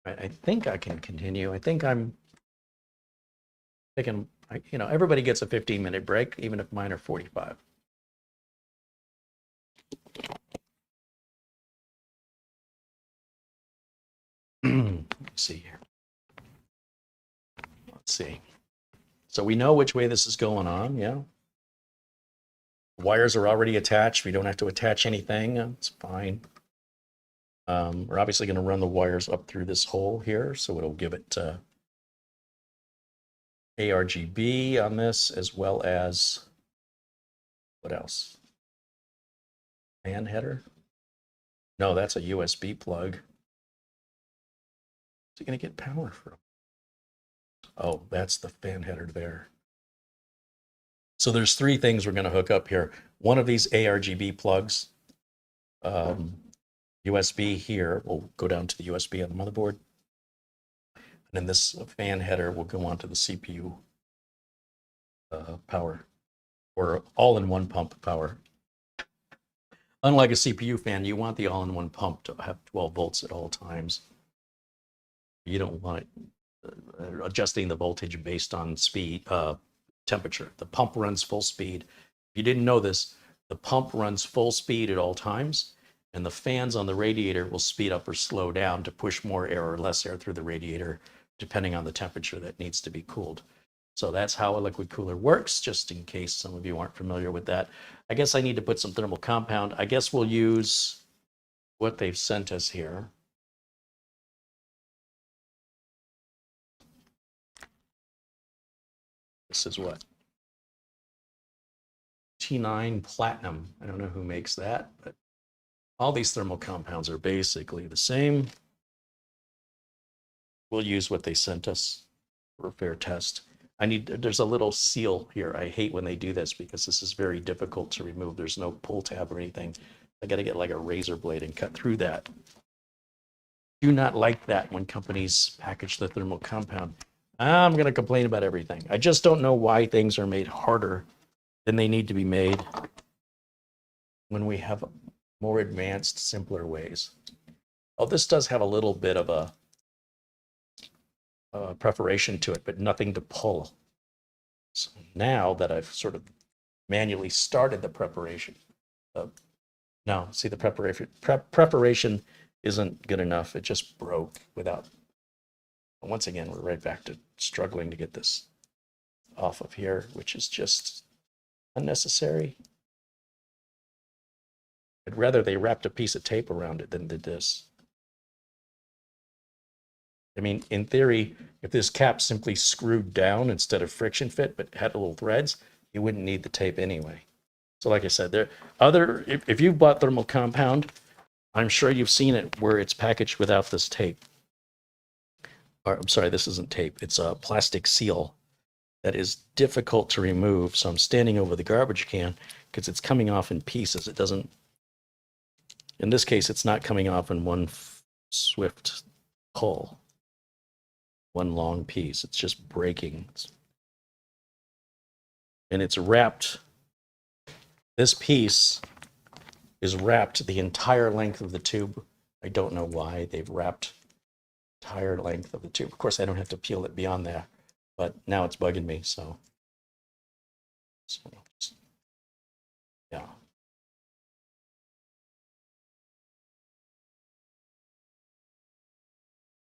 I think I can continue. I think I'm thinking, you know, everybody gets a 15-minute break, even if mine are 45. Let's see here. Let's see. So we know which way this is going on, yeah. Wires are already attached. We don't have to attach anything. It's fine. We're obviously going to run the wires up through this hole here, so it'll give it ARGB on this, as well as, what else? Fan header? No, that's a USB plug. Is it going to get power from? Oh, that's the fan header there. So there's 3 things we're going to hook up here. One of these ARGB plugs, USB here, will go down to the USB on the motherboard. And then this fan header will go onto the CPU power, or all-in-one pump power. Unlike a CPU fan, you want the all-in-one pump to have 12 volts at all times. You don't want it adjusting the voltage based on speed, temperature. The pump runs full speed. If you didn't know this, the pump runs full speed at all times, and the fans on the radiator will speed up or slow down to push more air or less air through the radiator, depending on the temperature that needs to be cooled. So that's how a liquid cooler works, just in case some of you aren't familiar with that. I guess I need to put some thermal compound. I guess we'll use what they've sent us here. This is what? T9 Platinum. I don't know who makes that, but All these thermal compounds are basically the same. We'll use what they sent us for a fair test. There's a little seal here. I hate when they do this because this is very difficult to remove. There's no pull tab or anything. I got to get like a razor blade and cut through that. Do not like that when companies package the thermal compound. I'm going to complain about everything. I just don't know why things are made harder than they need to be made when we have more advanced, simpler ways. Oh, this does have a little bit of a preparation to it, but nothing to pull. So now that I've sort of manually started the preparation, no, see the preparation isn't good enough. It just broke without. Once again, we're right back to struggling to get this off of here, which is just unnecessary. I'd rather they wrapped a piece of tape around it than did this. I mean, in theory, if this cap simply screwed down instead of friction fit, but had little threads, you wouldn't need the tape anyway. So like I said, if you've bought thermal compound, I'm sure you've seen it where it's packaged without this tape. Or, I'm sorry, this isn't tape. It's a plastic seal that is difficult to remove. So I'm standing over the garbage can because it's coming off in pieces. It doesn't, in this case, it's not coming off in one swift pull. One long piece. It's just breaking. And it's wrapped. This piece is wrapped the entire length of the tube. I don't know why they've wrapped the entire length of the tube. Of course, I don't have to peel it beyond there, but now it's bugging me. So yeah.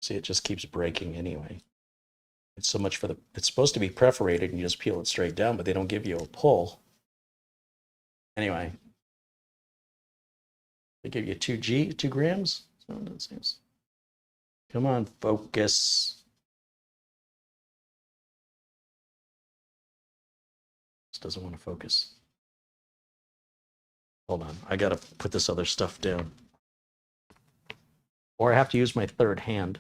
See, it just keeps breaking anyway. It's so much for it's supposed to be perforated and you just peel it straight down, but they don't give you a pull. Anyway, they give you 2 grams. So that seems. Come on, focus. This doesn't want to focus. Hold on, I gotta put this other stuff down. Or I have to use my third hand.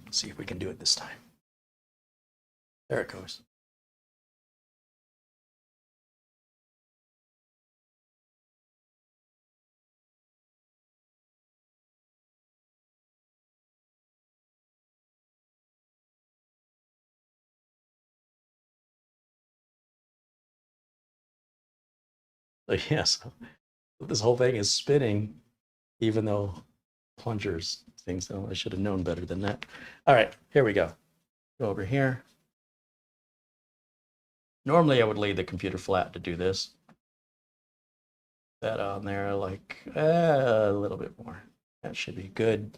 Let's see if we can do it this time. There it goes. So yes, this whole thing is spinning, even though plungers things. So I should have known better than that. All right, here we go. Go over here. Normally I would lay the computer flat to do this. That on there, like a little bit more. That should be good.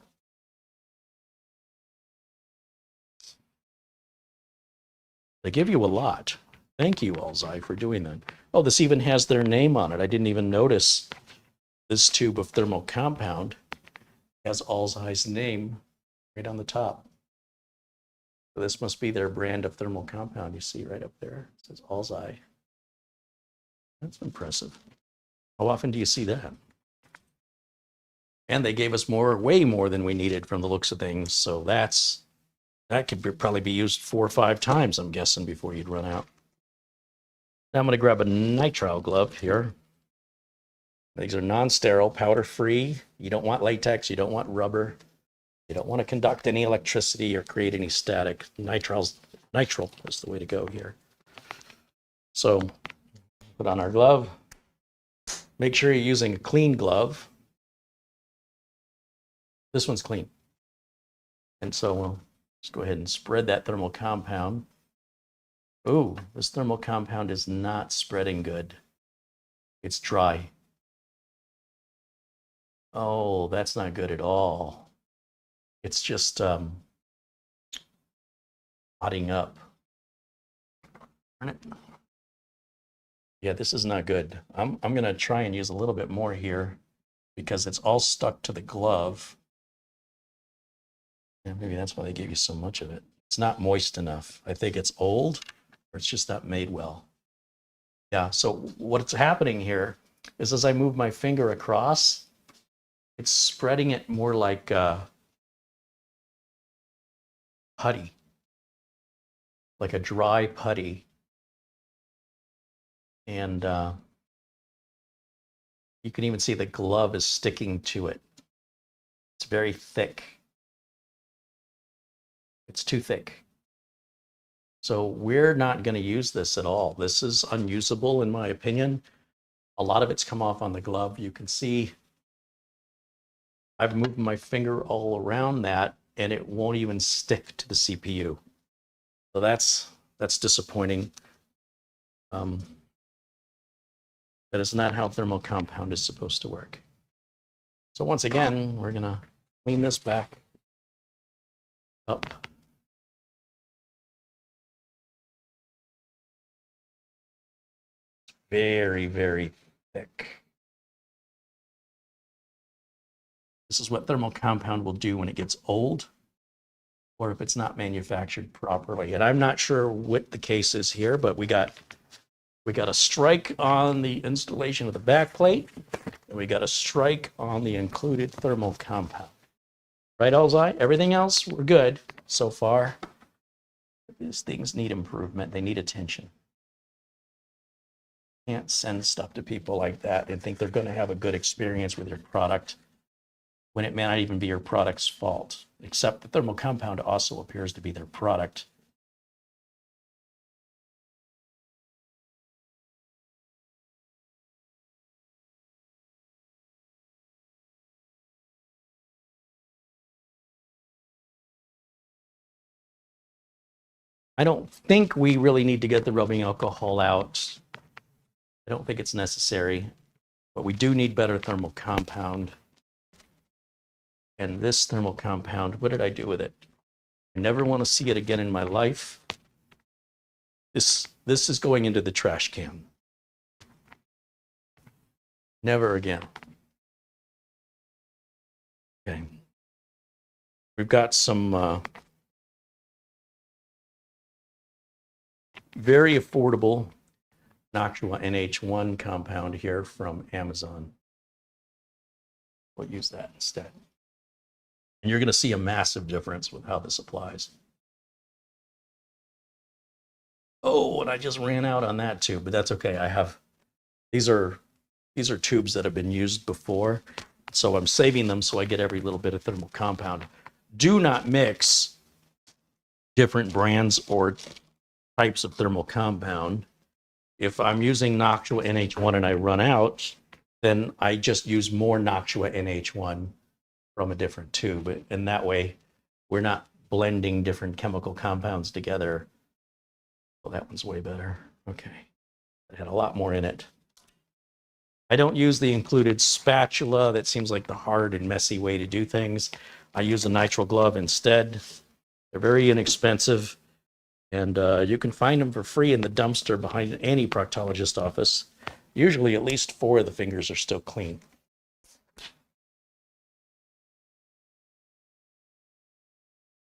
They give you a lot. Thank you, Alseye, for doing that. Oh, this even has their name on it. I didn't even notice this tube of thermal compound has Alseye's name right on the top. So this must be their brand of thermal compound. You see right up there. It says Alseye. That's impressive. How often do you see that? And they gave us way more than we needed from the looks of things. So that could probably be used 4 or 5 times, I'm guessing, before you'd run out. Now I'm going to grab a nitrile glove here. These are non-sterile, powder-free. You don't want latex. You don't want rubber. You don't want to conduct any electricity or create any static. Nitrile is the way to go here. So put on our glove. Make sure you're using a clean glove. This one's clean. And so we'll just go ahead and spread that thermal compound. Ooh, this thermal compound is not spreading good. It's dry. Oh, that's not good at all. It's just hotting up. Yeah, this is not good. I'm gonna try and use a little bit more here because it's all stuck to the glove. Yeah, maybe that's why they gave you so much of it. It's not moist enough. I think it's old, or it's just not made well. Yeah, so what's happening here is as I move my finger across, it's spreading it more like putty, like a dry putty. And you can even see the glove is sticking to it. It's very thick. It's too thick. So we're not going to use this at all. This is unusable in my opinion. A lot of it's come off on the glove. You can see I've moved my finger all around that and it won't even stick to the CPU. So that's disappointing. That is not how thermal compound is supposed to work. So once again, we're gonna clean this back up. Very, very thick. This is what thermal compound will do when it gets old or if it's not manufactured properly. And I'm not sure what the case is here, but we got a strike on the installation of the back plate, and we got a strike on the included thermal compound. Right, Alseye? Everything else, we're good so far. These things need improvement. They need attention. Can't send stuff to people like that and think they're going to have a good experience with your product when it may not even be your product's fault, except the thermal compound also appears to be their product. I don't think we really need to get the rubbing alcohol out. I don't think it's necessary, but we do need better thermal compound. And this thermal compound, what did I do with it? I never want to see it again in my life. This is going into the trash can. Never again. Okay. We've got some very affordable Noctua NH1 compound here from Amazon. We'll use that instead. And you're going to see a massive difference with how this applies. Oh, and I just ran out on that tube, but that's okay. I have, these are tubes that have been used before, so I'm saving them so I get every little bit of thermal compound. Do not mix different brands or types of thermal compound. If I'm using Noctua NH1 and I run out, then I just use more Noctua NH1 from a different tube. And that way we're not blending different chemical compounds together. Well, that one's way better. Okay. It had a lot more in it. I don't use the included spatula. That seems like the hard and messy way to do things. I use a nitrile glove instead. They're very inexpensive. And you can find them for free in the dumpster behind any proctologist office. Usually at least 4 of the fingers are still clean.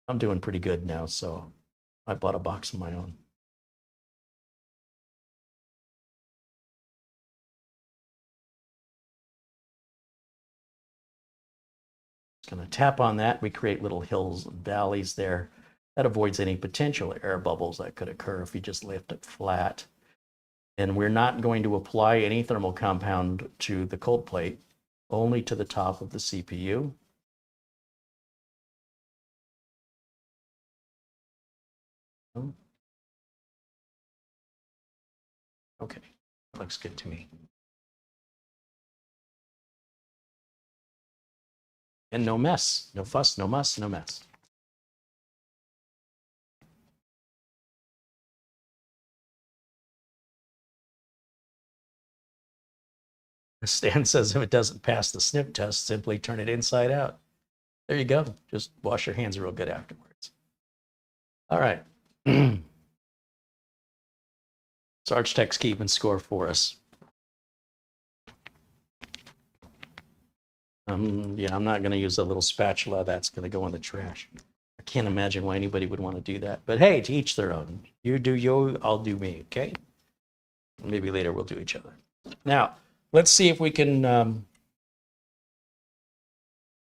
I'm doing pretty good now, so I bought a box of my own. Just going to tap on that. We create little hills and valleys there. That avoids any potential air bubbles that could occur if you just left it flat. And we're not going to apply any thermal compound to the cold plate, only to the top of the CPU. Okay, that looks good to me. And no mess, no fuss, no muss, no mess. Stan says if it doesn't pass the snip test, simply turn it inside out. There you go. Just wash your hands real good afterwards. All right. Sarge Tech's keeping score for us. Yeah, I'm not going to use a little spatula. That's going to go in the trash. I can't imagine why anybody would want to do that. But hey, to each their own. You do you, I'll do me, okay? Maybe later we'll do each other. Now, let's see if we can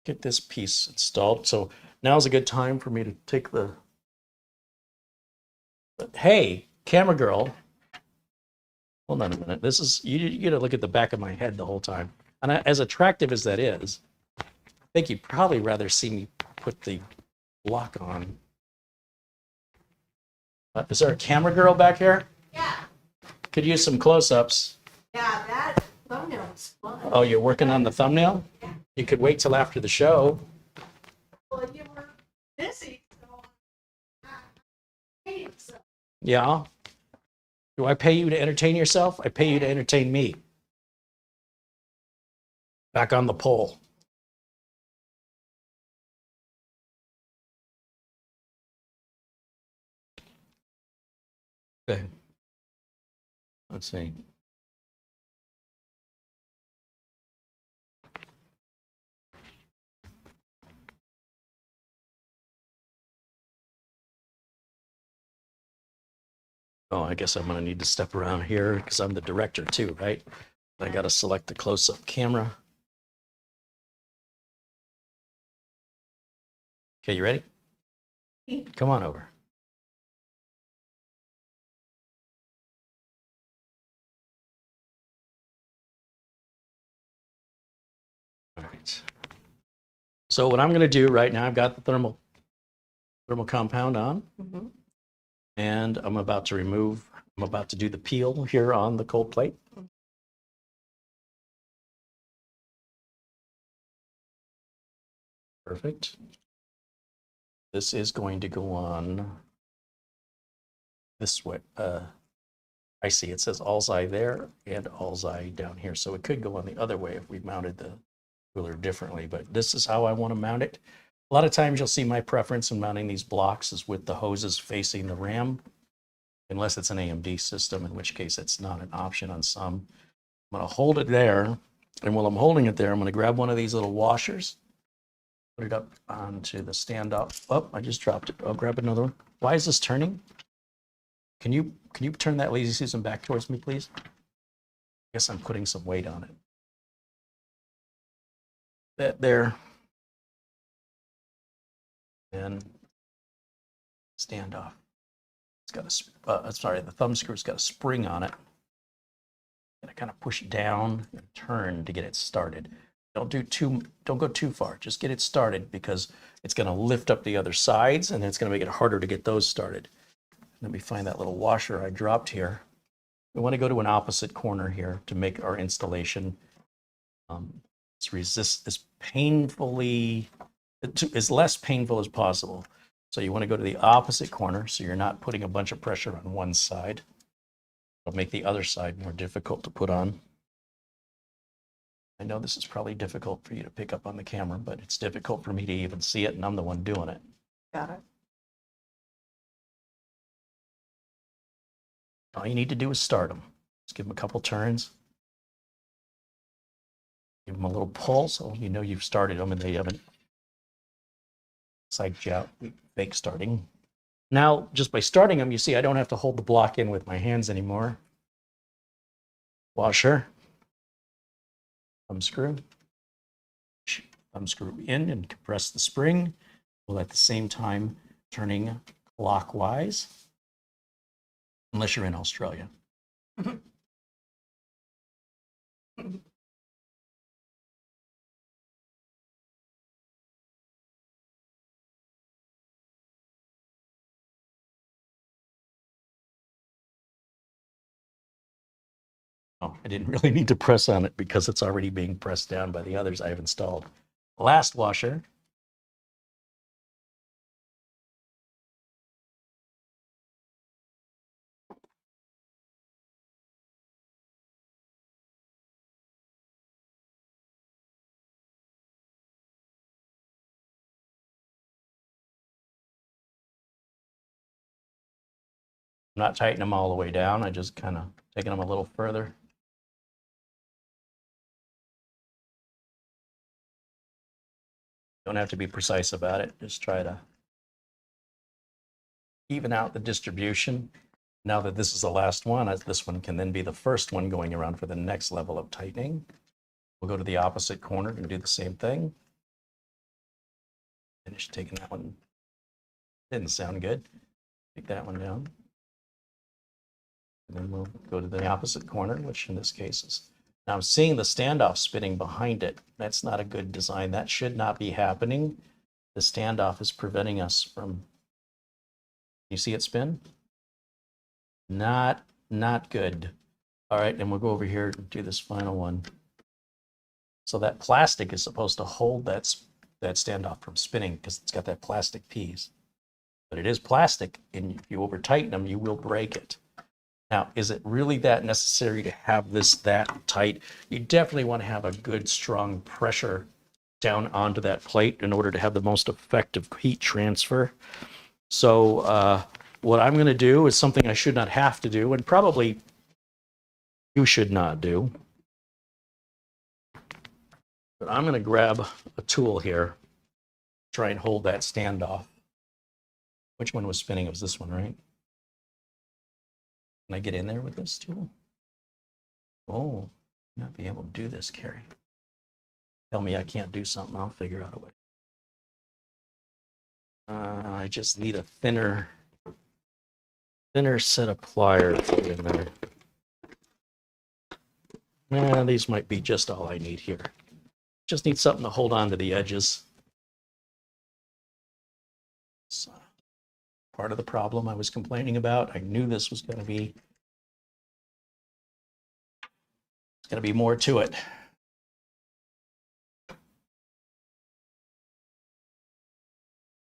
get this piece installed. So now's a good time for me to take the... But hey, camera girl. Hold on a minute. This is, you got to look at the back of my head the whole time. And as attractive as that is, I think you'd probably rather see me put the block on. Is there a camera girl back here? Yeah, Could use some close-ups. yeah, that thumbnail was fun. Oh, you're working on the thumbnail? You could wait till after the show. Well, you were busy, so. Hey, so. Yeah. Do I pay you to entertain yourself? I pay you to entertain me. Back on the pole. Okay. Let's see. Oh, I guess I'm gonna need to step around here because I'm the director too, right? I gotta select the close-up camera. Okay, you ready? Come on over. All right. So what I'm going to do right now, I've got the thermal compound on, and I'm about to do the peel here on the cold plate. Perfect. This is going to go on this way. I see it says Alseye there and Alseye down here. So it could go on the other way if we mounted the cooler differently, but this is how I want to mount it. A lot of times you'll see my preference in mounting these blocks is with the hoses facing the RAM, unless it's an AMD system, in which case it's not an option on some. I'm going to hold it there, and while I'm holding it there, I'm going to grab one of these little washers, put it up onto the stand up. Oh, I just dropped it. I'll grab another one. Why is this turning? Can you turn that lazy Susan back towards me, please? I guess I'm putting some weight on it. That there. And stand off. It's got a, sorry, the thumb screw's got a spring on it. Gotta kind of push it down and turn to get it started. Don't go too far. Just get it started because it's gonna lift up the other sides and then it's gonna make it harder to get those started. Let me find that little washer I dropped here. We want to go to an opposite corner here to make our installation as painfully, as less painful as possible. So you want to go to the opposite corner so you're not putting a bunch of pressure on one side. It'll make the other side more difficult to put on. I know this is probably difficult for you to pick up on the camera, but it's difficult for me to even see it, and I'm the one doing it. Got it. All you need to do is start them. Just give them a couple turns. Give them a little pull so you know you've started them and they haven't psyched you out, fake starting. Now, just by starting them, you see I don't have to hold the block in with my hands anymore. Washer. Thumb screw. Thumb screw in and compress the spring, while at the same time turning clockwise. Unless you're in Australia. Oh, I didn't really need to press on it because it's already being pressed down by the others I've installed. Last washer. I'm not tightening them all the way down. I just kind of taking them a little further. Don't have to be precise about it. Just try to even out the distribution. Now that this is the last one, this one can then be the first one going around for the next level of tightening. We'll go to the opposite corner and do the same thing. Finish taking that one. Didn't sound good. Take that one down. And then we'll go to the opposite corner, which in this case is, now I'm seeing the standoff spinning behind it. That's not a good design. That should not be happening. The standoff is preventing us from, you see it spin? Not good. All right, and we'll go over here and do this final one. So that plastic is supposed to hold that standoff from spinning because it's got that plastic piece. But it is plastic, and if you over tighten them, you will break it. Now, is it really that necessary to have this that tight? You definitely want to have a good, strong pressure down onto that plate in order to have the most effective heat transfer. So what I'm going to do is something I should not have to do, and probably you should not do. But I'm going to grab a tool here, try and hold that standoff. Which one was spinning? It was this one, right? Can I get in there with this tool? Oh, not be able to do this, Carrie. Tell me I can't do something, I'll figure out a way. I just need a thinner set of pliers to get in there. These might be just all I need here. Just need something to hold on to the edges. So, part of the problem I was complaining about. I knew this was going to be, it's going to be more to it.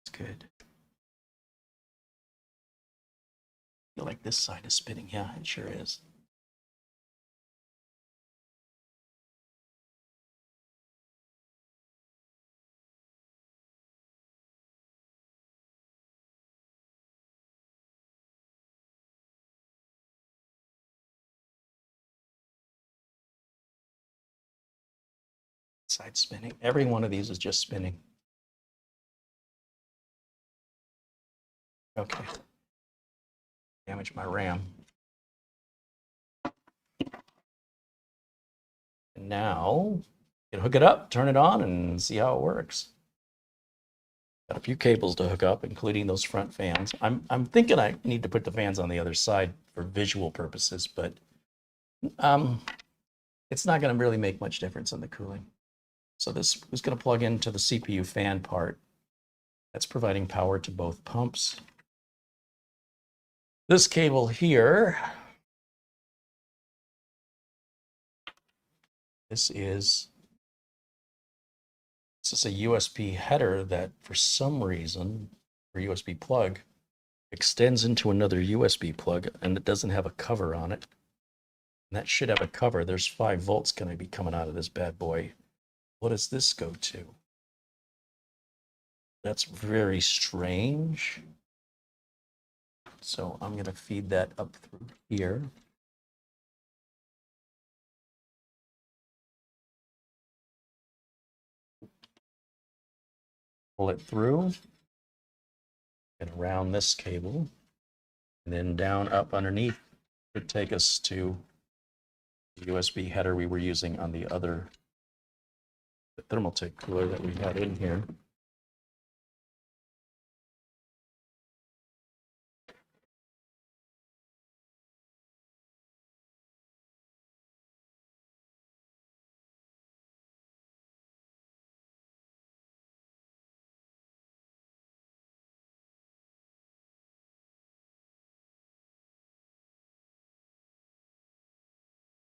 It's good. I feel like this side is spinning. Yeah, it sure is. Side spinning. Every one of these is just spinning. Okay. Damage my RAM. And now you can hook it up, turn it on, and see how it works. Got a few cables to hook up, including those front fans. I'm thinking I need to put the fans on the other side for visual purposes, but it's not going to really make much difference in the cooling. So this is going to plug into the CPU fan part. That's providing power to both pumps. This cable here, this is a USB header that for some reason, or USB plug, extends into another USB plug, and it doesn't have a cover on it. And that should have a cover. There's 5 volts going to be coming out of this bad boy. What does this go to? That's very strange. So I'm going to feed that up through here. Pull it through and around this cable, and then down up underneath to take us to the USB header we were using on the other Thermaltake cooler that we had in here.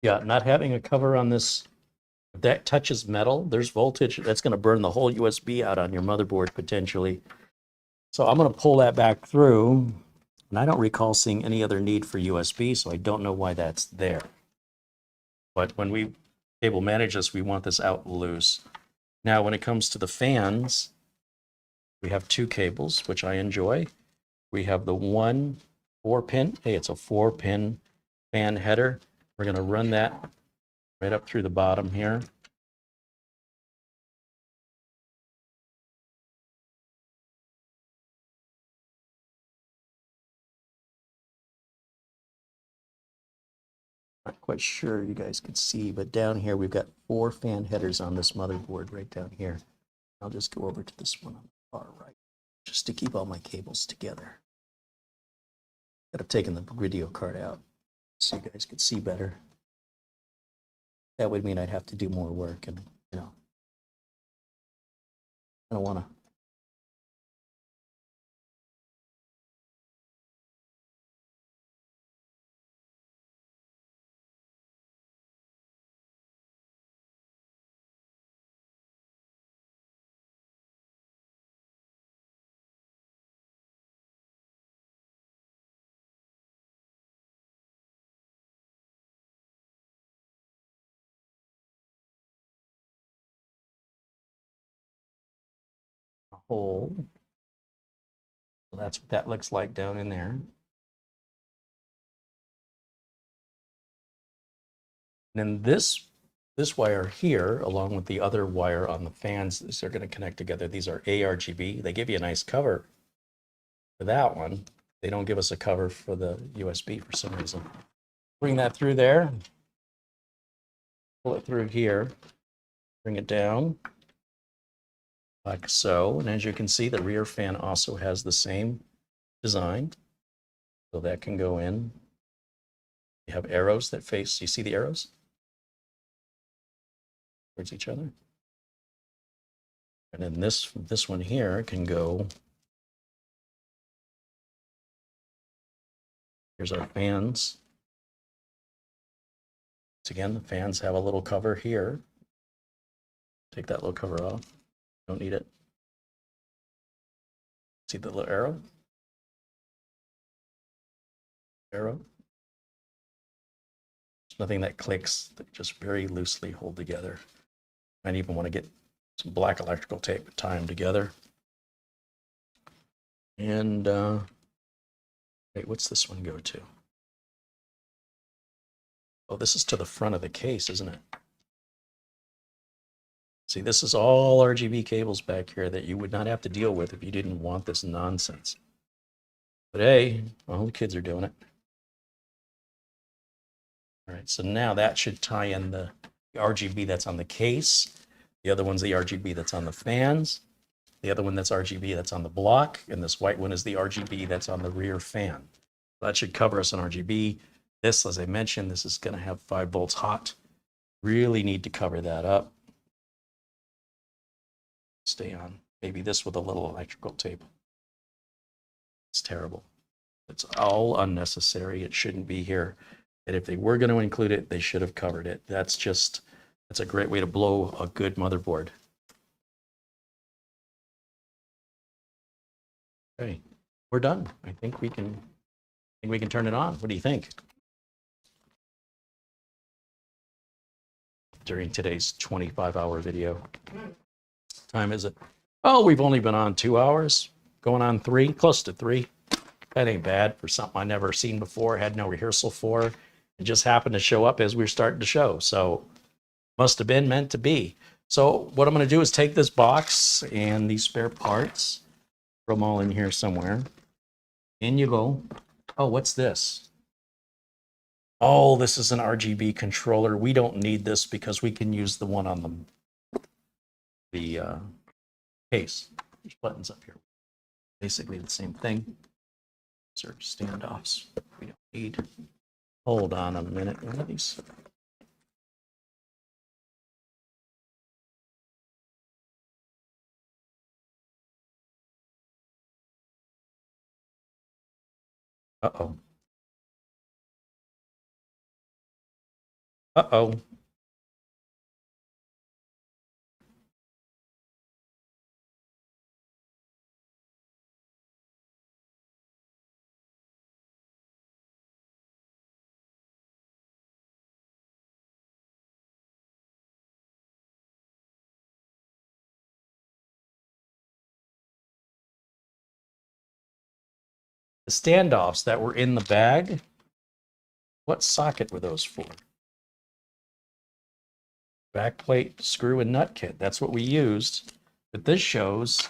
Yeah, not having a cover on this, if that touches metal, there's voltage that's going to burn the whole USB out on your motherboard potentially. So I'm going to pull that back through, and I don't recall seeing any other need for USB, so I don't know why that's there. But when we cable manage this, we want this out loose. Now, when it comes to the fans, we have 2 cables, which I enjoy. We have the one 4-pin. Hey, it's a 4-pin fan header. We're going to run that right up through the bottom here. Not quite sure you guys can see, but down here we've got 4 fan headers on this motherboard right down here. I'll just go over to this one on the far right, just to keep all my cables together. Could have taken the video card out so you guys could see better. That would mean I'd have to do more work, and you know, I don't want to. Hole. So that's what that looks like down in there. And then this wire here, along with the other wire on the fans, these are going to connect together. These are ARGB. They give you a nice cover for that one. They don't give us a cover for the USB for some reason. Bring that through there. Pull it through here. Bring it down. Like so. And as you can see, the rear fan also has the same design. So that can go in. You have arrows that face, you see the arrows? Towards each other. And then this one here can go. Here's our fans. Once again, the fans have a little cover here. Take that little cover off. Don't need it. See the little arrow? Arrow. There's nothing that clicks, that just very loosely hold together. Might even want to get some black electrical tape and tie them together. And wait, what's this one go to? Oh, this is to the front of the case, isn't it? See, this is all RGB cables back here that you would not have to deal with if you didn't want this nonsense. But hey, all the kids are doing it. All right, so now that should tie in the RGB that's on the case. The other one's the RGB that's on the fans. The other one that's RGB that's on the block. And this white one is the RGB that's on the rear fan. That should cover us on RGB. This, as I mentioned, this is going to have 5 volts hot. Really need to cover that up. Stay on. Maybe this with a little electrical tape. It's terrible. It's all unnecessary. It shouldn't be here. And if they were going to include it, they should have covered it. That's a great way to blow a good motherboard. Okay, we're done. I think we can turn it on. What do you think? During today's 25-hour video. Time is it? Oh, we've only been on 2 hours, going on 3, close to 3. That ain't bad for something I never seen before, had no rehearsal for. It just happened to show up as we were starting to show. So must have been meant to be. So what I'm going to do is take this box and these spare parts, throw them all in here somewhere. In you go. Oh, what's this? Oh, this is an RGB controller. We don't need this because we can use the one on the case. There's buttons up here. Basically the same thing. These are standoffs we don't need. Hold on a minute. One of these. Uh-oh. Uh-oh. The standoffs that were in the bag, what socket were those for? Backplate, screw, and nut kit. That's what we used. But this shows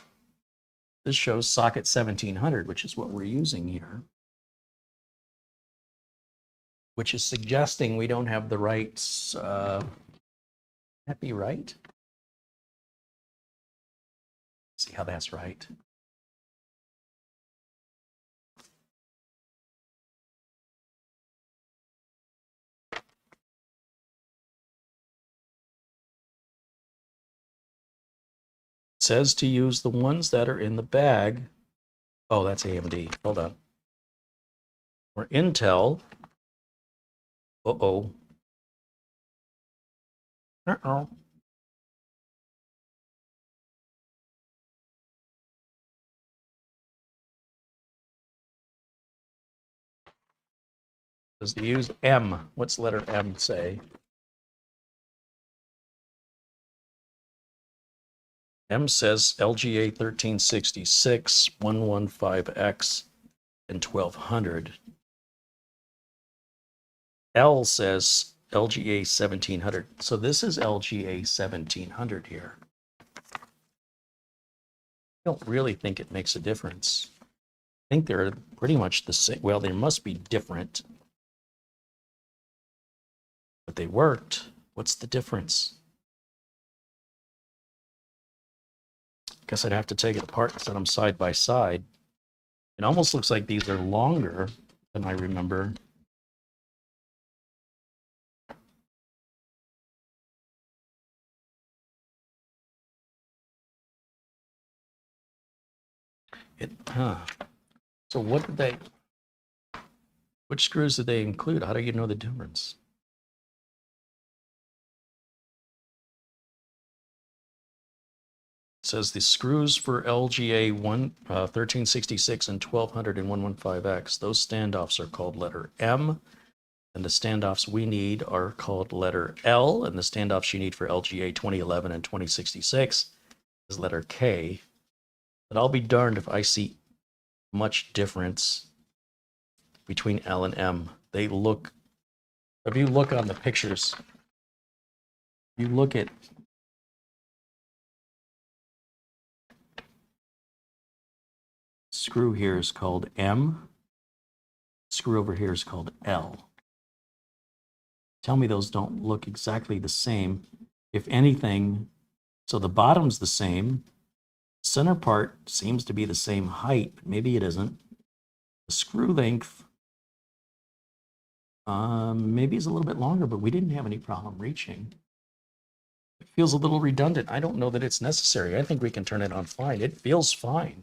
socket 1700, which is what we're using here. which is suggesting we don't have the right, that be right? See how that's right. It says to use the ones that are in the bag. Oh, that's AMD. Hold on. Or Intel. Uh-oh. Uh-oh. Says to use M. What's letter M say? M says LGA 1366, 115X, and 1200. L says LGA 1700. So this is LGA 1700 here. I don't really think it makes a difference. I think they're pretty much the same. Well, they must be different. But they worked. What's the difference? Guess I'd have to take it apart and set them side by side. It almost looks like these are longer than I remember. So what did they, which screws did they include? How do you know the difference? It says the screws for LGA 1366 and 1200 and 115X, those standoffs are called letter M, and the standoffs we need are called letter L, and the standoffs you need for LGA 2011 and 2066 is letter K. But I'll be darned if I see much difference between L and M. They look, if you look on the pictures, you look at screw here is called M, screw over here is called L. Tell me those don't look exactly the same. If anything, so the bottom's the same, center part seems to be the same height, but maybe it isn't. The screw length maybe is a little bit longer, but we didn't have any problem reaching. It feels a little redundant. I don't know that it's necessary. I think we can turn it on fine. It feels fine.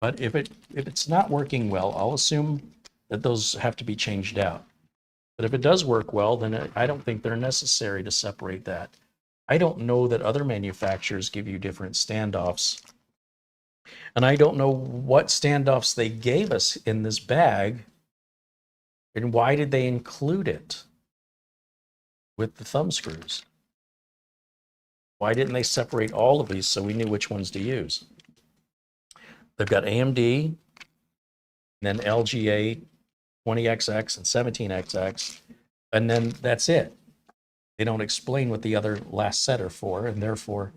But if it's not working well, I'll assume that those have to be changed out. But if it does work well, then I don't think they're necessary to separate that. I don't know that other manufacturers give you different standoffs. And I don't know what standoffs they gave us in this bag. And why did they include it with the thumb screws? Why didn't they separate all of these so we knew which ones to use? They've got AMD, and then LGA 20XX and 17XX, and then that's it. They don't explain what the other last set are for, and therefore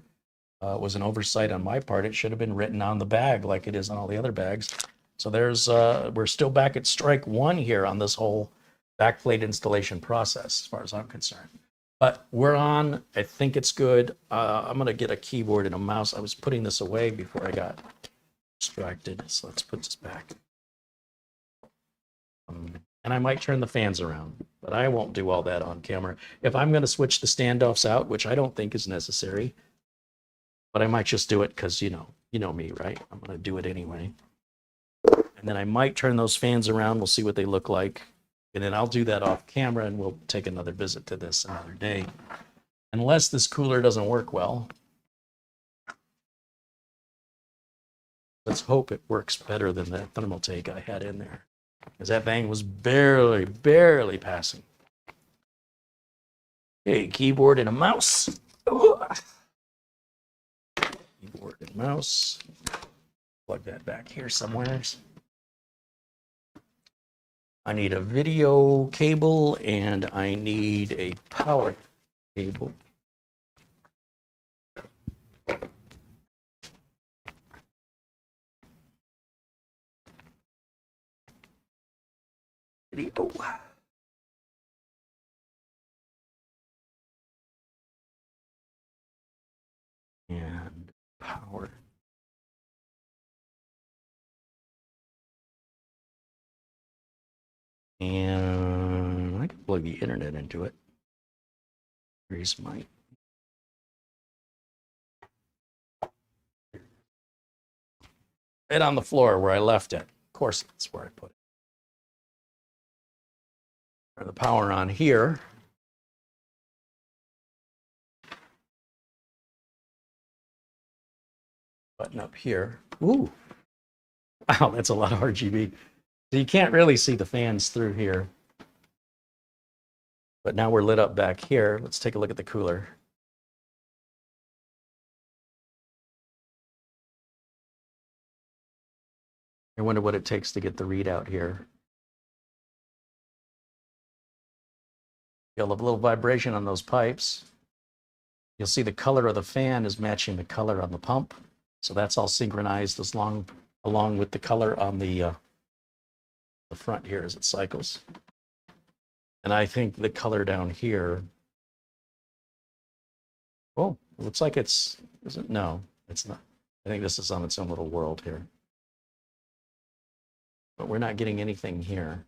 it was an oversight on my part. It should have been written on the bag like it is on all the other bags. So there's we're still back at strike one here on this whole backplate installation process, as far as I'm concerned. But we're on. I think it's good. I'm going to get a keyboard and a mouse. I was putting this away before I got distracted, so let's put this back. And I might turn the fans around, but I won't do all that on camera. If I'm going to switch the standoffs out, which I don't think is necessary, but I might just do it because, you know me, right? I'm going to do it anyway. And then I might turn those fans around. We'll see what they look like. And then I'll do that off camera, and we'll take another visit to this another day. Unless this cooler doesn't work well. Let's hope it works better than that thermal take I had in there, because that thing was barely passing. Okay, keyboard and a mouse. Keyboard and mouse. Plug that back here somewhere. I need a video cable and I need a power cable. Video. Power. And I can plug the internet into it. Here's my. Right on the floor where I left it. Of course, that's where I put it. Turn the power on here. Button up here. Ooh. Wow, that's a lot of RGB. So you can't really see the fans through here. But now we're lit up back here. Let's take a look at the cooler. I wonder what it takes to get the readout here. You'll have a little vibration on those pipes. You'll see the color of the fan is matching the color on the pump. So that's all synchronized along with the color on the front here as it cycles. And I think the color down here, oh, it looks like is it? No, it's not. I think this is on its own little world here. But we're not getting anything here.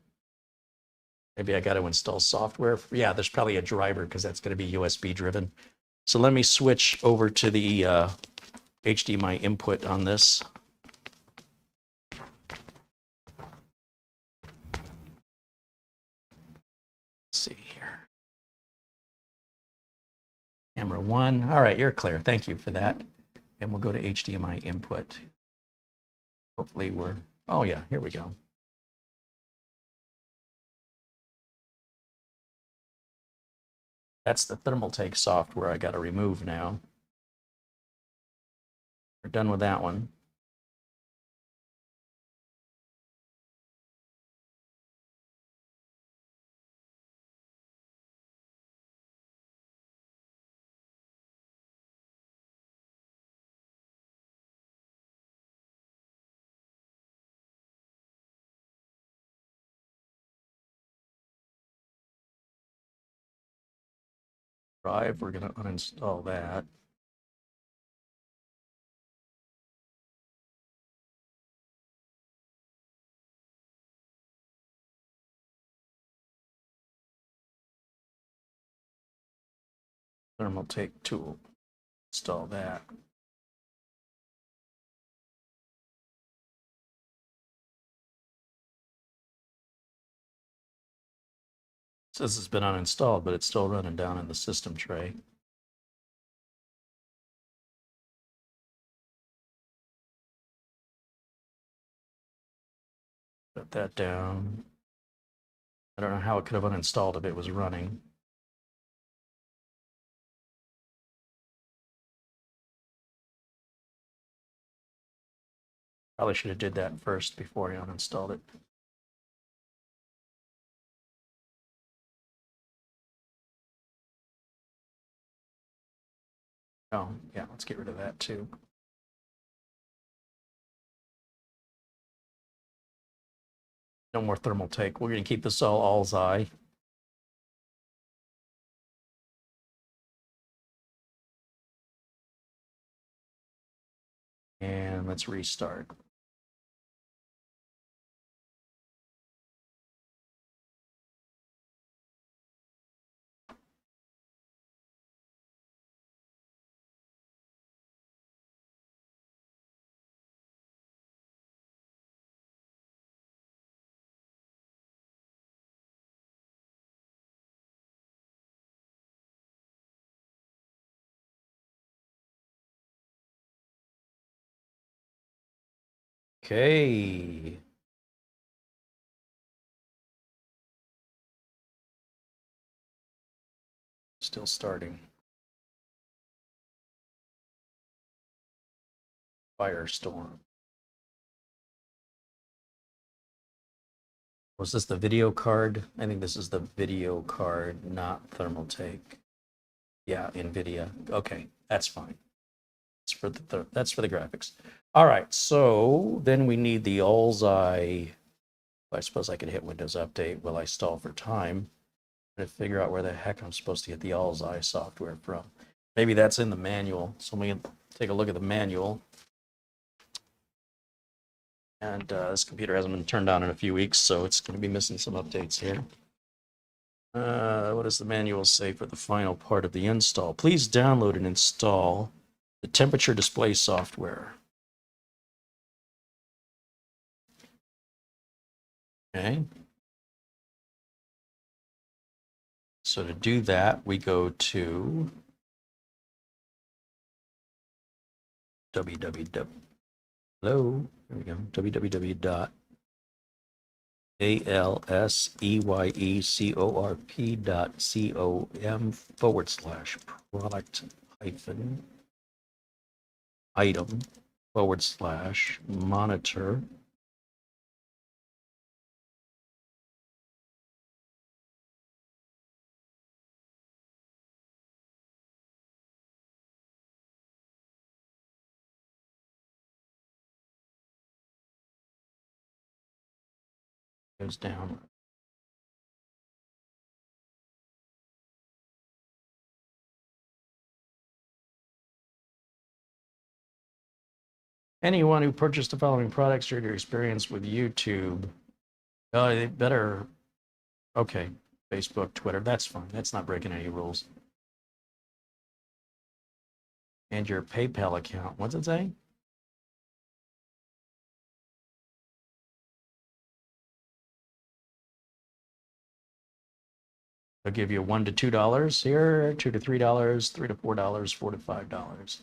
Maybe I got to install software. Yeah, there's probably a driver because that's going to be USB driven. So let me switch over to the HDMI input on this. Let's see here. Camera 1. All right, you're clear. Thank you for that. And we'll go to HDMI input. Hopefully we're, oh yeah, here we go. That's the Thermaltake software I got to remove now. We're done with that one. Drive, we're going to uninstall that. Thermaltake tool, install that. It says it's been uninstalled, but it's still running down in the system tray. Put that down. I don't know how it could have uninstalled if it was running. Probably should have did that first before I uninstalled it. Oh, yeah, let's get rid of that too. No more Thermaltake. We're going to keep this all Alseye. And let's restart. Okay. Still starting. Firestorm. Was this the video card? I think this is the video card, not Thermaltake. Yeah, NVIDIA. Okay, that's fine. That's for the graphics. All right, so then we need the Alseye. I suppose I could hit Windows Update while I stall for time to figure out where the heck I'm supposed to get the Alseye software from. Maybe that's in the manual. So take a look at the manual. And this computer hasn't been turned on in a few weeks, so it's going to be missing some updates here. What does the manual say for the final part of the install? Please download and install the temperature display software. Okay. So to do that, we go to www.alseycorp.com/product-item/monitor. Goes down. Anyone who purchased the following products during your experience with YouTube, they better, okay, Facebook, Twitter, that's fine. That's not breaking any rules. And your PayPal account, what's it say? They'll give you $1 to $2 here, $2 to $3, $3 to $4, $4 to $5.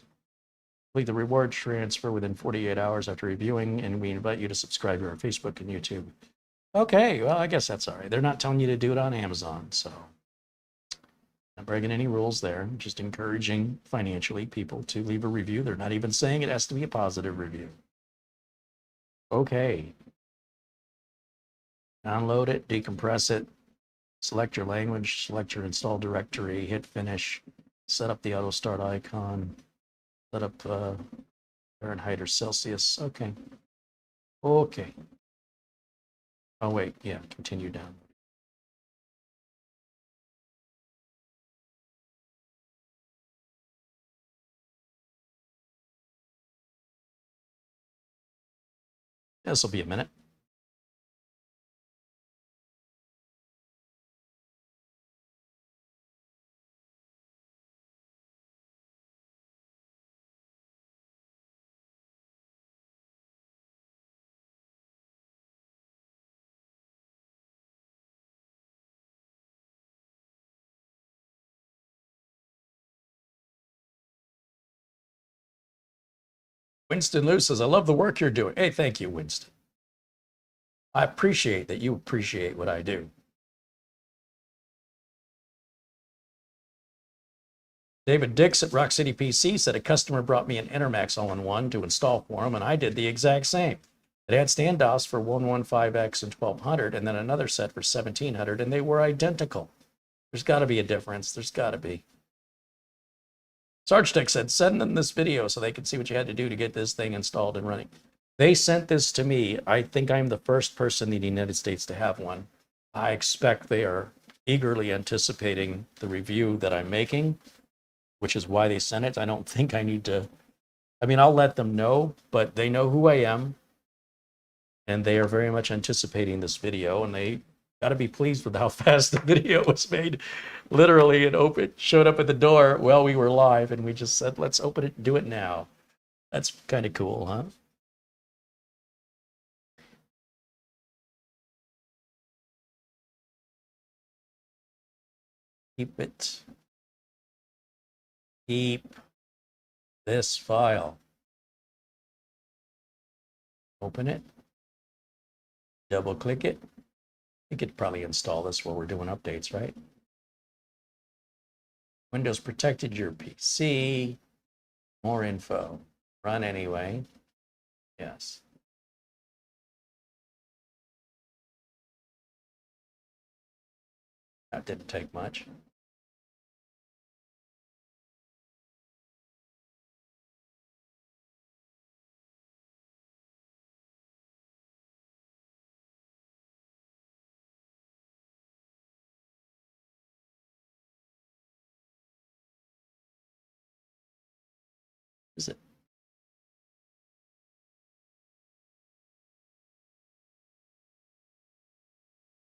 Complete the reward transfer within 48 hours after reviewing, and we invite you to subscribe to our Facebook and YouTube. Okay, well, I guess that's all right. They're not telling you to do it on Amazon, so not breaking any rules there. Just encouraging financially people to leave a review. They're not even saying it has to be a positive review. Okay. Download it, decompress it, select your language, select your install directory, hit finish, set up the auto start icon, set up Fahrenheit or Celsius. Okay. Okay. Oh, wait. Yeah, continue down. This will be a minute. Winston Lou says, I love the work you're doing. Hey, thank you, Winston. I appreciate that you appreciate what I do. David Dix at Rock City PC said a customer brought me an Intermax all-in-one to install for him, and I did the exact same. It had standoffs for 115X and 1200, and then another set for 1700, and they were identical. There's got to be a difference. There's got to be. Sarge Tech said, send them this video so they can see what you had to do to get this thing installed and running. They sent this to me. I think I'm the first person in the United States to have one. I expect they are eagerly anticipating the review that I'm making, which is why they sent it. I don't think I need to, I mean, I'll let them know, but they know who I am, and they are very much anticipating this video, and they got to be pleased with how fast the video was made. Literally, it showed up at the door while we were live, and we just said, let's open it and do it now. That's kind of cool, huh? Keep this file. Open it. Double click it. You could probably install this while we're doing updates, right? Windows protected your PC. More info. Run anyway. Yes. That didn't take much. Is it?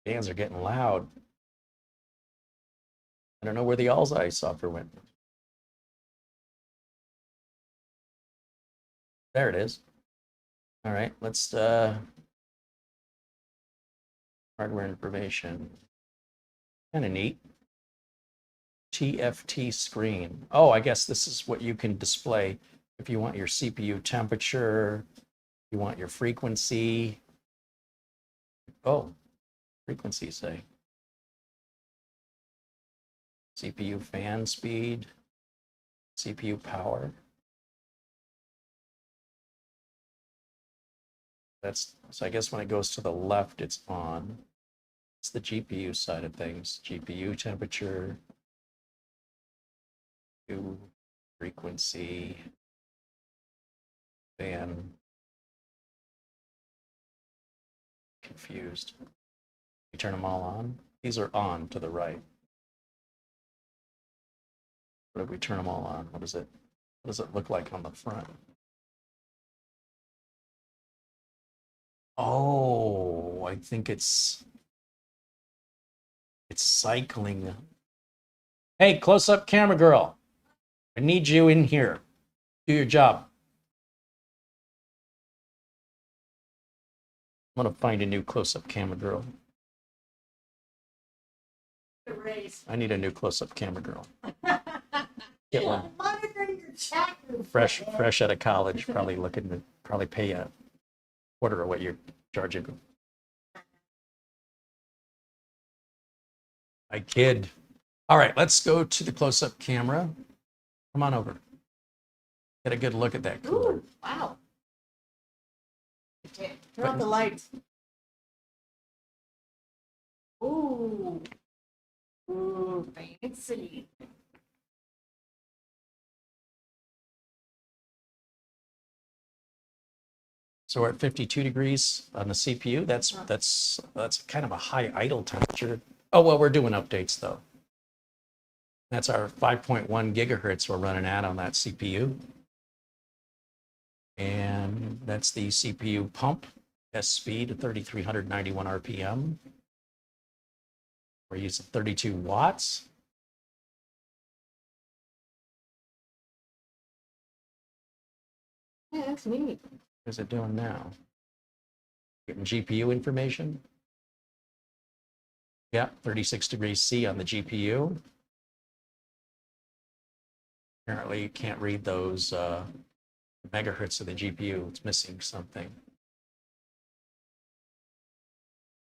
Fans are getting loud. I don't know where the Alseye software went. There it is. All right, let's hardware information. Kind of neat. TFT screen. Oh, I guess this is what you can display if you want your CPU temperature, you want your frequency. Oh, frequency say. CPU fan speed, CPU power. That's, so I guess when it goes to the left, it's on. It's the GPU side of things. GPU temperature, frequency, fan. Confused. You turn them all on. These are on to the right. What if we turn them all on? What does it look like on the front? Oh, I think it's cycling. Hey, close-up camera girl. I need you in here. Do your job. I'm gonna find a new close-up camera girl. I need a new close-up camera girl. Get one. Monitoring your chat room. Fresh out of college, probably looking to pay a quarter of what you're charging. I kid. All right, let's go to the close-up camera. Come on over. Get a good look at that cooler. Ooh, wow. Okay, turn on the lights. Ooh. Ooh, fancy. So we're at 52 degrees on the CPU. That's kind of a high idle temperature. Oh, well, we're doing updates though. That's our 5.1 gigahertz we're running at on that CPU. And that's the CPU pump, S speed, 3,391 RPM. We're using 32 watts. Yeah, that's neat. What is it doing now? Getting GPU information. Yeah, 36 degrees C on the GPU. Apparently you can't read those megahertz of the GPU. It's missing something.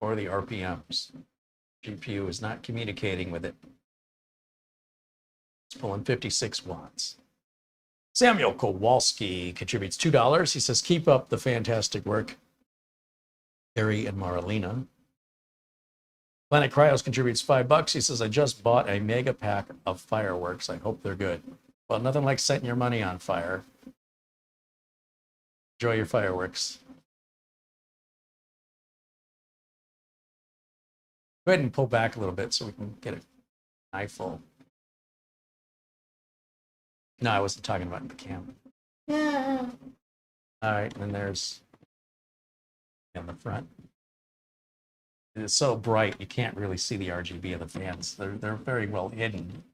Or the RPMs. GPU is not communicating with it. It's pulling 56 watts. Samuel Kowalski contributes $2. He says, keep up the fantastic work. Harry and Marlena. Planet Cryos contributes $5. He says, I just bought a mega pack of fireworks. I hope they're good. Well, nothing like setting your money on fire. Enjoy your fireworks. Go ahead and pull back a little bit so we can get an eyeful. No, I wasn't talking about the camera. Yeah. All right, and then there's in the front. It's so bright you can't really see the RGB of the fans. They're very well hidden.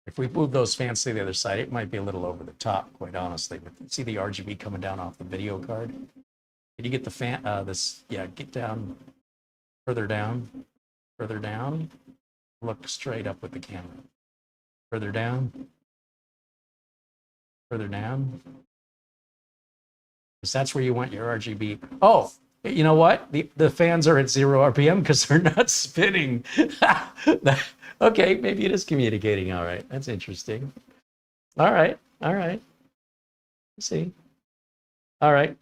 If we move those fans to the other side, it might be a little over the top, quite honestly. But see the RGB coming down off the video card? Can you get the fan? Yeah, get down, further down, further down. Look straight up with the camera. Further down, further down. Because that's where you want your RGB. Oh, you know what? The fans are at 0 RPM because they're not spinning. Okay, maybe it is communicating. All right, that's interesting. All right. Let's see. All right.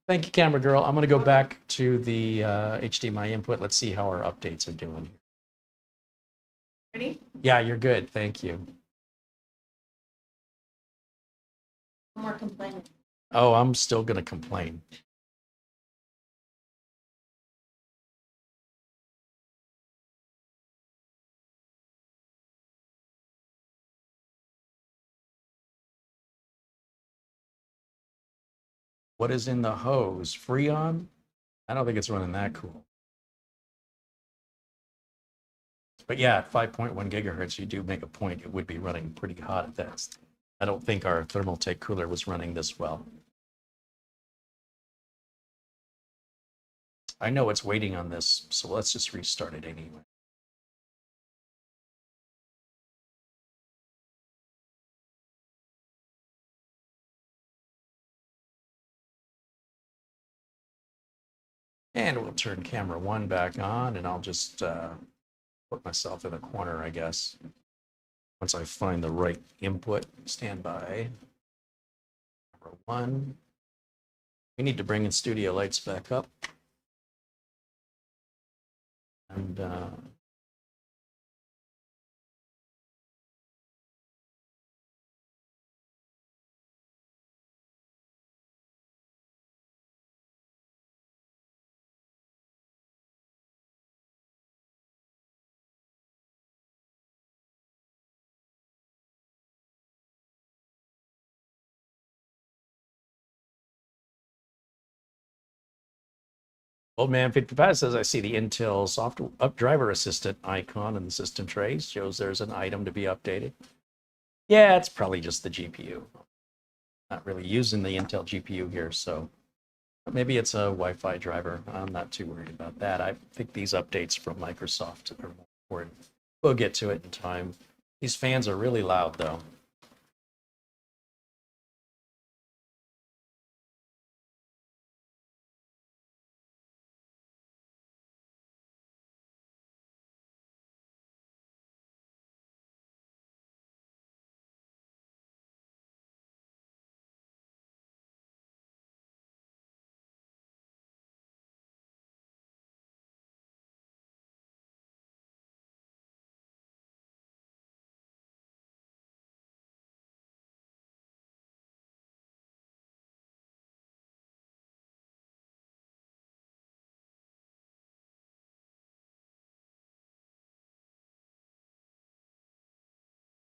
Thank you, camera girl. I'm going to go back to the HDMI input. Let's see how our updates are doing. Ready? Yeah, you're good. Thank you. No more complaining. Oh, I'm still going to complain. What is in the hose? Freon? I don't think it's running that cool. But yeah, at 5.1 gigahertz, you do make a point. It would be running pretty hot at that. I don't think our Thermaltake cooler was running this well. I know it's waiting on this, so let's just restart it anyway. And we'll turn camera 1 back on, and I'll just put myself in a corner, I guess. Once I find the right input, stand by. Camera 1. We need to bring in studio lights back up. And Old Man 55 says, I see the Intel software driver assistant icon in the system tray. Shows there's an item to be updated. Yeah, it's probably just the GPU. Not really using the Intel GPU here, so maybe it's a Wi-Fi driver. I'm not too worried about that. I think these updates from Microsoft are more important. We'll get to it in time. These fans are really loud, though.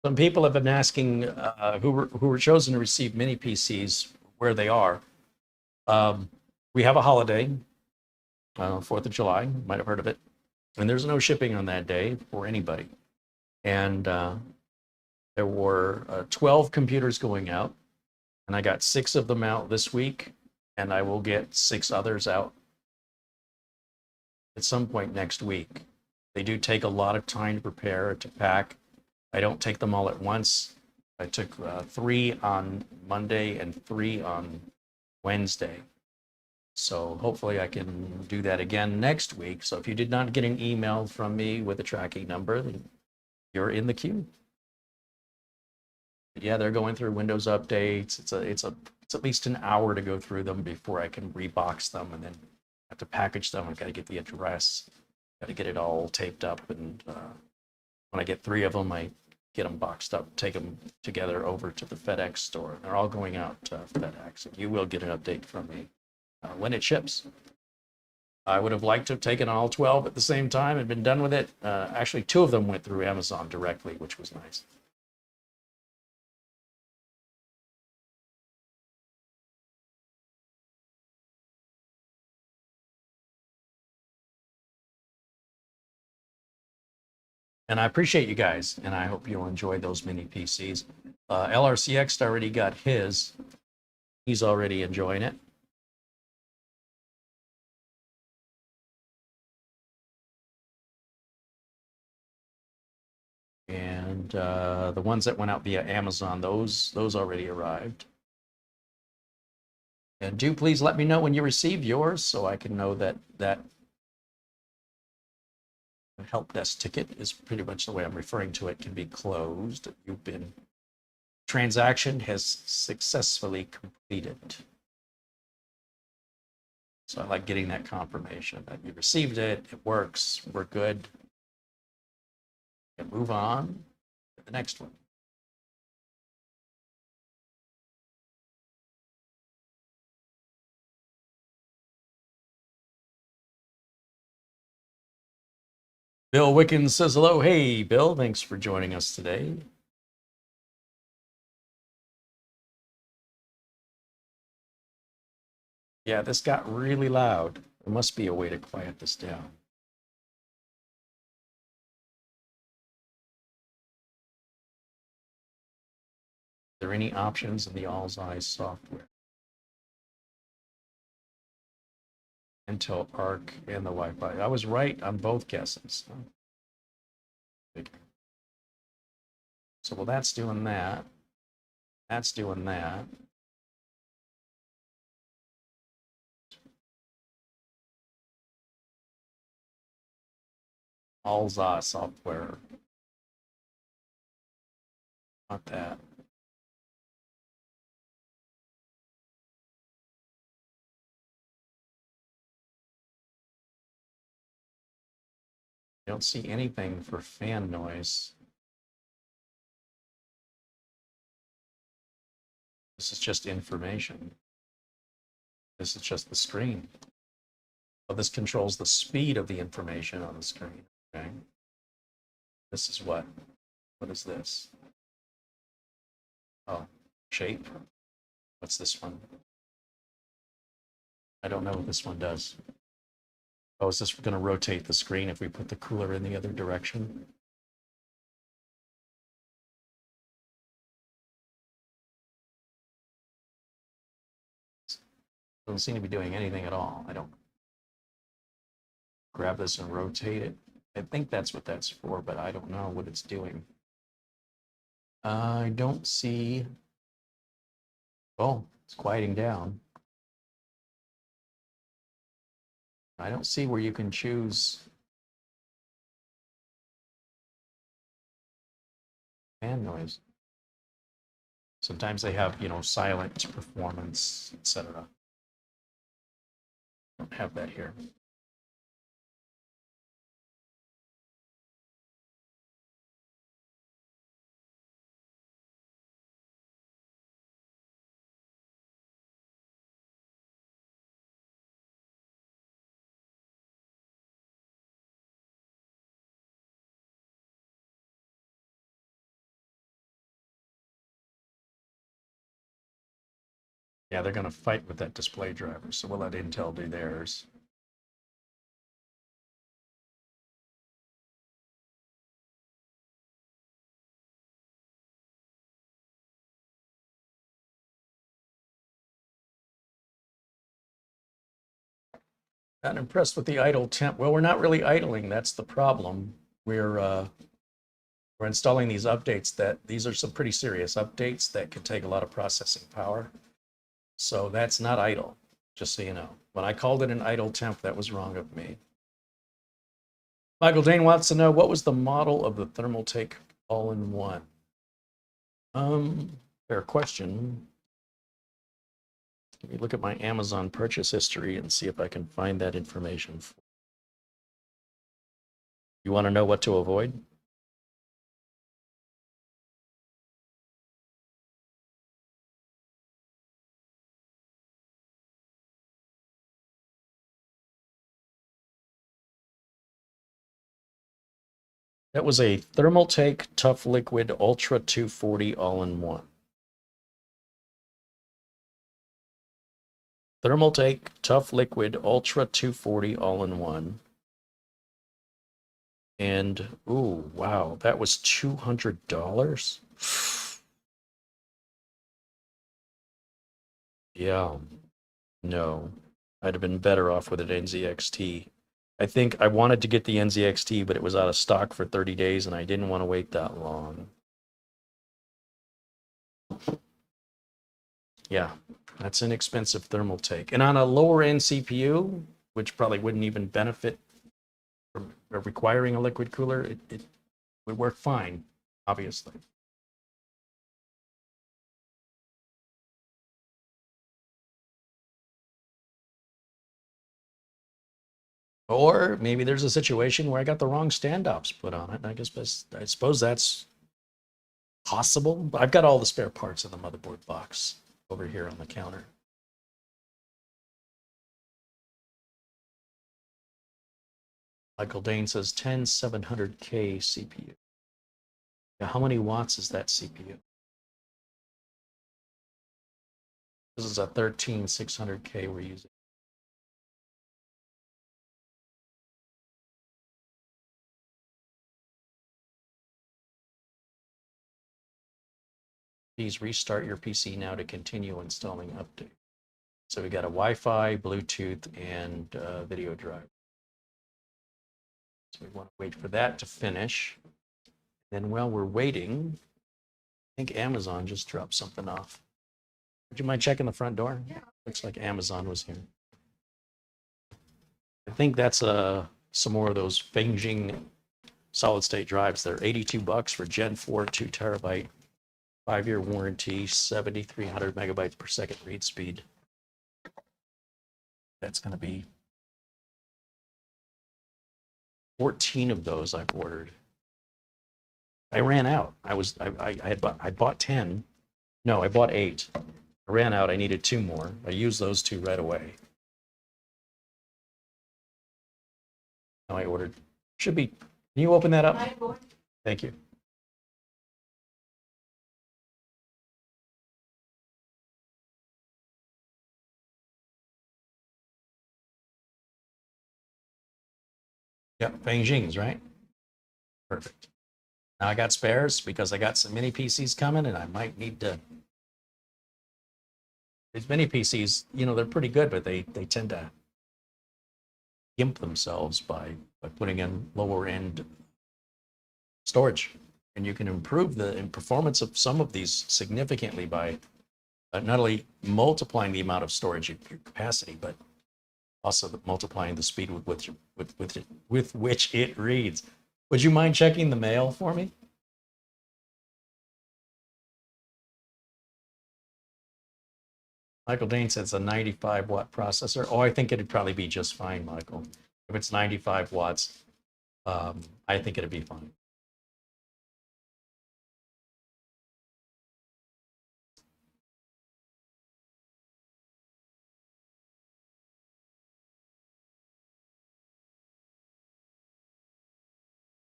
Some people have been asking who were chosen to receive mini PCs where they are. We have a holiday, 4th of July, you might have heard of it, and there's no shipping on that day for anybody. And there were 12 computers going out, and I got 6 of them out this week, and I will get 6 others out at some point next week. They do take a lot of time to prepare, to pack. I don't take them all at once. I took 3 on Monday and 3 on Wednesday. So hopefully I can do that again next week. So if you did not get an email from me with a tracking number, then you're in the queue. But yeah, they're going through Windows updates. It's at least an hour to go through them before I can rebox them, and then have to package them. I've got to get the address, got to get it all taped up, and when I get 3 of them, I get them boxed up, take them together over to the FedEx store. They're all going out to FedEx, and you will get an update from me when it ships. I would have liked to have taken all 12 at the same time and been done with it. Actually, 2 of them went through Amazon directly, which was nice. And I appreciate you guys, and I hope you'll enjoy those mini PCs. LRCX already got his. He's already enjoying it. And the ones that went out via Amazon, those already arrived. And do please let me know when you receive yours, so I can know that help desk ticket is pretty much the way I'm referring to it, can be closed. Transaction has successfully completed. So I like getting that confirmation that you received it, it works, we're good. And move on to the next one. Bill Wickens says hello. Hey, Bill, thanks for joining us today. Yeah, this got really loud. There must be a way to quiet this down. there any options in the Alseye software? Intel Arc and the Wi-Fi. I was right on both guesses. So, well, that's doing that. That's doing that. Alseye software. Not that. I don't see anything for fan noise. This is just information. This is just the screen. So this controls the speed of the information on the screen. Okay. This is what? What is this? Oh, shape. What's this one? I don't know what this one does. Oh, is this going to rotate the screen if we put the cooler in the other direction? Doesn't seem to be doing anything at all. I don't grab this and rotate it. I think that's what that's for, but I don't know what it's doing. I don't see. Oh, it's quieting down. I don't see where you can choose fan noise. Sometimes they have, you know, silent performance, etc. Don't have that here. Yeah, they're going to fight with that display driver, so we'll let Intel do theirs. Not impressed with the idle temp. Well, we're not really idling. That's the problem. We're installing these updates that these are some pretty serious updates that could take a lot of processing power. So that's not idle, just so you know. When I called it an idle temp, that was wrong of me. Michael Dane wants to know, what was the model of the Thermaltake all-in-one? Fair question. Let me look at my Amazon purchase history and see if I can find that information. You want to know what to avoid? That was a Thermaltake Tough Liquid Ultra 240 all-in-one. Thermaltake Tough Liquid Ultra 240 all-in-one. And, ooh, wow, that was $200? Yeah, no. I'd have been better off with an NZXT. I think I wanted to get the NZXT, but it was out of stock for 30 days, and I didn't want to wait that long. Yeah, that's an expensive Thermaltake. And on a lower-end CPU, which probably wouldn't even benefit from requiring a liquid cooler, it would work fine, obviously. Or maybe there's a situation where I got the wrong standoffs put on it. I suppose that's possible. I've got all the spare parts in the motherboard box over here on the counter. Michael Dane says 10700K CPU. Yeah, how many watts is that CPU? This is a 13600K we're using. Please restart your PC now to continue installing update. So we got a Wi-Fi, Bluetooth, and video drive. So we want to wait for that to finish. Then while we're waiting, I think Amazon just dropped something off. Would you mind checking the front door? Yeah. Looks like Amazon was here. I think that's some more of those Beijing solid state drives. They're $82 for Gen 4 2 terabyte, 5-year warranty, 7,300 megabytes per second read speed. That's going to be 14 of those I've ordered. I ran out. I bought 10. No, I bought 8. I ran out. I needed 2 more. I used those 2 right away. Now I ordered. Should be. Can you open that up? Thank you. Yep, Beijing's, right? Perfect. Now I got spares because I got some mini PCs coming and I might need to. These mini PCs, you know, they're pretty good, but they tend to gimp themselves by putting in lower end storage. And you can improve the performance of some of these significantly by not only multiplying the amount of storage your capacity, but also multiplying the speed with which it reads. Would you mind checking the mail for me? Michael Dane says a 95 watt processor. Oh, I think it'd probably be just fine, Michael. If it's 95 watts, I think it'd be fine.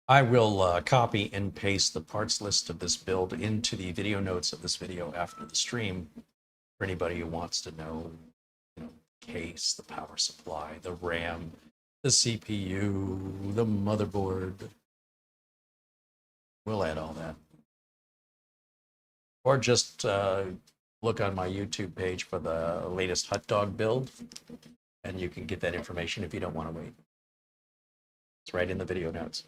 I will copy and paste the parts list of this build into the video notes of this video after the stream for anybody who wants to know, you know, case, the power supply, the RAM, the CPU, the motherboard. We'll add all that. Or just look on my YouTube page for the latest hot dog build, and you can get that information if you don't want to wait. It's right in the video notes.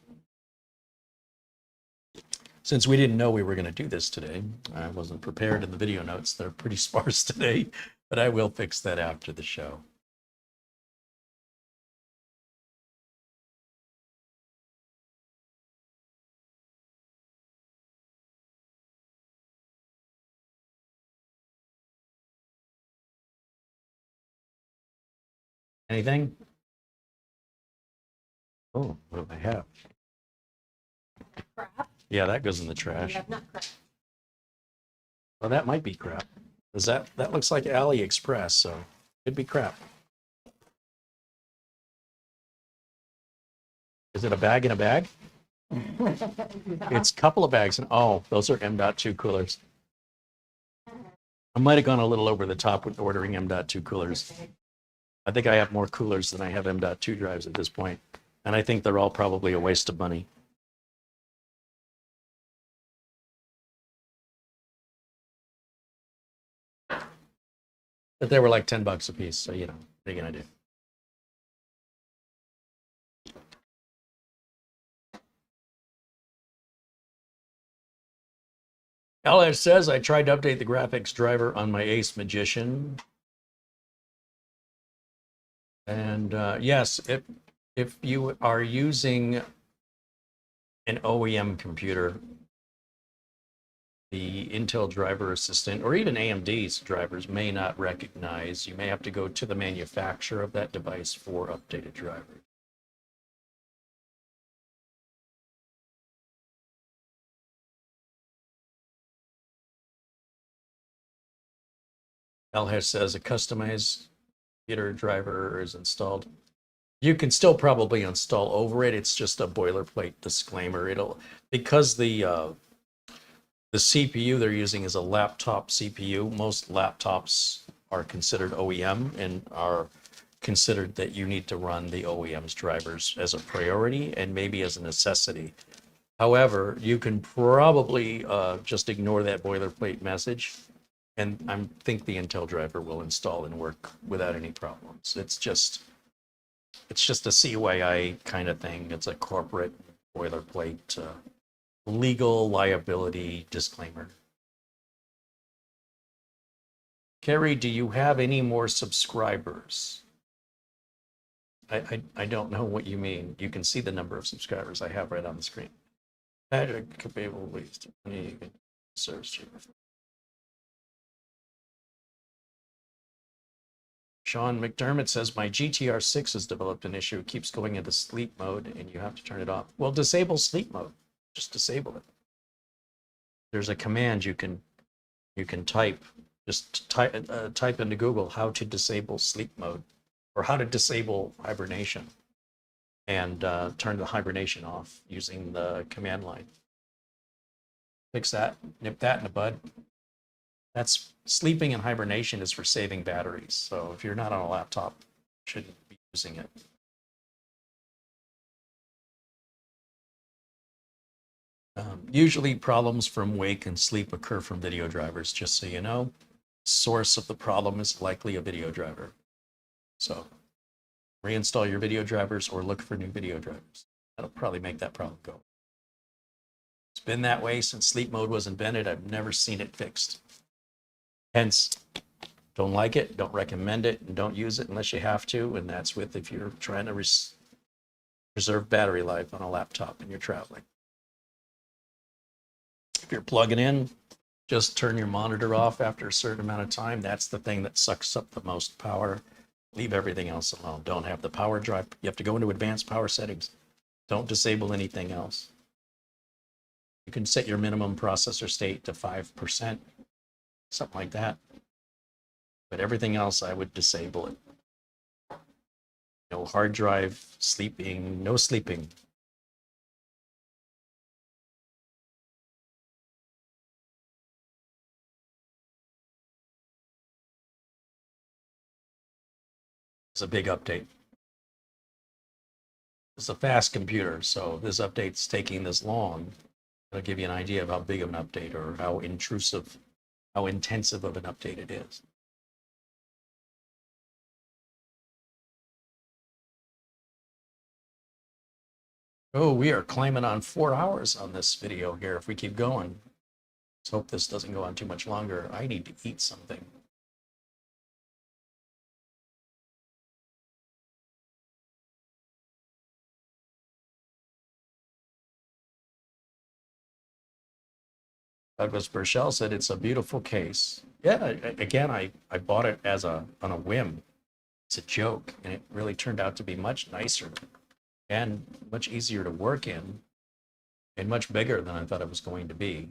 Since we didn't know we were going to do this today, I wasn't prepared in the video notes. They're pretty sparse today, but I will fix that after the show. Anything? Oh, what do I have? Crap. Yeah, that goes in the We trash. have not crap. Well, that might be crap. Does that looks like AliExpress, so it'd be crap. Is it a bag in a bag? It's a couple of bags, and oh, those are M.2 coolers. I might have gone a little over the top with ordering M.2 coolers. I think I have more coolers than I have M.2 drives at this point, and I think they're all probably a waste of money. But they were like $10 a piece, so you know, what are you gonna do? LS says, I tried to update the graphics driver on my Ace Magician. And yes, if you are using an OEM computer, the Intel driver assistant, or even AMD's drivers may not recognize. You may have to go to the manufacturer of that device for updated drivers. LH says a customized computer driver is installed. You can still probably install over it. It's just a boilerplate disclaimer. It'll, because the CPU they're using is a laptop CPU. Most laptops are considered OEM and are considered that you need to run the OEM's drivers as a priority and maybe as a necessity. However, you can probably just ignore that boilerplate message, and I think the Intel driver will install and work without any problems. It's just a CYI kind of thing. It's a corporate boilerplate legal liability disclaimer. Carrie, do you have any more subscribers? I don't know what you mean. You can see the number of subscribers I have right on the screen. Patrick could be able to waste money search. Sean McDermott says my GTR 6 has developed an issue. It keeps going into sleep mode and you have to turn it off. Well, disable sleep mode. Just disable it. There's a command you can type. Just type into Google how to disable sleep mode or how to disable hibernation and turn the hibernation off using the command line. Fix that, nip that in the bud. That's sleeping and hibernation is for saving batteries. So if you're not on a laptop, you shouldn't be using it. Usually problems from wake and sleep occur from video drivers, just so you know. Source of the problem is likely a video driver. So reinstall your video drivers or look for new video drivers. That'll probably make that problem go. It's been that way since sleep mode was invented. I've never seen it fixed. Hence, don't like it, don't recommend it, and don't use it unless you have to. And that's with if you're trying to preserve battery life on a laptop and you're traveling. If you're plugging in, just turn your monitor off after a certain amount of time. That's the thing that sucks up the most power. Leave everything else alone. Don't have the power drive. You have to go into advanced power settings. Don't disable anything else. You can set your minimum processor state to 5%, something like that. But everything else, I would disable it. No hard drive, sleeping, no sleeping. It's a big update. It's a fast computer, so this update's taking this long. It'll give you an idea of how big of an update or how intrusive, how intensive of an update it is. Oh, we are climbing on 4 hours on this video here if we keep going. Let's hope this doesn't go on too much longer. I need to eat something. Douglas Burchell said it's a beautiful case. Yeah, again, I bought it as on a whim. It's a joke, and it really turned out to be much nicer and much easier to work in and much bigger than I thought it was going to be.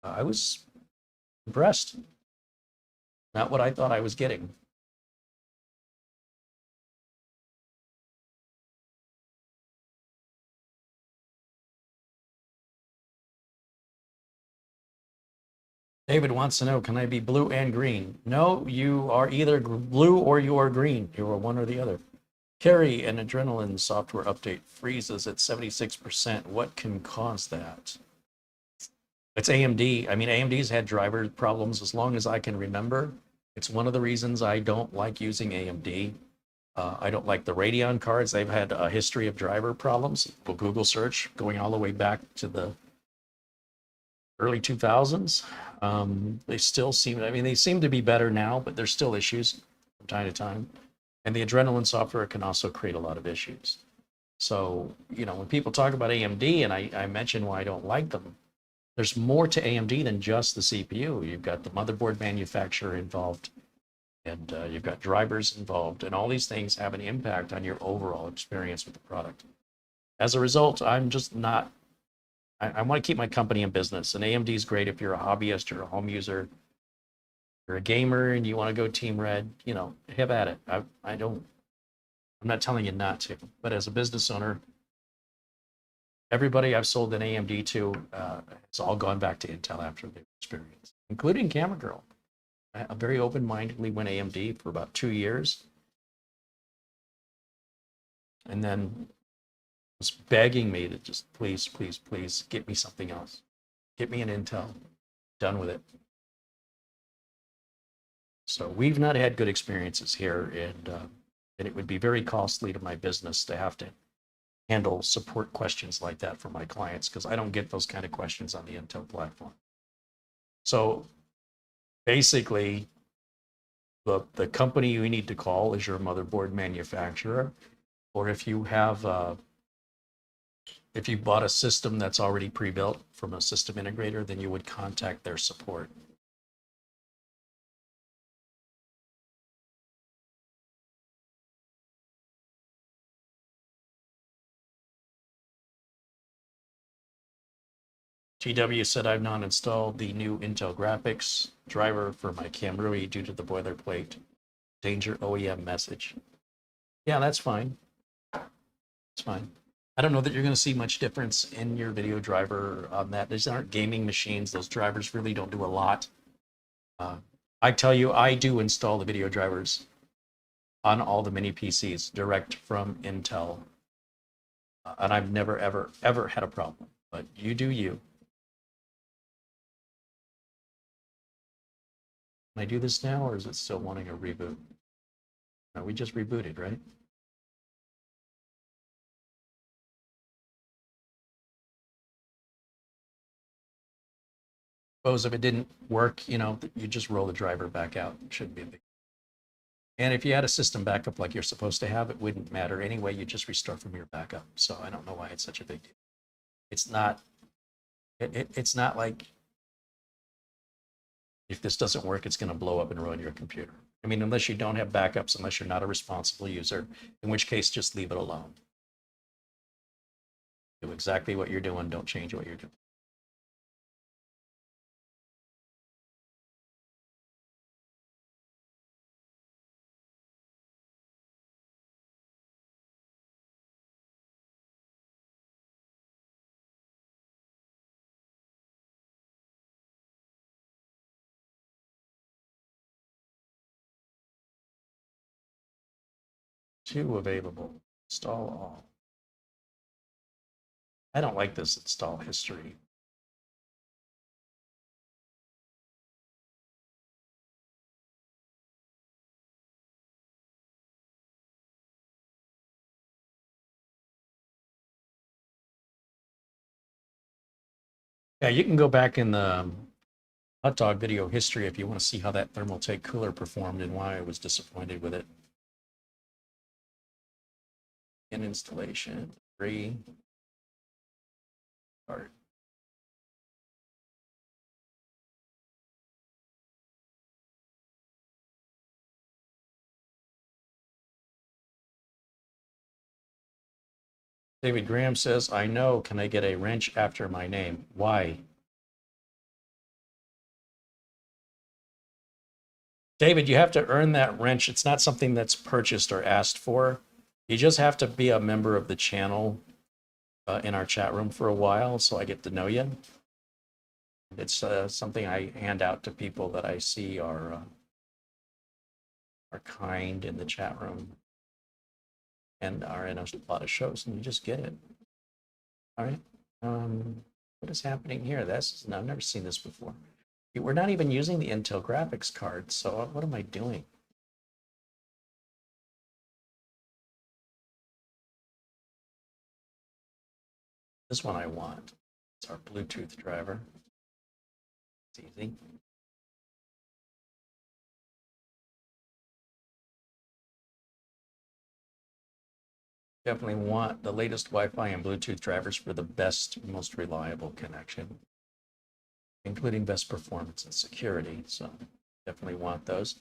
I was impressed. Not what I thought I was getting. David wants to know, can I be blue and green? No, you are either blue or you are green. You are one or the other. Carry an adrenaline software update freezes at 76%. What can cause that? It's AMD. I mean, AMD's had driver problems as long as I can remember. It's one of the reasons I don't like using AMD. I don't like the Radeon cards. They've had a history of driver problems. Well, Google search going all the way back to the early 2000s. They still seem, I mean, they seem to be better now, but there's still issues from time to time. And the adrenaline software can also create a lot of issues. So, you know, when people talk about AMD and I mention why I don't like them, there's more to AMD than just the CPU. You've got the motherboard manufacturer involved, and you've got drivers involved, and all these things have an impact on your overall experience with the product. As a result, I'm just not, I want to keep my company in business, and AMD is great if you're a hobbyist or a home user. You're a gamer and you want to go Team Red, you know, have at it. I'm not telling you not to, but as a business owner, everybody I've sold an AMD to, it's all gone back to Intel after the experience, including Camera Girl. I very open-mindedly went AMD for about 2 years. And then was begging me to just please, please, please get me something else. Get me an Intel. Done with it. So we've not had good experiences here, and it would be very costly to my business to have to handle support questions like that for my clients, because I don't get those kind of questions on the Intel platform. So basically, the company you need to call is your motherboard manufacturer, or if you have if you bought a system that's already pre-built from a system integrator, then you would contact their support. GW said I've not installed the new Intel graphics driver for my Camrui due to the boilerplate danger OEM message. Yeah, that's fine. It's fine. I don't know that you're going to see much difference in your video driver on that. These aren't gaming machines. Those drivers really don't do a lot. I tell you, I do install the video drivers on all the mini PCs direct from Intel. And I've never, ever, ever had a problem. But you do you. Can I do this now, or is it still wanting a reboot? No, we just rebooted, right? Suppose if it didn't work, you know, you just roll the driver back out. It shouldn't be a big. And if you had a system backup like you're supposed to have, it wouldn't matter anyway. You just restart from your backup. So I don't know why it's such a big deal. It's not. It's not like if this doesn't work, it's going to blow up and ruin your computer. I mean, unless you don't have backups, unless you're not a responsible user, in which case just leave it alone. Do exactly what you're doing. Don't change what you're doing. Two available. Install all. I don't like this install history. Yeah, you can go back in the hot dog video history if you want to see how that Thermaltake cooler performed and why I was disappointed with it. In installation, 3. Start. David Graham says, I know, can I get a wrench after my name? Why? David, you have to earn that wrench. It's not something that's purchased or asked for. You just have to be a member of the channel in our chat room for a while, so I get to know you. It's something I hand out to people that I see are kind in the chat room and are in a lot of shows, and you just get it. All right. What is happening here? I've never seen this before. We're not even using the Intel graphics card, so what am I doing? This one I want. It's our Bluetooth driver. It's easy. Definitely want the latest Wi-Fi and Bluetooth drivers for the best, most reliable connection, including best performance and security. So definitely want those.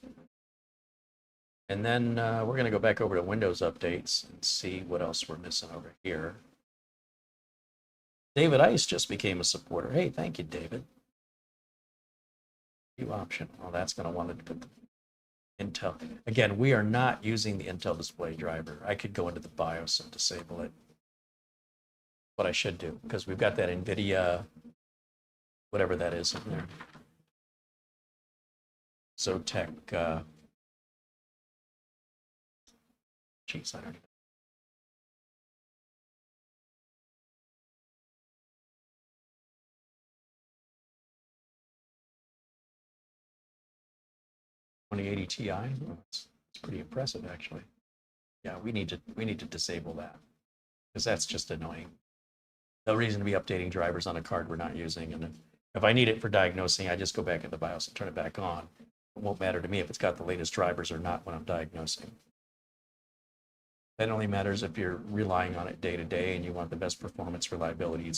And then we're going to go back over to Windows updates and see what else we're missing over here. David Ice just became a supporter. Hey, thank you, David. View option. Well, that's going to want to put the Intel. Again, we are not using the Intel display driver. I could go into the BIOS and disable it. What I should do, because we've got that NVIDIA, whatever that is in there. Zotac. Geez, I don't know. 2080 Ti. Oh, it's pretty impressive, actually. Yeah, we need to disable that because that's just annoying. No reason to be updating drivers on a card we're not using. And if I need it for diagnosing, I just go back in the BIOS and turn it back on. It won't matter to me if it's got the latest drivers or not when I'm diagnosing. That only matters if you're relying on it day to day and you want the best performance, reliability, and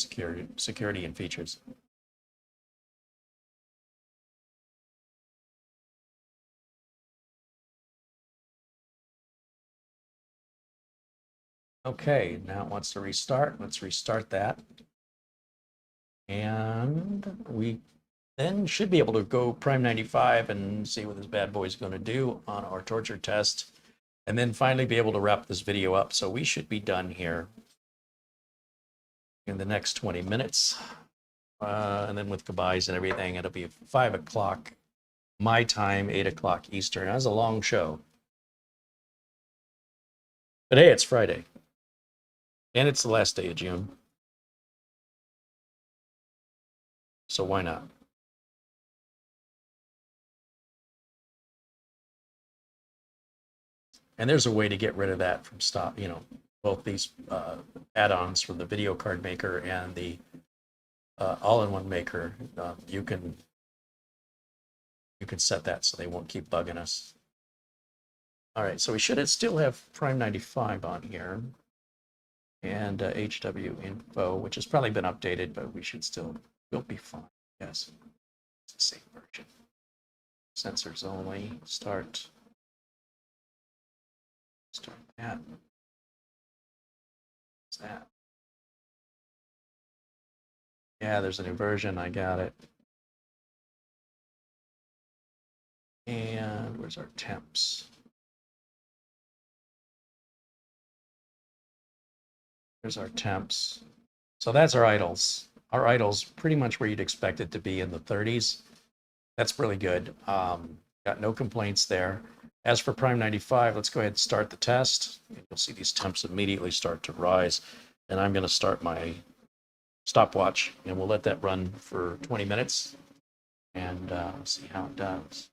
security and features. Okay, now it wants to restart. Let's restart that. And we then should be able to go Prime 95 and see what this bad boy is going to do on our torture test. And then finally be able to wrap this video up. So we should be done here in the next 20 minutes. And then with goodbyes and everything, it'll be 5 o'clock my time, 8 o'clock Eastern. That was a long show. But hey, it's Friday. And it's the last day of June. So why not? And there's a way to get rid of that from stop, both these add-ons from the video card maker and the all-in-one maker. You can set that so they won't keep bugging us. All right, so we should still have Prime 95 on here. And HW info, which has probably been updated, but we'll be fine. Yes, it's the same version. Sensors only. Start that. What's that? Yeah, there's a new version. I got it. And where's our temps? There's our temps. So that's our idles. Our idles pretty much where you'd expect it to be in the 30s. That's really good. Got no complaints there. As for Prime 95, let's go ahead and start the test. You'll see these temps immediately start to rise. And I'm going to start my stopwatch, and we'll let that run for 20 minutes and see how it does.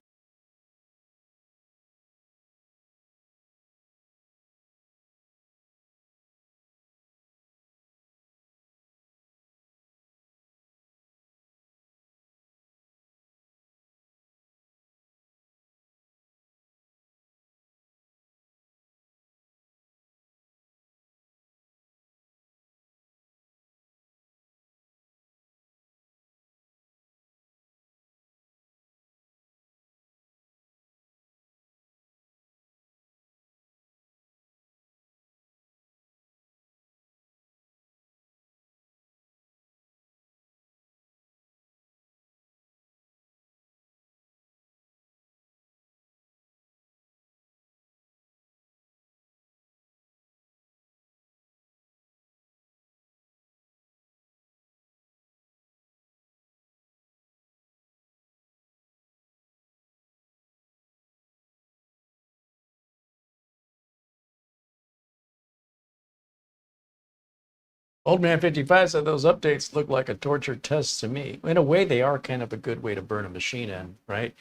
Old Man 55 said those updates look like a torture test to me. In a way, they are kind of a good way to burn a machine in, right?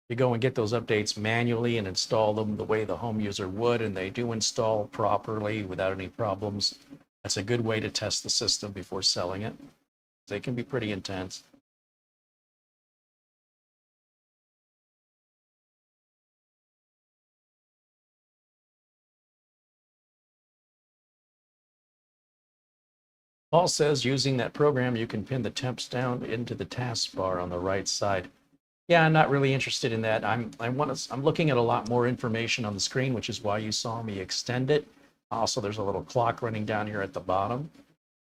You go and get those updates manually and install them the way the home user would, and they do install properly without any problems. That's a good way to test the system before selling it. They can be pretty intense. Paul says using that program, you can pin the temps down into the taskbar on the right side. Yeah, I'm not really interested in that. I'm looking at a lot more information on the screen, which is why you saw me extend it. Also, there's a little clock running down here at the bottom.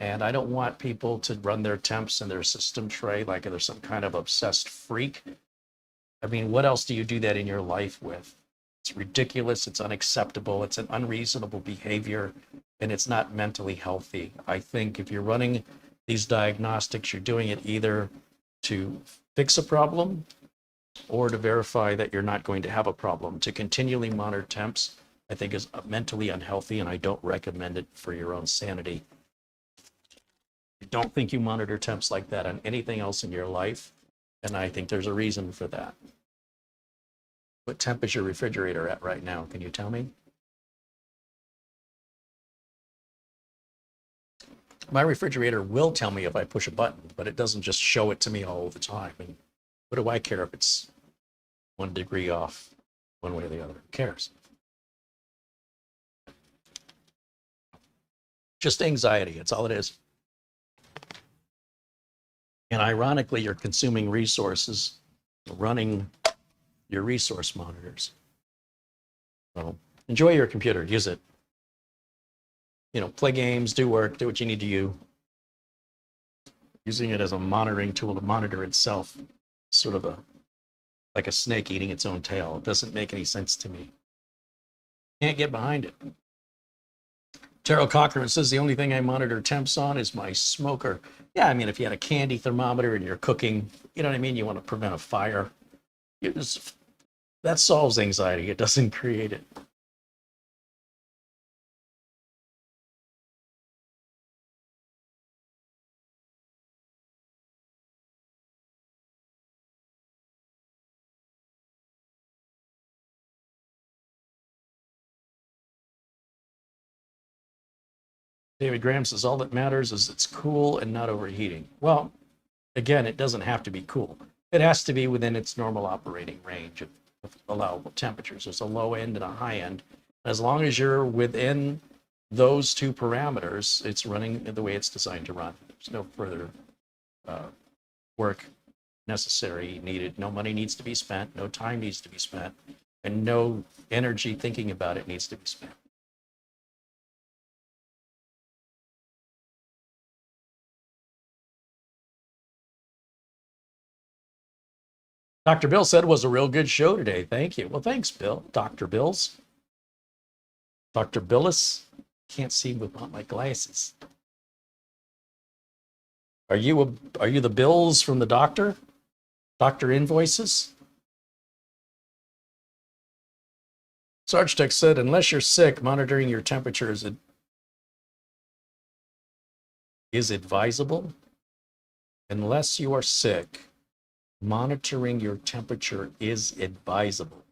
And I don't want people to run their temps in their system tray like they're some kind of obsessed freak. I mean, what else do you do that in your life with? It's ridiculous. It's unacceptable. It's an unreasonable behavior, and it's not mentally healthy. I think if you're running these diagnostics, you're doing it either to fix a problem or to verify that you're not going to have a problem. To continually monitor temps, I think is mentally unhealthy, and I don't recommend it for your own sanity. I don't think you monitor temps like that on anything else in your life, and I think there's a reason for that. What temp is your refrigerator at right now? Can you tell me? My refrigerator will tell me if I push a button, but it doesn't just show it to me all the time. And what do I care if it's 1 degree off one way or the other? Who cares? Just anxiety. It's all it is. And ironically, you're consuming resources running your resource monitors. So enjoy your computer. Use it. You know, play games, do work, do what you need to do. Using it as a monitoring tool to monitor itself, sort of like a snake eating its own tail. It doesn't make any sense to me. Can't get behind it. Terrell Cochran says the only thing I monitor temps on is my smoker. Yeah, I mean, if you had a candy thermometer and you're cooking, you know what I mean? You want to prevent a fire. That solves anxiety. It doesn't create it. David Graham says all that matters is it's cool and not overheating. Well, again, it doesn't have to be cool. It has to be within its normal operating range of allowable temperatures. There's a low end and a high end. As long as you're within those two parameters, it's running the way it's designed to run. There's no further work necessary, needed. No money needs to be spent. No time needs to be spent. And no energy thinking about it needs to be spent. Dr. Bill said it was a real good show today. Thank you. Well, thanks, Bill. Dr. Bills. Dr. Billis. Can't see without my glasses. Are you the Bills from the doctor? Doctor Invoices? Sarge Tech said, unless you're sick, monitoring your temperature is advisable. Unless you are sick, monitoring your temperature is advisable.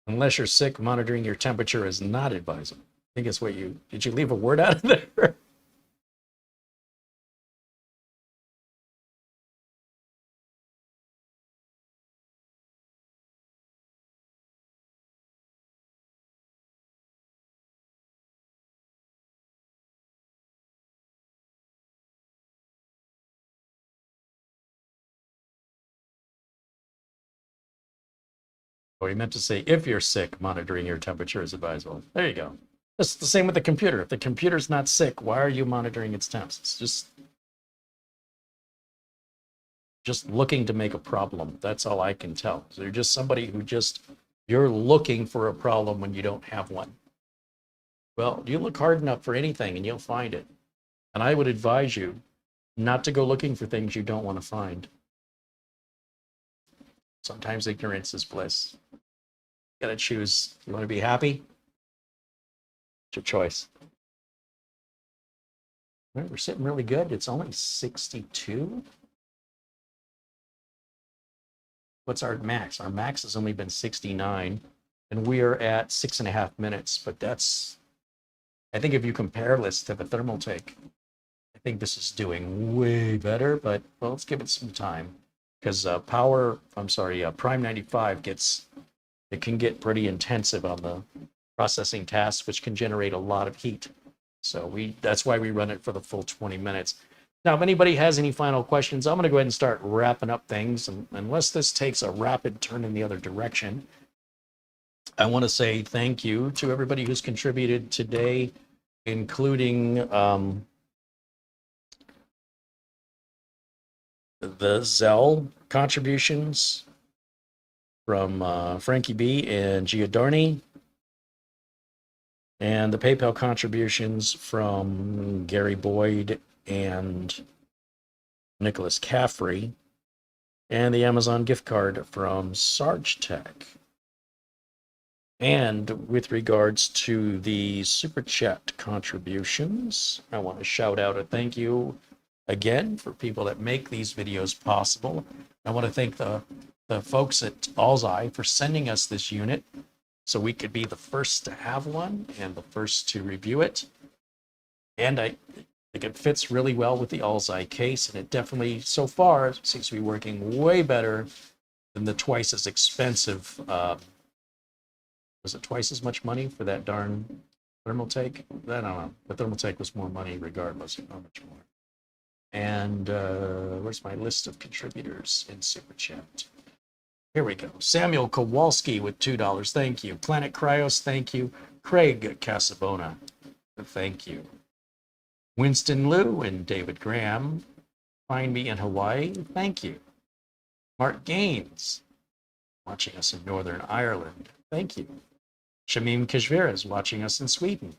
Unless you're sick, monitoring your temperature is not advisable. I think it's what did you leave a word out of there? Or he meant to say, if you're sick, monitoring your temperature is advisable. There you go. It's the same with the computer. If the computer's not sick, why are you monitoring its temps? It's just looking to make a problem. That's all I can tell. So you're just somebody who you're looking for a problem when you don't have one. Well, you look hard enough for anything and you'll find it. And I would advise you not to go looking for things you don't want to find. Sometimes ignorance is bliss. You gotta choose. You want to be happy? It's your choice. All right, we're sitting really good. It's only 62. What's our max? Our max has only been 69, and we are at 6.5 minutes. But I think if you compare this to the thermal take, I think this is doing way better. But well, let's give it some time. Because Prime 95 can get pretty intensive on the processing tasks, which can generate a lot of heat. So that's why we run it for the full 20 minutes. Now, if anybody has any final questions, I'm going to go ahead and start wrapping up things. And unless this takes a rapid turn in the other direction, I want to say thank you to everybody who's contributed today, including the Zelle contributions from Frankie B and Giordani, and the PayPal contributions from Gary Boyd and Nicholas Caffrey, and the Amazon gift card from Sarge Tech. And with regards to the super chat contributions, I want to shout out a thank you again for people that make these videos possible. I want to thank the folks at Alseye for sending us this unit so we could be the first to have one and the first to review it. And I think it fits really well with the Alseye case, and it definitely, so far, seems to be working way better than the twice as expensive. Was it twice as much money for that darn thermal take? I don't know. The thermal take was more money regardless of how much more. And where's my list of contributors in Super Chat? Here we go. Samuel Kowalski with $2. Thank you. Planet Cryos, thank you. Craig Casabona, thank you. Winston Liu and David Graham, find me in Hawaii, thank you. Mark Gaines, watching us in Northern Ireland, thank you. Shamim Kashvira is watching us in Sweden.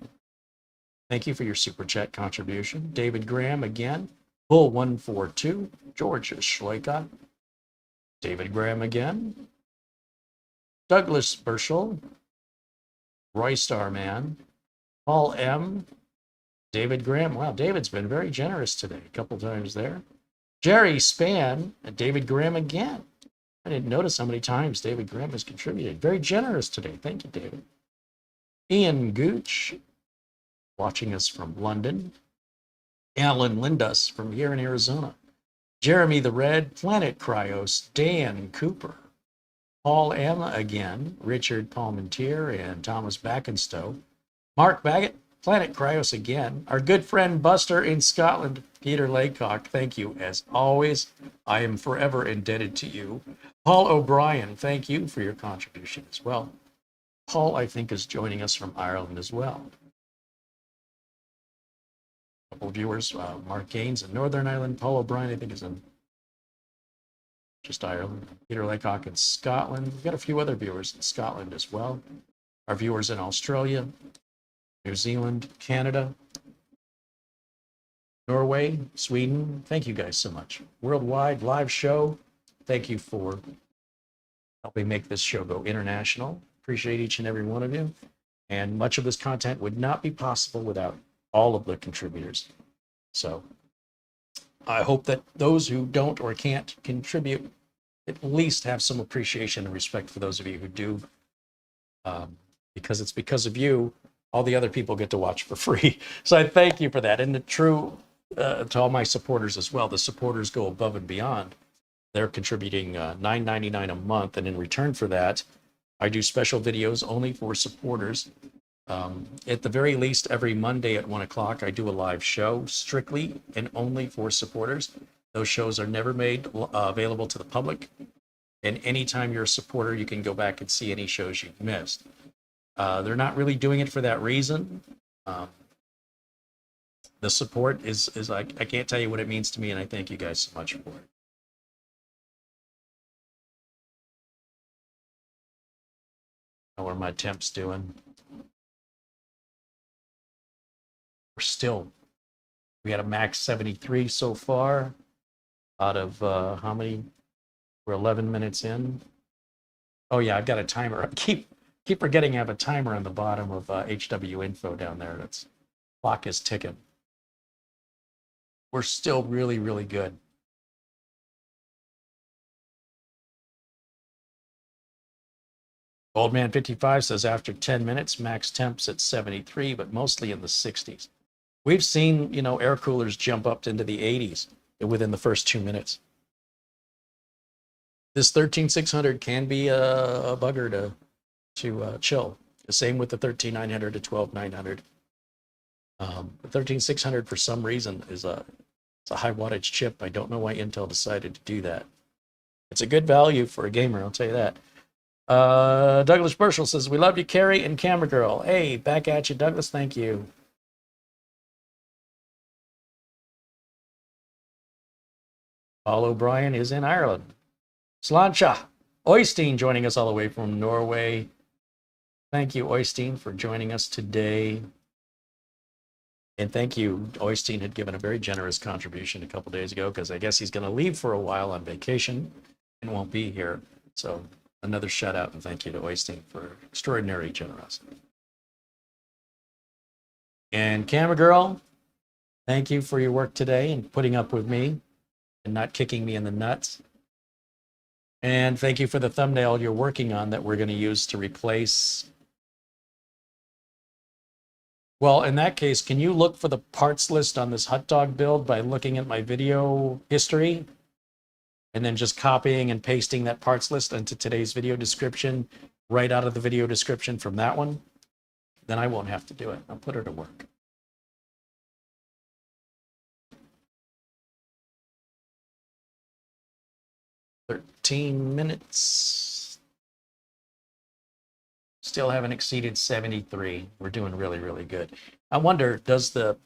Thank you for your Super Chat contribution. David Graham again. Bull142, George Schloika. David Graham again. Douglas Burschel. Roy Starman. Paul M. David Graham. Wow, David's been very generous today. A couple times there. Jerry Span and David Graham again. I didn't notice how many times David Graham has contributed. Very generous today. Thank you, David. Ian Gooch, watching us from London. Alan Lindas from here in Arizona. Jeremy the Red, Planet Cryos, Dan Cooper. Paul M. again, Richard Palmentier, and Thomas Backenstow. Mark Baggett, Planet Cryos again. Our good friend Buster in Scotland, Peter Laycock, thank you as always. I am forever indebted to you. Paul O'Brien, thank you for your contribution as well. Paul, I think, is joining us from Ireland as well. A couple of viewers, Mark Gaines in Northern Ireland. Paul O'Brien, I think, is in just Ireland. Peter Laycock in Scotland. We've got a few other viewers in Scotland as well. Our viewers in Australia, New Zealand, Canada, Norway, Sweden. Thank you guys so much. Worldwide live show. Thank you for helping make this show go international. Appreciate each and every one of you. And much of this content would not be possible without all of the contributors. So I hope that those who don't or can't contribute at least have some appreciation and respect for those of you who do, because it's because of you all the other people get to watch for free. So I thank you for that. And the true to all my supporters as well, the supporters go above and beyond. They're contributing $9.99 a month, and in return for that, I do special videos only for supporters. At the very least, every Monday at 1 o'clock, I do a live show strictly and only for supporters. Those shows are never made available to the public. And anytime you're a supporter, you can go back and see any shows you've missed. They're not really doing it for that reason. The support is like, I can't tell you what it means to me, and I thank you guys so much for it. How are my temps doing? We had a max 73 so far out of how many? We're 11 minutes in. Oh yeah, I've got a timer. I keep forgetting I have a timer on the bottom of HW info down there. That's clock is ticking. We're still really, really good. Old Man 55 says after 10 minutes, max temps at 73, but mostly in the 60s. We've seen, air coolers jump up into the 80s within the first 2 minutes. This 13600 can be a bugger to chill. The same with the 13900 to 12900. The 13600 for some reason it's a high wattage chip. I don't know why Intel decided to do that. It's a good value for a gamer, I'll tell you that. Douglas Burschel says, we love you, Carrie and Camera Girl. Hey, back at you, Douglas. Thank you. Paul O'Brien is in Ireland. Slancha Oystein joining us all the way from Norway. Thank you, Oystein, for joining us today. And thank you. Oystein had given a very generous contribution a couple days ago because I guess he's going to leave for a while on vacation and won't be here. So another shout out and thank you to Oystein for extraordinary generosity. And Camera Girl, thank you for your work today and putting up with me and not kicking me in the nuts. And thank you for the thumbnail you're working on that we're going to use to replace. Well, in that case, can you look for the parts list on this hot dog build by looking at my video history and then just copying and pasting that parts list into today's video description right out of the video description from that one? Then I won't have to do it. I'll put her to work. $13 Still haven't exceeded 73. We're doing really, really good. I wonder, does the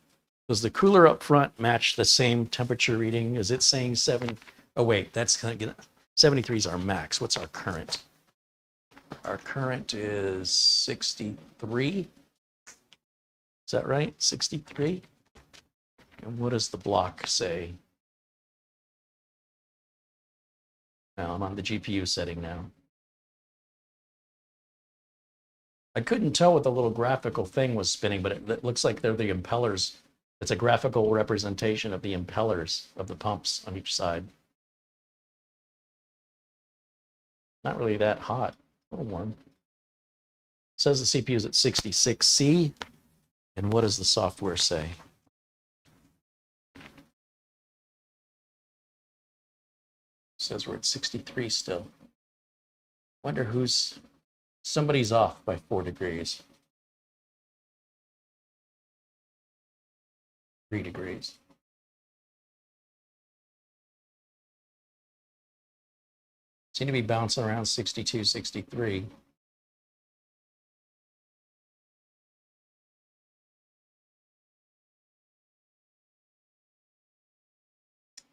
cooler up front match the same temperature reading? Is it saying 7? Oh wait, that's gonna get 73 is our max. What's our current? Our current is 63. Is that right? 63? And what does the block say? Now I'm on the GPU setting now. I couldn't tell what the little graphical thing was spinning, but it looks like they're the impellers. It's a graphical representation of the impellers of the pumps on each side. Not really that hot, a little warm. It says the CPU is at 66C. And what does the software say? It says we're at 63 still. Wonder who's... Somebody's off by 4 degrees. 3 degrees. Seem to be bouncing around 62, 63.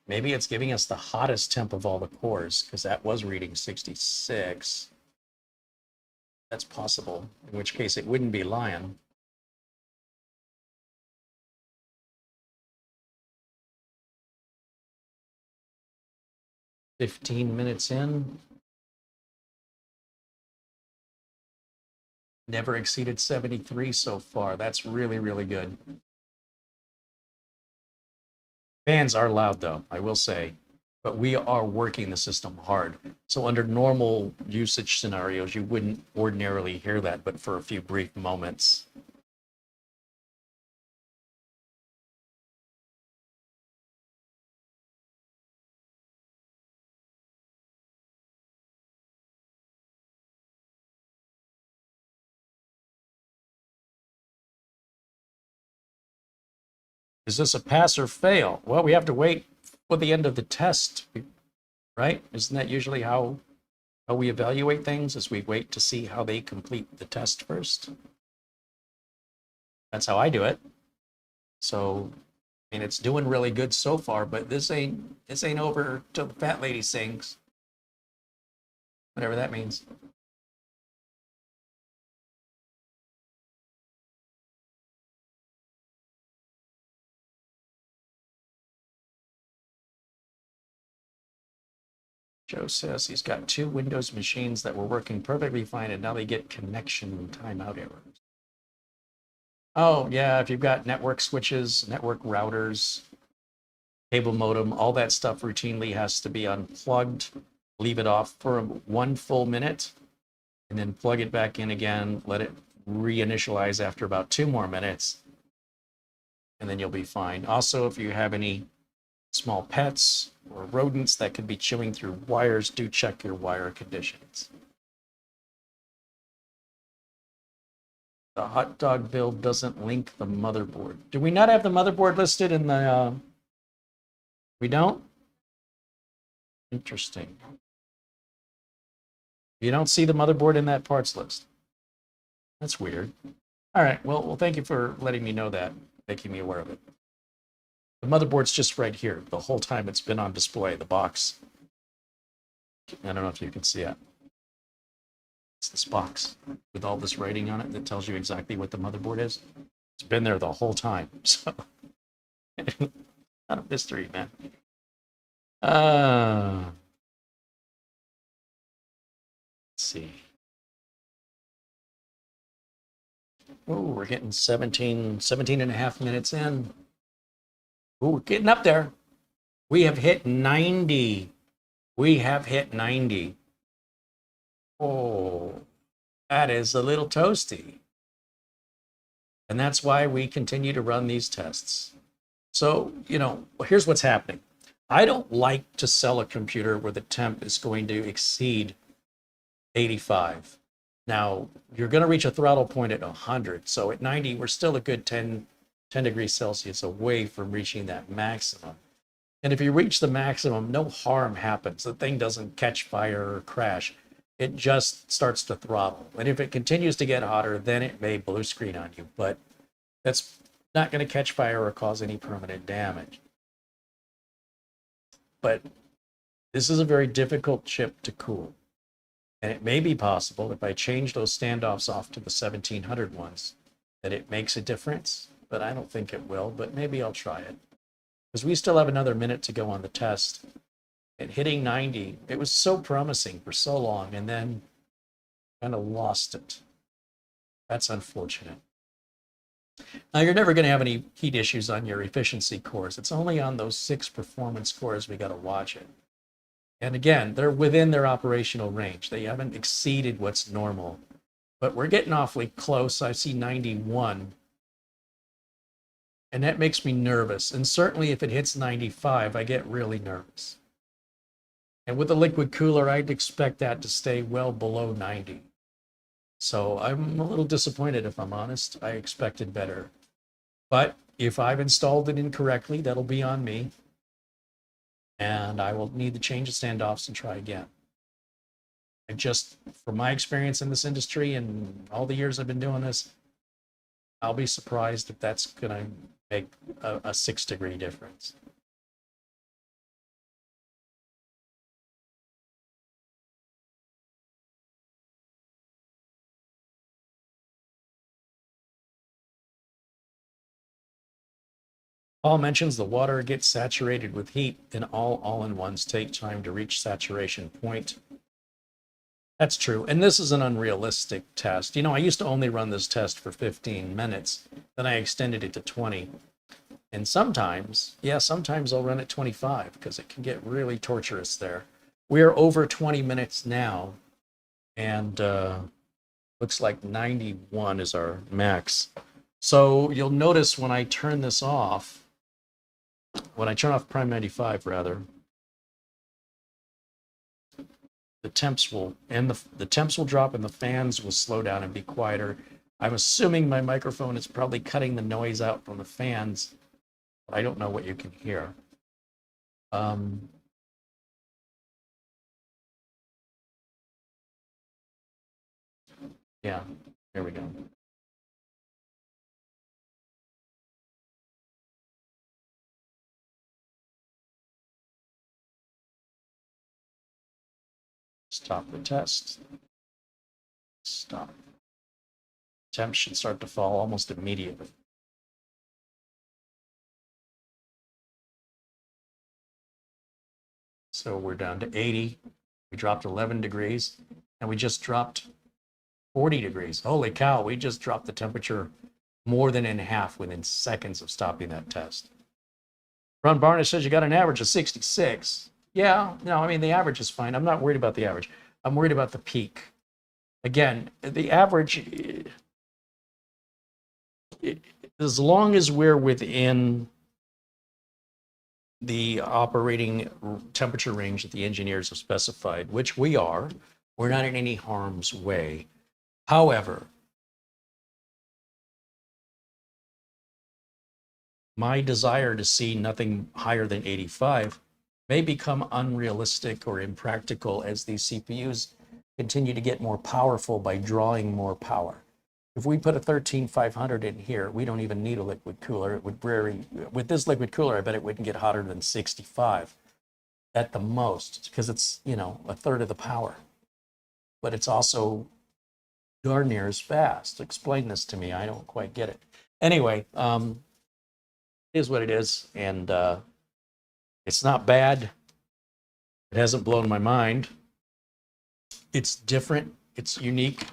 Maybe it's giving us the hottest temp of all the cores, because that was reading 66. That's possible, in which case it wouldn't be Lion. "15 minutes in. Never exceeded 73 so far. That's really, really good. Fans are loud though, I will say, but we are working the system hard. So under normal usage scenarios, you wouldn't ordinarily hear that, but for a few brief moments. Is this a pass or fail? Well, we have to wait for the end of the test, right? Isn't that usually how we evaluate things, is we wait to see how they complete the test first? That's how I do it. So, I mean, it's doing really good so far, but this ain't over till the fat lady sings. Whatever that means. Joe says he's got 2 Windows machines that were working perfectly fine, and now they get connection timeout errors. Oh, yeah, if you've got network switches, network routers, cable modem, all that stuff routinely has to be unplugged, leave it off for 1 full minute, and then plug it back in again, let it reinitialize after about 2 more minutes, and then you'll be fine. Also, if you have any small pets or rodents that could be chewing through wires, do check your wire conditions. The hot dog build doesn't link the motherboard. Do we not have the motherboard listed in the... We don't? Interesting. You don't see the motherboard in that parts list. That's weird. All right, well, thank you for letting me know that, making me aware of it. The motherboard's just right here. The whole time it's been on display, the box. I don't know if you can see it. It's this box with all this writing on it that tells you exactly what the motherboard is. It's been there the whole time. So, not a mystery, man. Let's see. Oh, we're getting 17 and a half minutes in. Oh, we're getting up there. We have hit 90. We have hit 90. Oh, that is a little toasty. And that's why we continue to run these tests. So, here's what's happening. I don't like to sell a computer where the temp is going to exceed 85. Now, you're going to reach a throttle point at 100. So at 90, we're still a good 10 degrees Celsius away from reaching that maximum. And if you reach the maximum, no harm happens. The thing doesn't catch fire or crash. It just starts to throttle. And if it continues to get hotter, then it may blue screen on you. But that's not going to catch fire or cause any permanent damage. But this is a very difficult chip to cool. And it may be possible if I change those standoffs off to the 1700 ones that it makes a difference, but I don't think it will, but maybe I'll try it. Because we still have another minute to go on the test. And hitting 90, it was so promising for so long, and then kind of lost it. That's unfortunate. Now, you're never going to have any heat issues on your efficiency cores. It's only on those 6 performance cores we got to watch it. And again, they're within their operational range. They haven't exceeded what's normal. But we're getting awfully close. I see 91. And that makes me nervous. And certainly if it hits 95, I get really nervous. And with the liquid cooler, I'd expect that to stay well below 90. So I'm a little disappointed, if I'm honest. I expected better. But if I've installed it incorrectly, that'll be on me. And I will need to change the standoffs and try again. And just from my experience in this industry and all the years I've been doing this, I'll be surprised if that's going to make a 6-degree difference. Paul mentions the water gets saturated with heat and all-in-ones take time to reach saturation point. That's true. And this is an unrealistic test. I used to only run this test for 15 minutes. Then I extended it to 20. And sometimes I'll run at 25 because it can get really torturous there. We are over 20 minutes now. And looks like 91 is our max. So you'll notice when I turn this off, when I turn off Prime 95 rather, the temps will drop and the fans will slow down and be quieter. I'm assuming my microphone is probably cutting the noise out from the fans, but I don't know what you can hear. Yeah, there we go. Stop the test. Stop. Temps should start to fall almost immediately. So we're down to 80. We dropped 11 degrees and we just dropped 40 degrees. Holy cow, we just dropped the temperature more than in half within seconds of stopping that test. Ron Barnes says you got an average of 66. Yeah, no, I mean, the average is fine. I'm not worried about the average. I'm worried about the peak. Again, the average, as long as we're within the operating temperature range that the engineers have specified, which we are, we're not in any harm's way. However, my desire to see nothing higher than 85 may become unrealistic or impractical as these CPUs continue to get more powerful by drawing more power. If we put a 13500 in here, we don't even need a liquid cooler. It would with this liquid cooler, I bet it wouldn't get hotter than 65 at the most, because it's, a third of the power. But it's also darn near as fast. Explain this to me. I don't quite get it. Anyway, it is what it is, and it's not bad. It hasn't blown my mind. It's different. It's unique.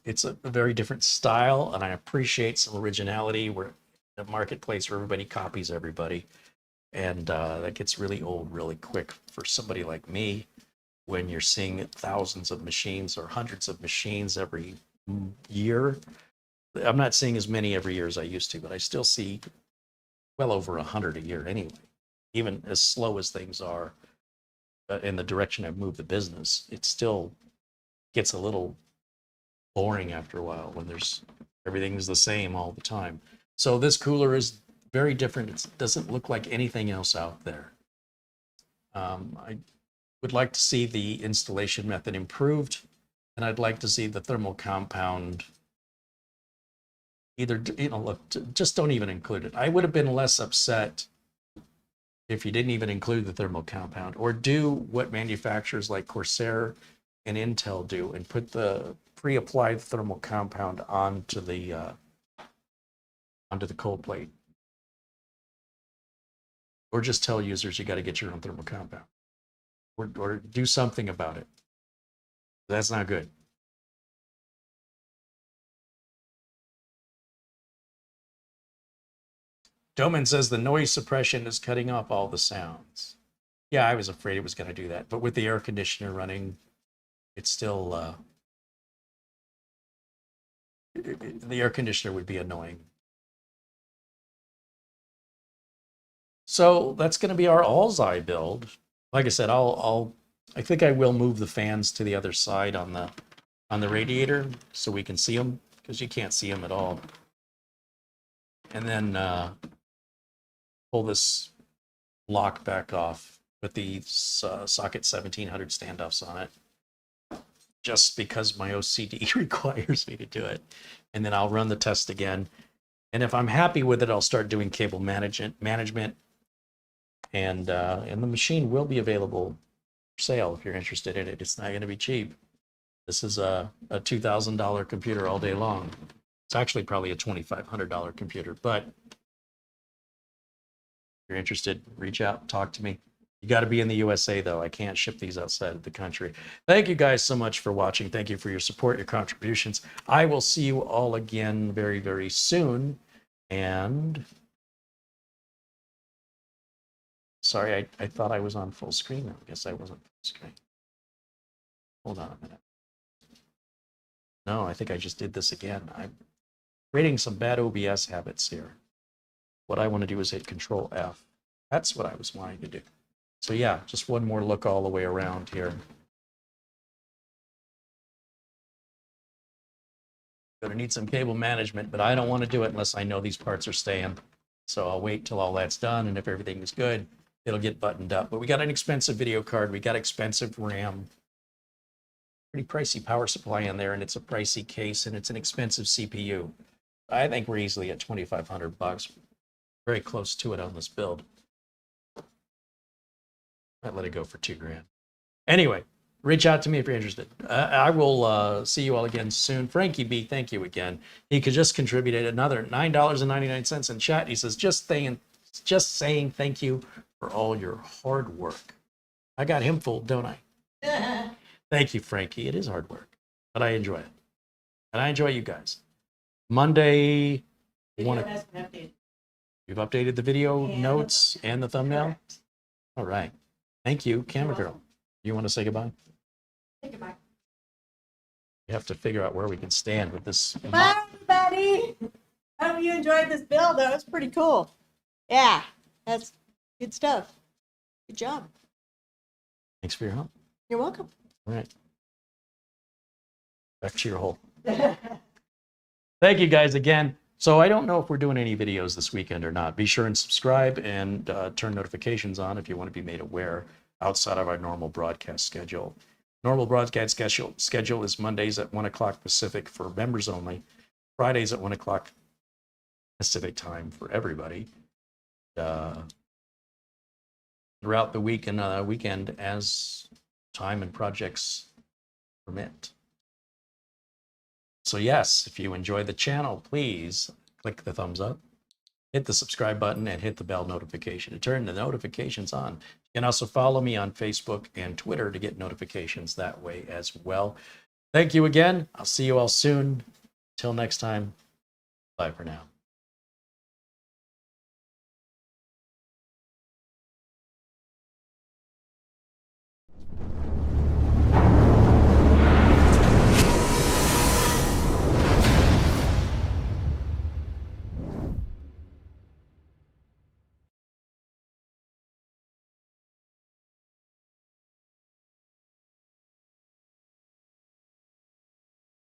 It's a very different style, and I appreciate some originality. We're in a marketplace where everybody copies everybody, and that gets really old really quick for somebody like me when you're seeing thousands of machines or hundreds of machines every year. I'm not seeing as many every year as I used to, but I still see well over 100 a year anyway, even as slow as things are in the direction I've moved the business. It still gets a little boring after a while when everything's the same all the time. So this cooler is very different. It doesn't look like anything else out there. I would like to see the installation method improved, and I'd like to see the thermal compound either, look, just don't even include it. I would have been less upset if you didn't even include the thermal compound, or do what manufacturers like Corsair and Intel do and put the pre-applied thermal compound onto the cold plate, or just tell users you got to get your own thermal compound, or do something about it. That's not good. Doman says the noise suppression is cutting off all the sounds. Yeah, I was afraid it was going to do that, but with the air conditioner running, it's still the air conditioner would be annoying. So that's going to be our Alseye build. Like I said, I think I will move the fans to the other side on the radiator so we can see them, because you can't see them at all. And then pull this lock back off with the socket 1700 standoffs on it, just because my OCD requires me to do it. And then I'll run the test again. And if I'm happy with it, I'll start doing cable management. And the machine will be available for sale if you're interested in it. It's not going to be cheap. This is a $2,000 computer all day long. It's actually probably a $2,500 computer, but if you're interested, reach out, talk to me. You got to be in the USA, though. I can't ship these outside of the country. Thank you guys so much for watching. Thank you for your support, your contributions. I will see you all again very, very soon. And sorry, I thought I was on full screen. I guess I wasn't full screen. Hold on a minute. No, I think I just did this again. I'm creating some bad OBS habits here. What I want to do is hit Control F. That's what I was wanting to do. So yeah, just one more look all the way around here. Gonna need some cable management, but I don't want to do it unless I know these parts are staying. So I'll wait till all that's done, and if everything is good, it'll get buttoned up. But we got an expensive video card, we got expensive RAM, pretty pricey power supply in there, and it's a pricey case, and it's an expensive CPU. I think we're easily at $2,500. Very close to it on this build. Might let it go for $2,000. Anyway, reach out to me if you're interested. I will see you all again soon. Frankie B, thank you again. He could just contributed another $9.99 in chat. He says, just saying thank you for all your hard work. I got him fooled, don't I? Thank you, Frankie. It is hard work, but I enjoy it. And I enjoy you guys. Monday, Video has been updated. you've updated the video And notes and the thumbnail? Correct. All right. Thank you, Camera Girl. You want to say goodbye? Say goodbye. You have to figure out where we can stand with this. Bye, everybody. Hope you enjoyed this build. That was pretty cool. Yeah, that's good stuff. Good job. Thanks for your help. You're welcome. All right. Back to your hole. Thank you guys again. So I don't know if we're doing any videos this weekend or not. Be sure and subscribe and turn notifications on if you want to be made aware outside of our normal broadcast schedule. Normal broadcast schedule is Mondays at 1 o'clock Pacific for members only. Fridays at 1 o'clock Pacific time for everybody. Throughout the week and weekend as time and projects permit. So yes, if you enjoy the channel, please click the thumbs up, hit the subscribe button, and hit the bell notification to turn the notifications on You can also follow me on Facebook and Twitter to get notifications that way as well. Thank you again. I'll see you all soon. Till next time, bye for now.